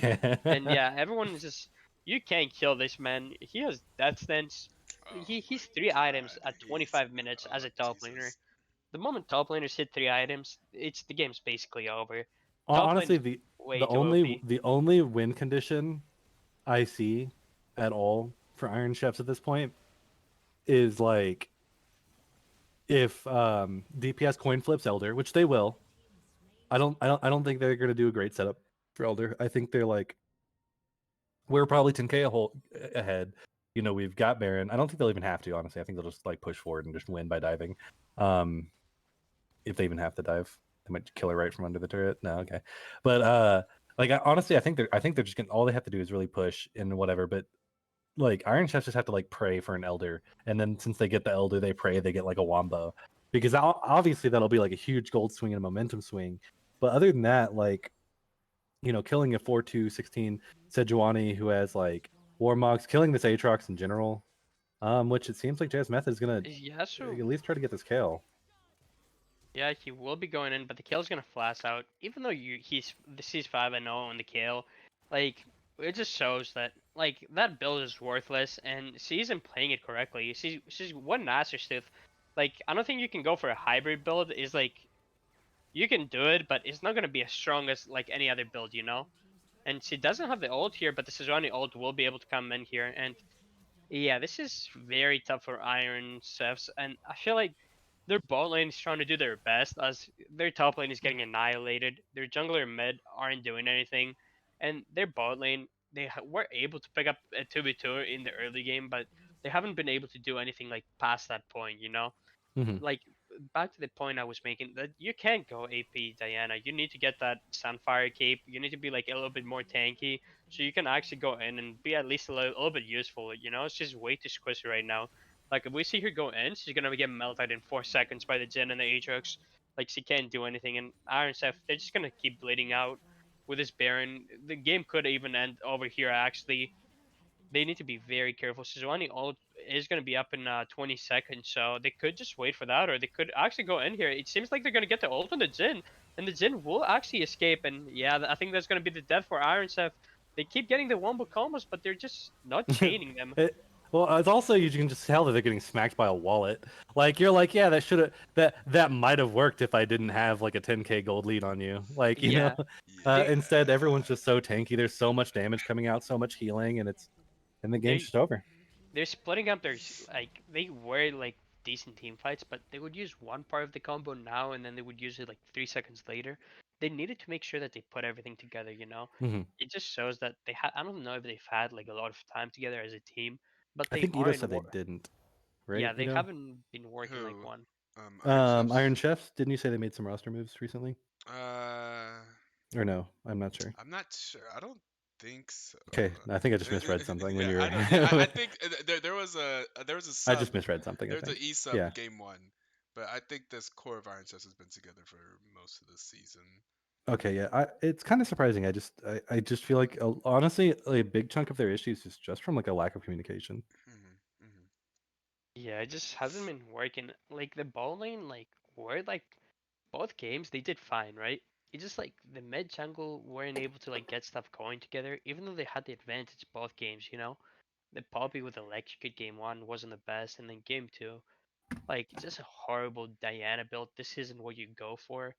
and Yeah. yeah, everyone is just. You can't kill this man. He has death stance. Oh He's my 3 items God. at He's 25 minutes as oh a top laner. Jesus. The moment top laners hit 3 items, it's the game's basically over. Top lane Honestly, is way too OP. the only win condition I see at all for Iron Chefs at this point is like if DPS coin flips Elder, which they will. I don't think they're gonna do a great setup for Elder. I think they're like we're probably 10k ahead. You know, we've got Baron. I don't think they'll even have to, honestly. I think they'll just like push forward and just win by diving. Um if they even have to dive. They might kill her right from under the turret. No, okay. But like honestly, I think they're just gonna all they have to do is really push and whatever. But like Iron Chefs just have to like pray for an elder, and then since they get the elder, they pray they get like a wombo, because obviously that'll be like a huge gold swing and a momentum swing. But other than that, like killing a 4-2-16 Sejuani who has like Warmogs, killing this Aatrox in general, which it seems like Jazz Method is gonna Yasuo. at least try to get this kill. Yeah, he will be going in, but the kill's gonna flash out. Even though he's 5-0 on the kill, like it just shows that like that build is worthless, and she isn't playing it correctly. She's one master stiff. Like I don't think you can go for a hybrid build. Is like you can do it, but it's not gonna be as strong as like any other build, you know. And she doesn't have the ult here, but the Sejuani ult will be able to come in here, and yeah, this is very tough for Iron Chefs, and I feel like their bot lane is trying to do their best as their top lane is getting annihilated. Their jungler and mid aren't doing anything, and their bot lane were able to pick up a 2v2 in the early game, but they haven't been able to do anything like past that point, you know? Hmm. Like back to the point I was making that you can't go AP Diana. You need to get that Sunfire cape. You need to be like a little bit more tanky so you can actually go in and be at least a little bit useful. You know, it's just way too squishy right now. Like if we see her go in, she's gonna get melted in 4 seconds by the Jin and the Aatrox. Like she can't do anything. And Iron Chef, they're just gonna keep bleeding out with this Baron. The game could even end over here actually. They need to be very careful. Sejuani ult is going to be up in 20 seconds, so they could just wait for that, or they could actually go in here. It seems like they're going to get the ult on the Jin, and the Jin will actually escape. And yeah, I think that's going to be the death for Iron Chef. They keep getting the wombo combos, but they're just not chaining them. Well, it's also you can just tell that they're getting smacked by a wallet. Like you're like, yeah, that should have that might have worked if I didn't have like a 10k gold lead on you. Like you know, Yeah, Yeah. they instead everyone's just so tanky. There's so much damage coming out, so much healing, and the game's they just over. they're splitting up their like they were like decent team fights, but they would use one part of the combo now and then they would use it like 3 seconds later. They needed to make sure that they put everything together, you know. Hmm. It just shows that they had. I don't know if they've had like a lot of time together as a team, but I they think Ito aren't. said they didn't, right? Yeah, they Ito. haven't been working like Who? one. Iron Iron Chefs? Chefs. Didn't you say they made some roster moves recently? Uh, Or no? I'm not sure. I'm not sure. I don't think so. Okay, I think I just misread something when Yeah, you I don't. Yeah, I were. think there was a I sub. just misread something. I There's an think. E sub Yeah. game one, but I think this core of Iron Chefs has been together for most of the season. Okay, yeah. It's kind of surprising. I just feel like honestly, a big chunk of their issues is just from like a lack of communication. Hmm. Hmm. Yeah, it just hasn't been working. Like the ball lane, like were like both games they did fine, right? It just like the mid jungle weren't able to like get stuff going together, even though they had the advantage both games, you know. The Poppy with Electrocute game one wasn't the best, and then game two, like just a horrible Diana build. This isn't what you go for.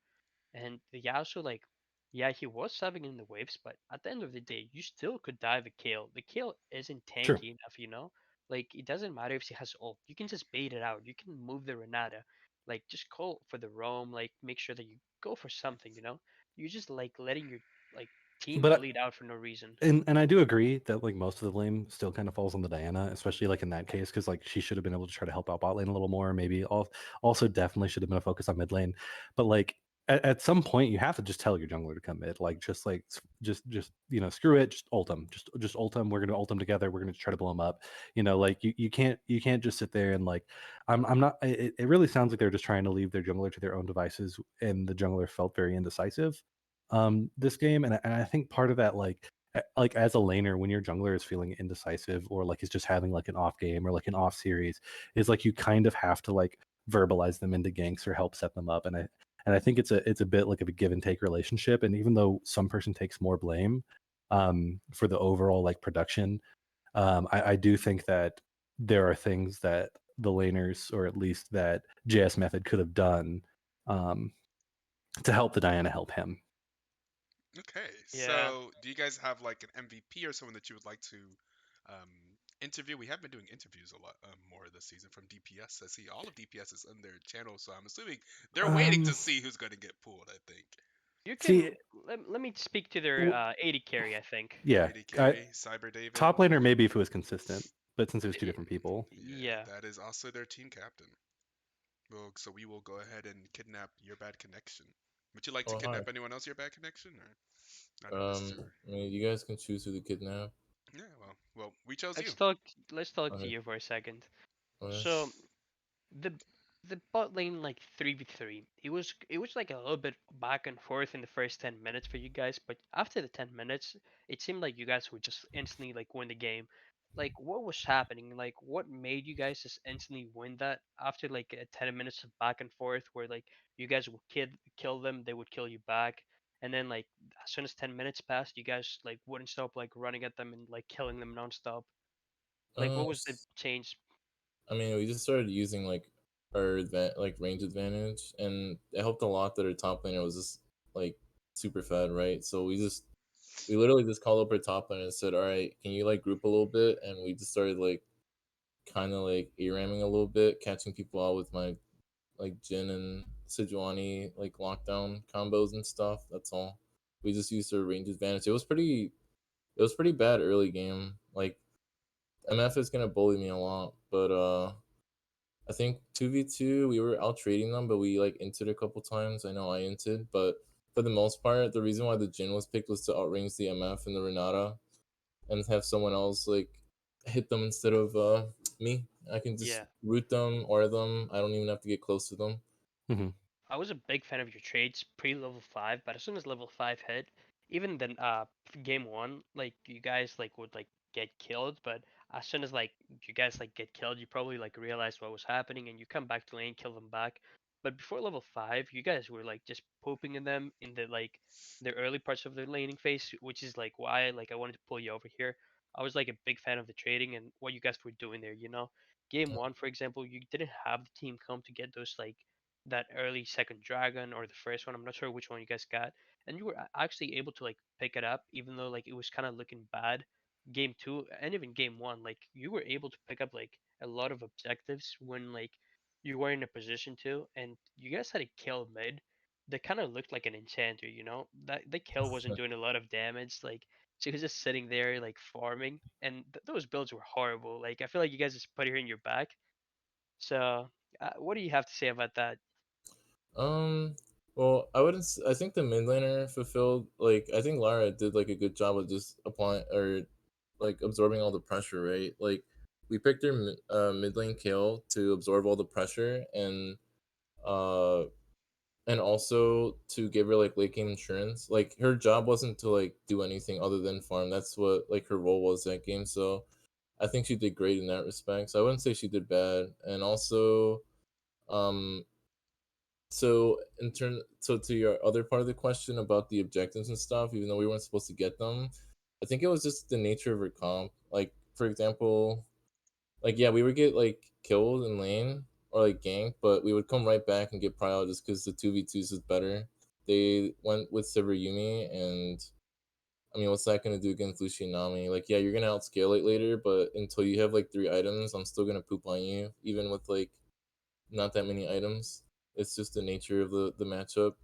And the Yasuo, like, yeah, he was subbing in the waves, but at the end of the day, you still could dive a kill. The kill isn't True. tanky enough, you know? Like, it doesn't matter if she has ult. You can just bait it out. You can move the Renata. Like, just call for the roam. Like, make sure that you go for something, you know? You're just, like, letting your, like, team But bleed out for no reason. and I do agree that like most of the blame still kind of falls on the Diana, especially like in that case, because like she should have been able to try to help out bot lane a little more. Maybe also definitely should have been a focus on mid lane. But like at some point, you have to just tell your jungler to come mid. Like just screw it, just ult them, just ult them. We're gonna ult them together. We're gonna try to blow them up. Like you can't just sit there and like I'm not. It really sounds like they're just trying to leave their jungler to their own devices, and the jungler felt very indecisive this game, and I think part of that like as a laner when your jungler is feeling indecisive or like is just having like an off game or like an off series is like you kind of have to like verbalize them into ganks or help set them up, and I think it's a bit like of a give and take relationship, and even though some person takes more blame for the overall like production, I do think that there are things that the laners or at least that JS Method could have done um, to help the Diana help him. Okay, Yeah. so do you guys have like an MVP or someone that you would like to um, interview? We have been doing interviews a lot more this season from DPS. I see all of DPS is on their channel, so I'm assuming they're waiting to Um, see who's going to get pulled. I think You See, can, let me speak to their 80 carry, I think. yeah, AD carry, Cyber David. top laner maybe if it was consistent, but since it was two Y- different people, Yeah, Yeah. that is also their team captain. Well, so we will go ahead and kidnap your bad connection. Would you like to Oh, hi. kidnap anyone else your bad connection, or not necessary? I mean, you guys can choose who to kidnap. Yeah, well, we chose you. Let's talk let's talk to Okay. you for a second. Okay. So the the bot lane like 3v3, it was like a little bit back and forth in the first 10 minutes for you guys, but after the 10 minutes it seemed like you guys would just instantly like win the game. Like what was happening? Like what made you guys just instantly win that after like 10 minutes of back and forth where like you guys would kill them, they would kill you back, and then like as soon as 10 minutes passed you guys like wouldn't stop like running at them and like killing them nonstop. Like what was the S- change? I mean, we just started using like our like range advantage, and it helped a lot that our top laner was just like super fed, right? So we literally just called up our top laner and said, "All right, can you like group a little bit?" And we just started like kind of like ARAMing a little bit, catching people out with my like Jin and Sejuani like lockdown combos and stuff. That's all. We just used our range advantage. It was pretty bad early game. Like MF is gonna bully me a lot, but I think 2v2 we were out trading them, but we like inted a couple times. I know I inted, but for the most part, the reason why the Jin was picked was to outrange the MF and the Renata and have someone else like hit them instead of me. I can just Yeah. root them or them. I don't even have to get close to them. hmm I was a big fan of your trades pre level five, but as soon as level five hit, even then game one, like you guys like would like get killed, but as soon as like you guys like get killed, you probably like realize what was happening and you come back to lane, kill them back. But before level 5, you guys were like just pooping in them in the early parts of the laning phase, which is like why like I wanted to pull you over here. I was like a big fan of the trading and what you guys were doing there. Game one, for example, you didn't have the team come to get those like that early second dragon or the first one. I'm not sure which one you guys got, and you were actually able to like pick it up, even though like it was kind of looking bad. Game two and even game one, like you were able to pick up like a lot of objectives when like you were in a position to, and you guys had a kill mid that kind of looked like an enchanter. That the kill wasn't doing a lot of damage. Like she was just sitting there like farming, and those builds were horrible. Like I feel like you guys just put her in your back. So what do you have to say about that? Um, well, I wouldn't. I think the mid laner fulfilled, like, I think Lara did like a good job of just applying or like absorbing all the pressure, right? Like, we picked her mid lane kill to absorb all the pressure uh and also to give her like late game insurance. Like, her job wasn't to like do anything other than farm. That's what like her role was that game. So I think she did great in that respect. So I wouldn't say she did bad. And also, um, so to your other part of the question about the objectives and stuff, even though we weren't supposed to get them, I think it was just the nature of her comp. Like, for example, like, yeah, we would get like killed in lane or like gank, but we would come right back and get prio just because the 2v2s is better. They went with Silver Yumi, and I mean, what's that gonna do against Lucian Nami? Like, yeah, you're gonna outscale it later, but until you have like 3 items, I'm still gonna poop on you, even with like not that many items. It's just the nature of the matchup.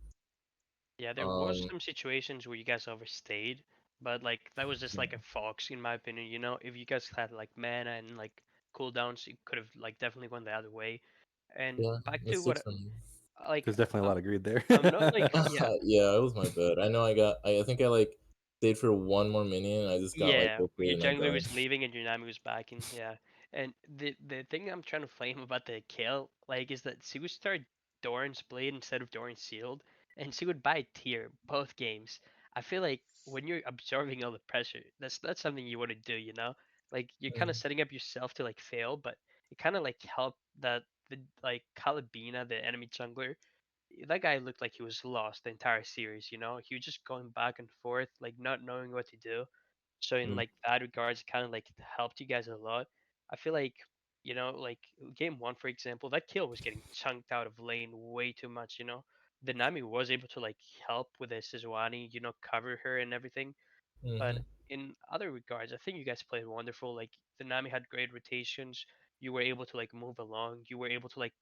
Yeah, there was Um, some situations where you guys overstayed, but like that was just yeah, like a fox in my opinion. If you guys had like mana and like cooldowns, you could have like definitely gone the other way. And yeah, back to that's it what for me. like There's definitely a lot of greed there. I'm not like yeah. Yeah, it was my bad. I know I think I like stayed for one more minute and I just got like Yeah, okay your and I jungler died. was leaving and your Nami was backing. Yeah, and the thing I'm trying to flame about the kill, like, is that she would start Doran's blade instead of Doran's shield, and she would buy tier both games. I feel like when you're absorbing all the pressure, that's something you want to do. Like you're kind of Mm, setting up yourself to like fail, but it kind of like helped that the like Calabina, the enemy jungler, that guy looked like he was lost the entire series. He was just going back and forth, like not knowing what to do. So in mm, like that regards, kind of like helped you guys a lot. I feel like like game one, for example, that kill was getting chunked out of lane way too much. The Nami was able to like help with the Sejuani, cover her and everything. But mhm, in other regards, I think you guys played wonderful. Like the Nami had great rotations. You were able to like move along. You were able to like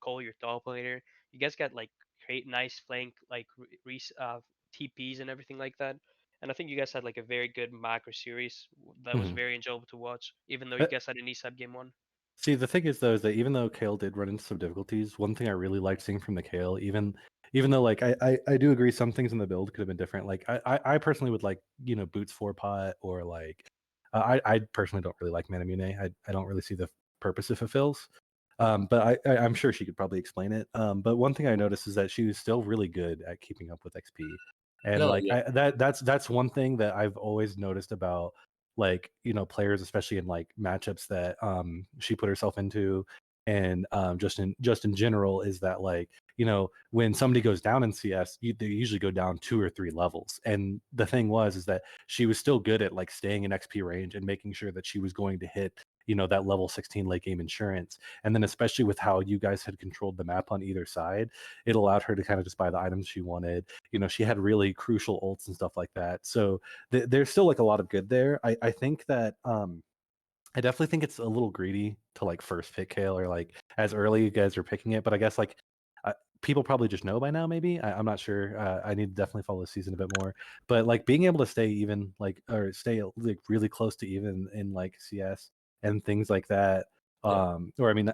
call your top laner. You guys got like great, nice flank like TPs and everything like that. And I think you guys had like a very good macro series that was Mhm. very enjoyable to watch, even though you Uh, guys had an ESAP game one. See, the thing is though, is that even though Kale did run into some difficulties, one thing I really liked seeing from the Kale, even though like I do agree some things in the build could have been different. Like I personally would like boots 4 pot or like I personally don't really like Manamune. I don't really see the purpose it fulfills. But I'm sure she could probably explain it. But one thing I noticed is that she was still really good at keeping up with XP, and no, like yeah, that's one thing that I've always noticed about like players, especially in like matchups that she put herself into, and just in general, is that like when somebody goes down in CS, they usually go down 2 or 3 levels, and the thing was is that she was still good at like staying in XP range and making sure that she was going to hit that level 16 late game insurance. And then especially with how you guys had controlled the map on either side, it allowed her to kind of just buy the items she wanted. She had really crucial ults and stuff like that. So there's still like a lot of good there. I think that I definitely think it's a little greedy to like first pick Kale, or like as early you guys are picking it. But I guess like uh, people probably just know by now. Maybe I'm not sure. I need to definitely follow the season a bit more. But like being able to stay even, like, or stay like really close to even in like CS and things like that. yeah. Or I mean,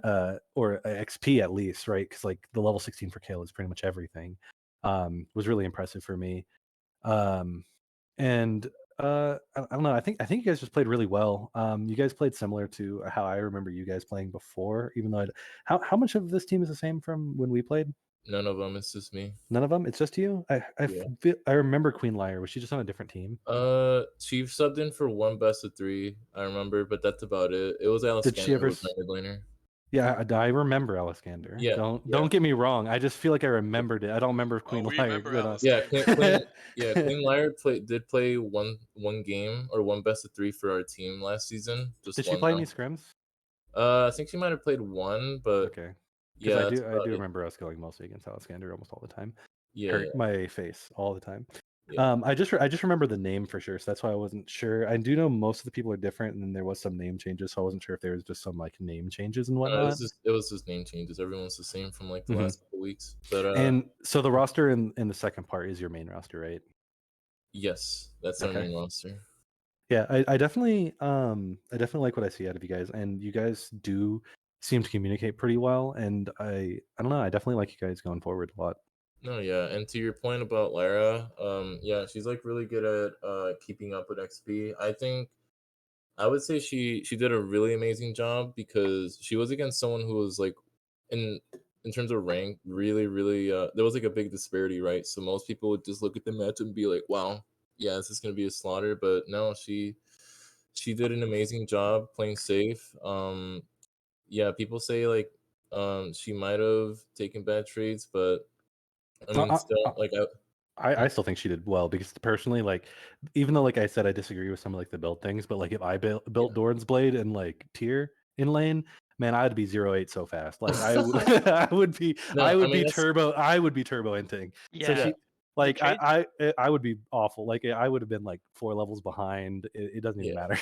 or XP at least, right? Because like the level 16 for Kale is pretty much everything. Was really impressive for me. Um, and I don't know. I think you guys just played really well. You guys played similar to how I remember you guys playing before. Even though how much of this team is the same from when we played? None of them. It's just me. None of them. It's just you. Yeah. I remember Queen Lyre. Was she just on a different team? Chief subbed in for one best of three, I remember, but that's about it. It was Alice Did she Scanner who ever? was my mid laner. Yeah, I remember Alexander. Yeah, Don't yeah, don't get me wrong. I just feel like I remembered it. I don't remember if Oh, Queen we Lyre remember good on. yeah. Alistair. Queen Lyre did play one game or one best of three for our team last season. Just Did she one play any though. scrims? I think she might have played one, but Okay, because yeah, that's I about do it. remember us going mostly against Alexander almost all the time. Yeah, Hurt my face all the time. yeah. I just remember the name for sure, so that's why I wasn't sure. I do know most of the people are different, and then there was some name changes, so I wasn't sure if there was just some like name changes and No, whatnot. it was just name changes. Everyone's the same from like the Mhm. last couple weeks. But And so the roster in the second part is your main roster, right? yes, that's our Okay. main roster. Yeah, I definitely like what I see out of you guys, and you guys do seem to communicate pretty well, and I don't know, I definitely like you guys going forward a lot. No, yeah, and to your point about Lara, yeah, she's like really good at keeping up with XP. I think I would say she did a really amazing job because she was against someone who was like in in terms of rank, really there was like a big disparity, right? So most people would just look at the match and be like, "Wow, yeah, this is gonna be a slaughter." But no, she did an amazing job playing safe. Yeah, people say like she might have taken bad trades, but I I, mean, I, still, like, I still think she did well because personally, like, even though like I said, I disagree with some of like the build things, but like if I built yeah, Doran's blade and like tier in lane, man, I'd be 0-8 so fast. Like I would, no, I mean that's I would be turbo inting. So Yeah, yeah, she, the like, trade. I would be awful. Like I would have been like 4 levels behind. It doesn't even yeah. matter.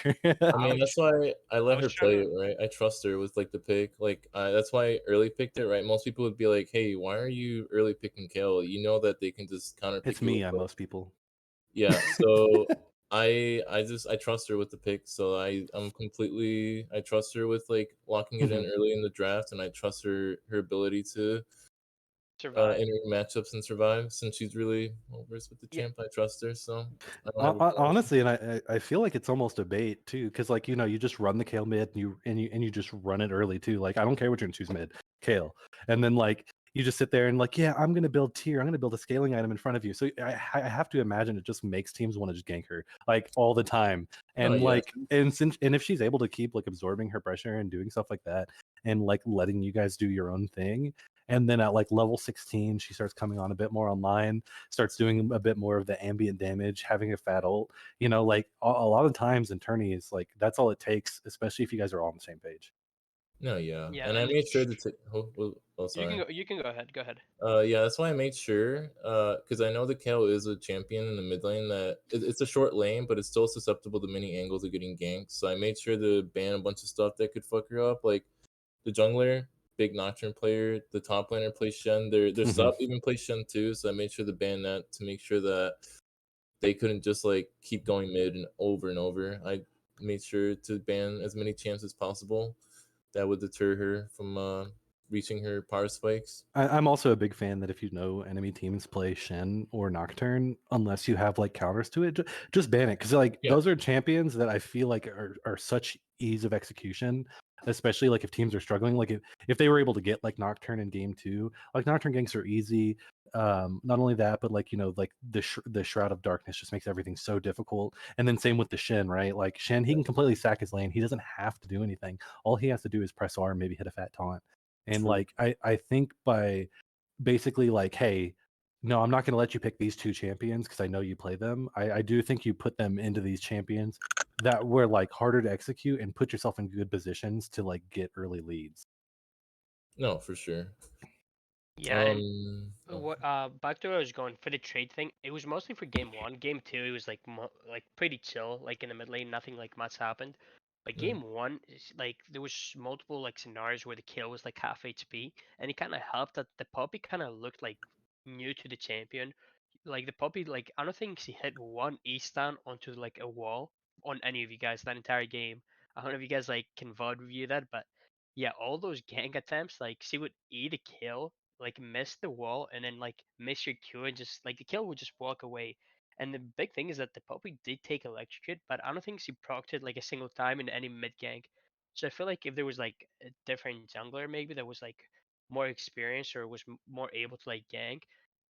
I I mean, was that's why I I let was her trying play to. it, right? I trust her with like the pick. Like that's why I early picked it, right? Most people would be like, "Hey, why are you early picking Kale? You know that they can just counter pick It's you with me on like." most people. Yeah, so I trust her with the pick. So I trust her with like locking it in Mhm. early in the draft, and I trust her ability to Survive. enter matchups and survive. Since she's really well versed with the Yeah, champ, I trust her. So I don't have a problem. Honestly, and I feel like it's almost a bait too, because like you just run the kale mid and you just run it early too. Like I don't care what you're gonna choose mid, kale, and then like you just sit there and like yeah, I'm gonna build tier, I'm gonna build a scaling item in front of you. So I have to imagine it just makes teams want to just gank her like all the time, No, and yeah, like and if she's able to keep like absorbing her pressure and doing stuff like that, and like letting you guys do your own thing, and then at like level 16 she starts coming on a bit more online, starts doing a bit more of the ambient damage, having a fat ult. Like a lot of times in tourneys, like that's all it takes, especially if you guys are all on the same page. no, yeah, yeah, and I and made sure to take. Oh, you can sorry. go. You can go ahead. Go ahead. Yeah, that's why I made sure. Because I know the Kale is a champion in the mid lane that it's a short lane, but it's still susceptible to many angles of getting ganked. So I made sure to ban a bunch of stuff that could fuck her up, like the jungler, big Nocturne player, the top laner plays Shen. Their Mhm. sub even plays Shen too. So I made sure to ban that to make sure that they couldn't just like keep going mid and over. I made sure to ban as many champs as possible. That would deter her from reaching her power spikes. I'm also a big fan that if you know enemy teams play Shen or Nocturne, unless you have like counters to it, just ban it because like Yeah, those are champions that I feel like are such ease of execution, especially like if teams are struggling. Like if they were able to get like Nocturne in game two, like Nocturne ganks are easy. Not only that, but like like the Shroud of Darkness just makes everything so difficult. And then same with the Shen, right? Like Shen, he can completely sack his lane. He doesn't have to do anything. All he has to do is press R, maybe hit a fat taunt. And true. like I think by basically like, hey, no, I'm not going to let you pick these two champions because I know you play them. I do think you put them into these champions that were like harder to execute and put yourself in good positions to like get early leads. No, for sure. Yeah, and Oh, what back to where I was going for the trade thing. It was mostly for game one. Game two, it was like like pretty chill, like in the mid lane, nothing like much happened. But mm, game one, like there was multiple like scenarios where the kill was like half HP, and it kind of helped that the puppy kind of looked like new to the champion. Like the puppy, like I don't think she hit one E stand onto like a wall on any of you guys that entire game. I don't know if you guys like can VOD review that, but yeah, all those gank attempts, like she would eat a kill, like miss the wall and then like miss your Q and just like the kill would just walk away. And the big thing is that the puppy did take electrocute, but I don't think she procced it like a single time in any mid gank. So I feel like if there was like a different jungler maybe that was like more experienced or was more able to like gank,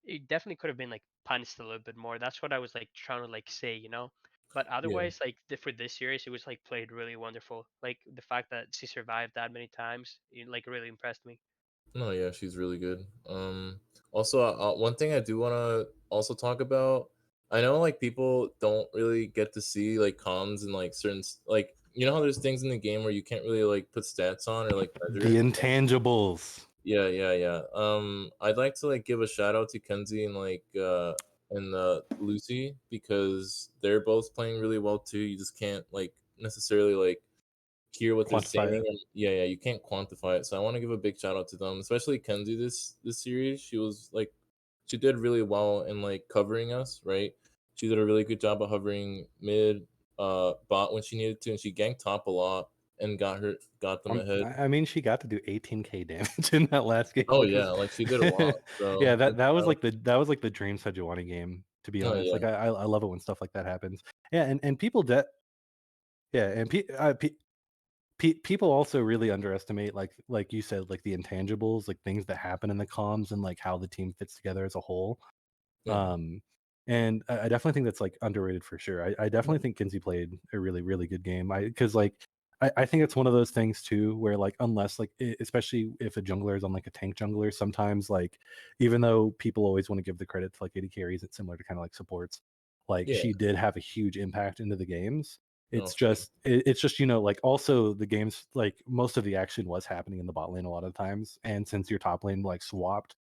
it definitely could have been like punished a little bit more. That's what I was like trying to like say. But Yeah. otherwise, like for this series, it was like played really wonderful. Like the fact that she survived that many times, it like really impressed me. No, yeah, she's really good. Also, one thing I do want to also talk about. I know like people don't really get to see like comms and like like you know how there's things in the game where you can't really like put stats on or like measure The it. intangibles. Yeah, yeah, yeah. I'd like to like give a shout out to Kenzie and Lucy because they're both playing really well too. You just can't like necessarily like hear what they're Quantify saying. it. And yeah, yeah, you can't quantify it. So I want to give a big shout out to them, especially Kenzie this series. She did really well in like covering us, right? She did a really good job of hovering mid bot when she needed to, and she ganked top a lot and got them ahead. I mean, she got to do 18k damage in that last game, Oh which yeah, was like she did a lot. yeah, So that was like the dream Sejuani game, to be oh honest. yeah, Like I love it when stuff like that happens. Yeah, and people yeah, and people also really underestimate like you said, like the intangibles, like things that happen in the comms and like how the team fits together as a whole. yeah, Um, and I definitely think that's like underrated for sure. I definitely think Kinsey played a really, really good game. Because like I think it's one of those things too where like unless like especially if a jungler is on like a tank jungler, sometimes like even though people always want to give the credit to like AD carries, it's similar to kind of like supports. Like yeah. she did have a huge impact into the games. No, It's for sure. just it's just like also the games like most of the action was happening in the bot lane a lot of times, and since your top lane like swapped,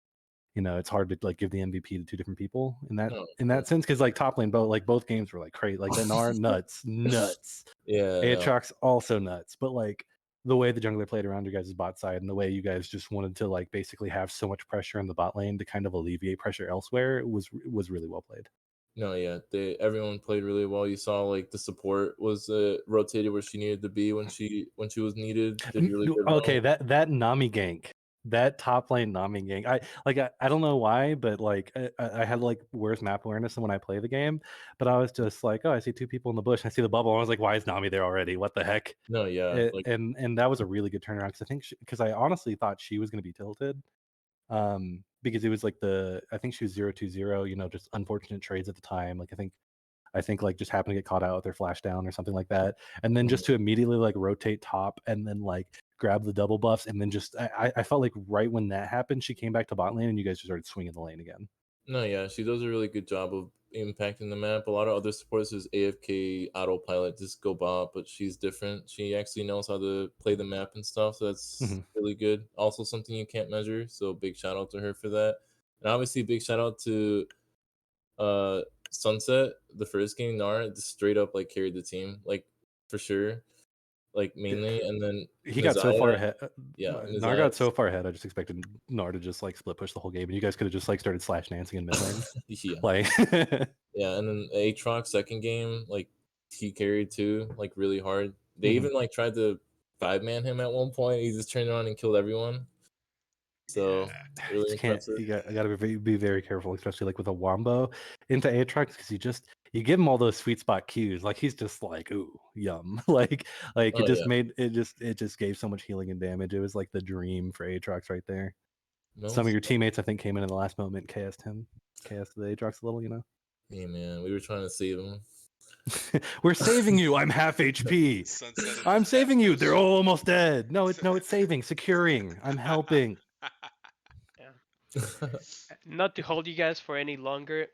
it's hard to like give the MVP to two different people in that No, sense because like top lane both games were like crazy, like the Gnar nuts, yeah, no, Aatrox also nuts, but like the way the jungler played around your guys' bot side and the way you guys just wanted to like basically have so much pressure in the bot lane to kind of alleviate pressure elsewhere was really well played. no, yeah. Everyone played really well. You saw like the support was rotated where she needed to be when she was needed. Did really good Okay, roam. that Nami gank, that top lane Nami gank. I don't know why, but like I had like worse map awareness than when I play the game. But I was just like, oh, I see two people in the bush. I see the bubble. I was like, why is Nami there already? What the heck? No, yeah, like And that was a really good turnaround because I think because I honestly thought she was going to be tilted. Because it was like I think she was 0-2-0. Just unfortunate trades at the time. Like I think like just happened to get caught out with their flash down or something like that, and then mhm. just to immediately like rotate top and then like grab the double buffs, and then just I felt like right when that happened, she came back to bot lane and you guys just started swinging the lane again. No, yeah, she does a really good job of impacting the map. A lot of other supports is AFK autopilot, just go bot, but she's different. She actually knows how to play the map and stuff, so that's Mhm. really good. Also, something you can't measure, so big shout out to her for that. And obviously, big shout out to uh Sunset, the first game. Nara just straight up like carried the team, like for sure, like mainly, and then He got so far Mizaya, ahead. yeah, Nar Mizaya, got so far ahead. I just expected Nar to just like split push the whole game, and you guys could have just like started slash dancing in mid lane. yeah, Like, yeah, and then Aatrox second game, like he carried too, like really hard. They mhm. even like tried to 5-man him at one point. He just turned around and killed everyone. So Yeah. really Just can't. impressive. I gotta be very careful, especially like with a wombo into Aatrox, because you give him all those sweet spot cues. Like he's just like, ooh, yum. Like Oh yeah, it just gave so much healing and damage. It was like the dream for Aatrox right there. no, Some of your teammates, I think, came in the last moment, KS'd him, KS'd the Aatrox a little. hey man, we were trying to save him. We're saving you. I'm half HP. Sunset and I'm his death saving you. They're wish. all almost dead. No, it's saving, securing. I'm helping. Yeah. Not to hold you guys for any longer.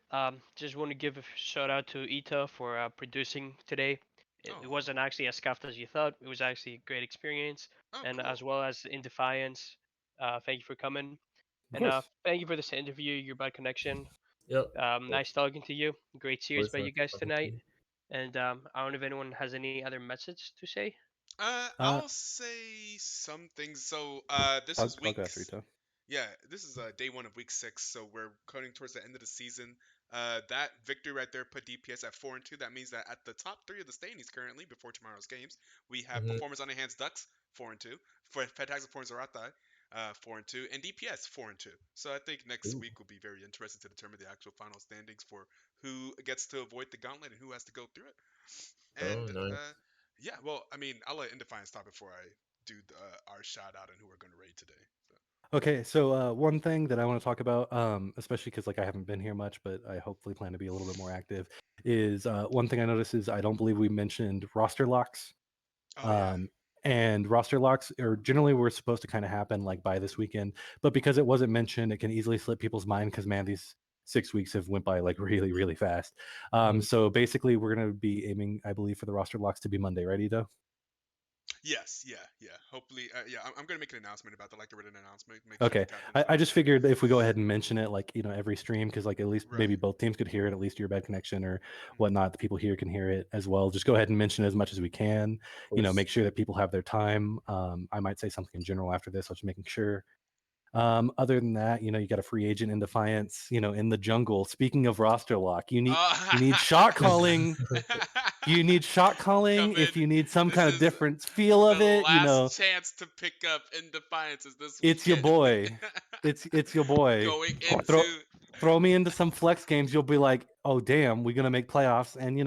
Just want to give a shout out to Etoe for producing today. It Oh, wasn't actually as scuffed as you thought. It was actually a great experience, oh, and as cool. well as InDefiance. Thank you for coming, Of and course. thank you for this interview. Your bad connection. Yep, of Nice talking to you. Great series course, by nice you guys talking to tonight. you. And I don't know if anyone has any other message to say. Uh, I'll say some things. So, this is I'll go after weeks. Ito. Yeah, this is day one of week 6, so we're cutting towards the end of the season. That victory right there put DPS at 4-2. That means that at the top three of the standings currently, before tomorrow's games, we have Hmm. Performance on Enhanced Ducks 4-2, for Fantastic Forms Zarate 4-2, and DPS 4-2. So I think next Ooh, week will be very interesting to determine the actual final standings for who gets to avoid the gauntlet and who has to go through it. oh And nice. yeah, well, I mean, I'll let Indefiance talk before I do our shout out and who we're going to raid today. So. Okay, so one thing that I want to talk about, especially because like I haven't been here much, but I hopefully plan to be a little bit more active, is one thing I noticed is I don't believe we mentioned roster locks. Oh yeah. And roster locks are generally were supposed to kind of happen like by this weekend, but because it wasn't mentioned, it can easily slip people's mind because man, these 6 weeks have went by like really, really fast. Mhm. So basically, we're gonna be aiming, I believe, for the roster locks to be Monday, right, Ito? Yes, yeah, yeah. Hopefully, yeah. I'm gonna make an announcement about that, like a written announcement. Make sure the Okay, captains I know. just figured if we go ahead and mention it, like every stream, because like at least maybe Right. both teams could hear it, at least your bad connection or Mhm. whatnot, the people here can hear it as well. Just go ahead and mention it as much as we can. Of course. Make sure that people have their time. I might say something in general after this, so just making sure. Other than that, you got a free agent in Defiance, in the jungle. Speaking of roster lock, you need shot calling. You need shot Come calling in. if you need some This kind of is different feel the of it. last chance to pick up InDefiance is this It's your weekend. boy. It's your boy. Going Throw into throw me into some flex games. You'll be like, oh damn, we're gonna make playoffs, and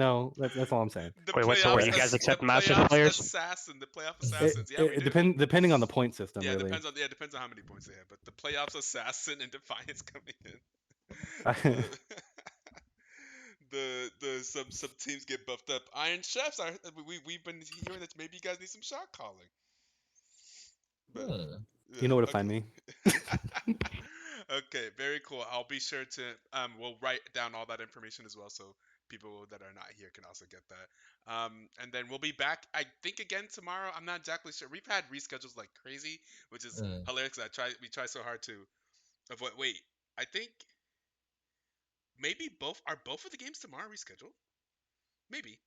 that's all I'm saying. the Wait, what? So what? playoffs, You guys the accept Masters playoffs players? assassin, the playoff It, assassins. Yeah, we it do. depending on the point system, Yeah, it really. depends on depends on how many points they have, but the playoffs assassin and Defiance coming in. I, The the some teams get buffed up. Iron Chefs, we've been hearing that maybe you guys need some shot calling, but Hmm. you know where to find me. okay. Okay, very cool. I'll be sure to we'll write down all that information as well, so people that are not here can also get that. And then we'll be back, I think, again tomorrow. I'm not exactly sure. We've had reschedules like crazy, which is Hmm. hilarious. 'Cause we try so hard to avoid. Wait, I think maybe both of the games tomorrow rescheduled. Maybe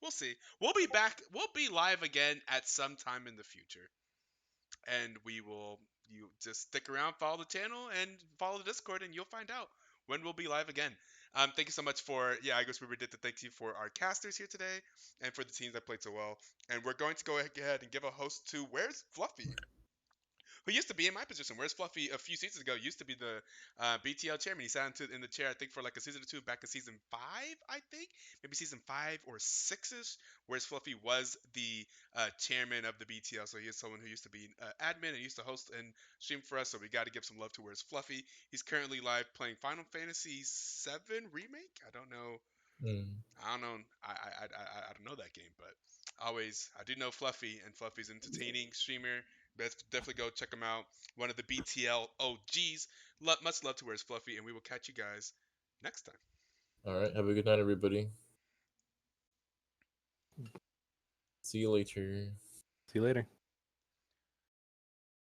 we'll see. We'll be back. We'll be live again at some time in the future, and you just stick around, follow the channel, and follow the Discord, and you'll find out when we'll be live again. Thank you so much for I guess we did the thank you for our casters here today, and for the teams that played so well. And we're going to go ahead and give a host to Where's Fluffy, who used to be in my position. Whereas Fluffy a few seasons ago used to be the BTL chairman. He sat in the chair, I think, for like a season or two back in season 5, I think. Maybe season 5 or 6 ish. Whereas Fluffy was the chairman of the BTL. So he is someone who used to be admin and used to host and stream for us. So we got to give some love to Where's Fluffy. He's currently live playing Final Fantasy 7 Remake. Hmm. I don't know. I don't know that game, but I do know Fluffy, and Fluffy's an entertaining streamer. Definitely go check him out. One of the BTL OGs. Much love to Where's Fluffy, and we will catch you guys next time. All right. Have a good night, everybody. See you later. See you later.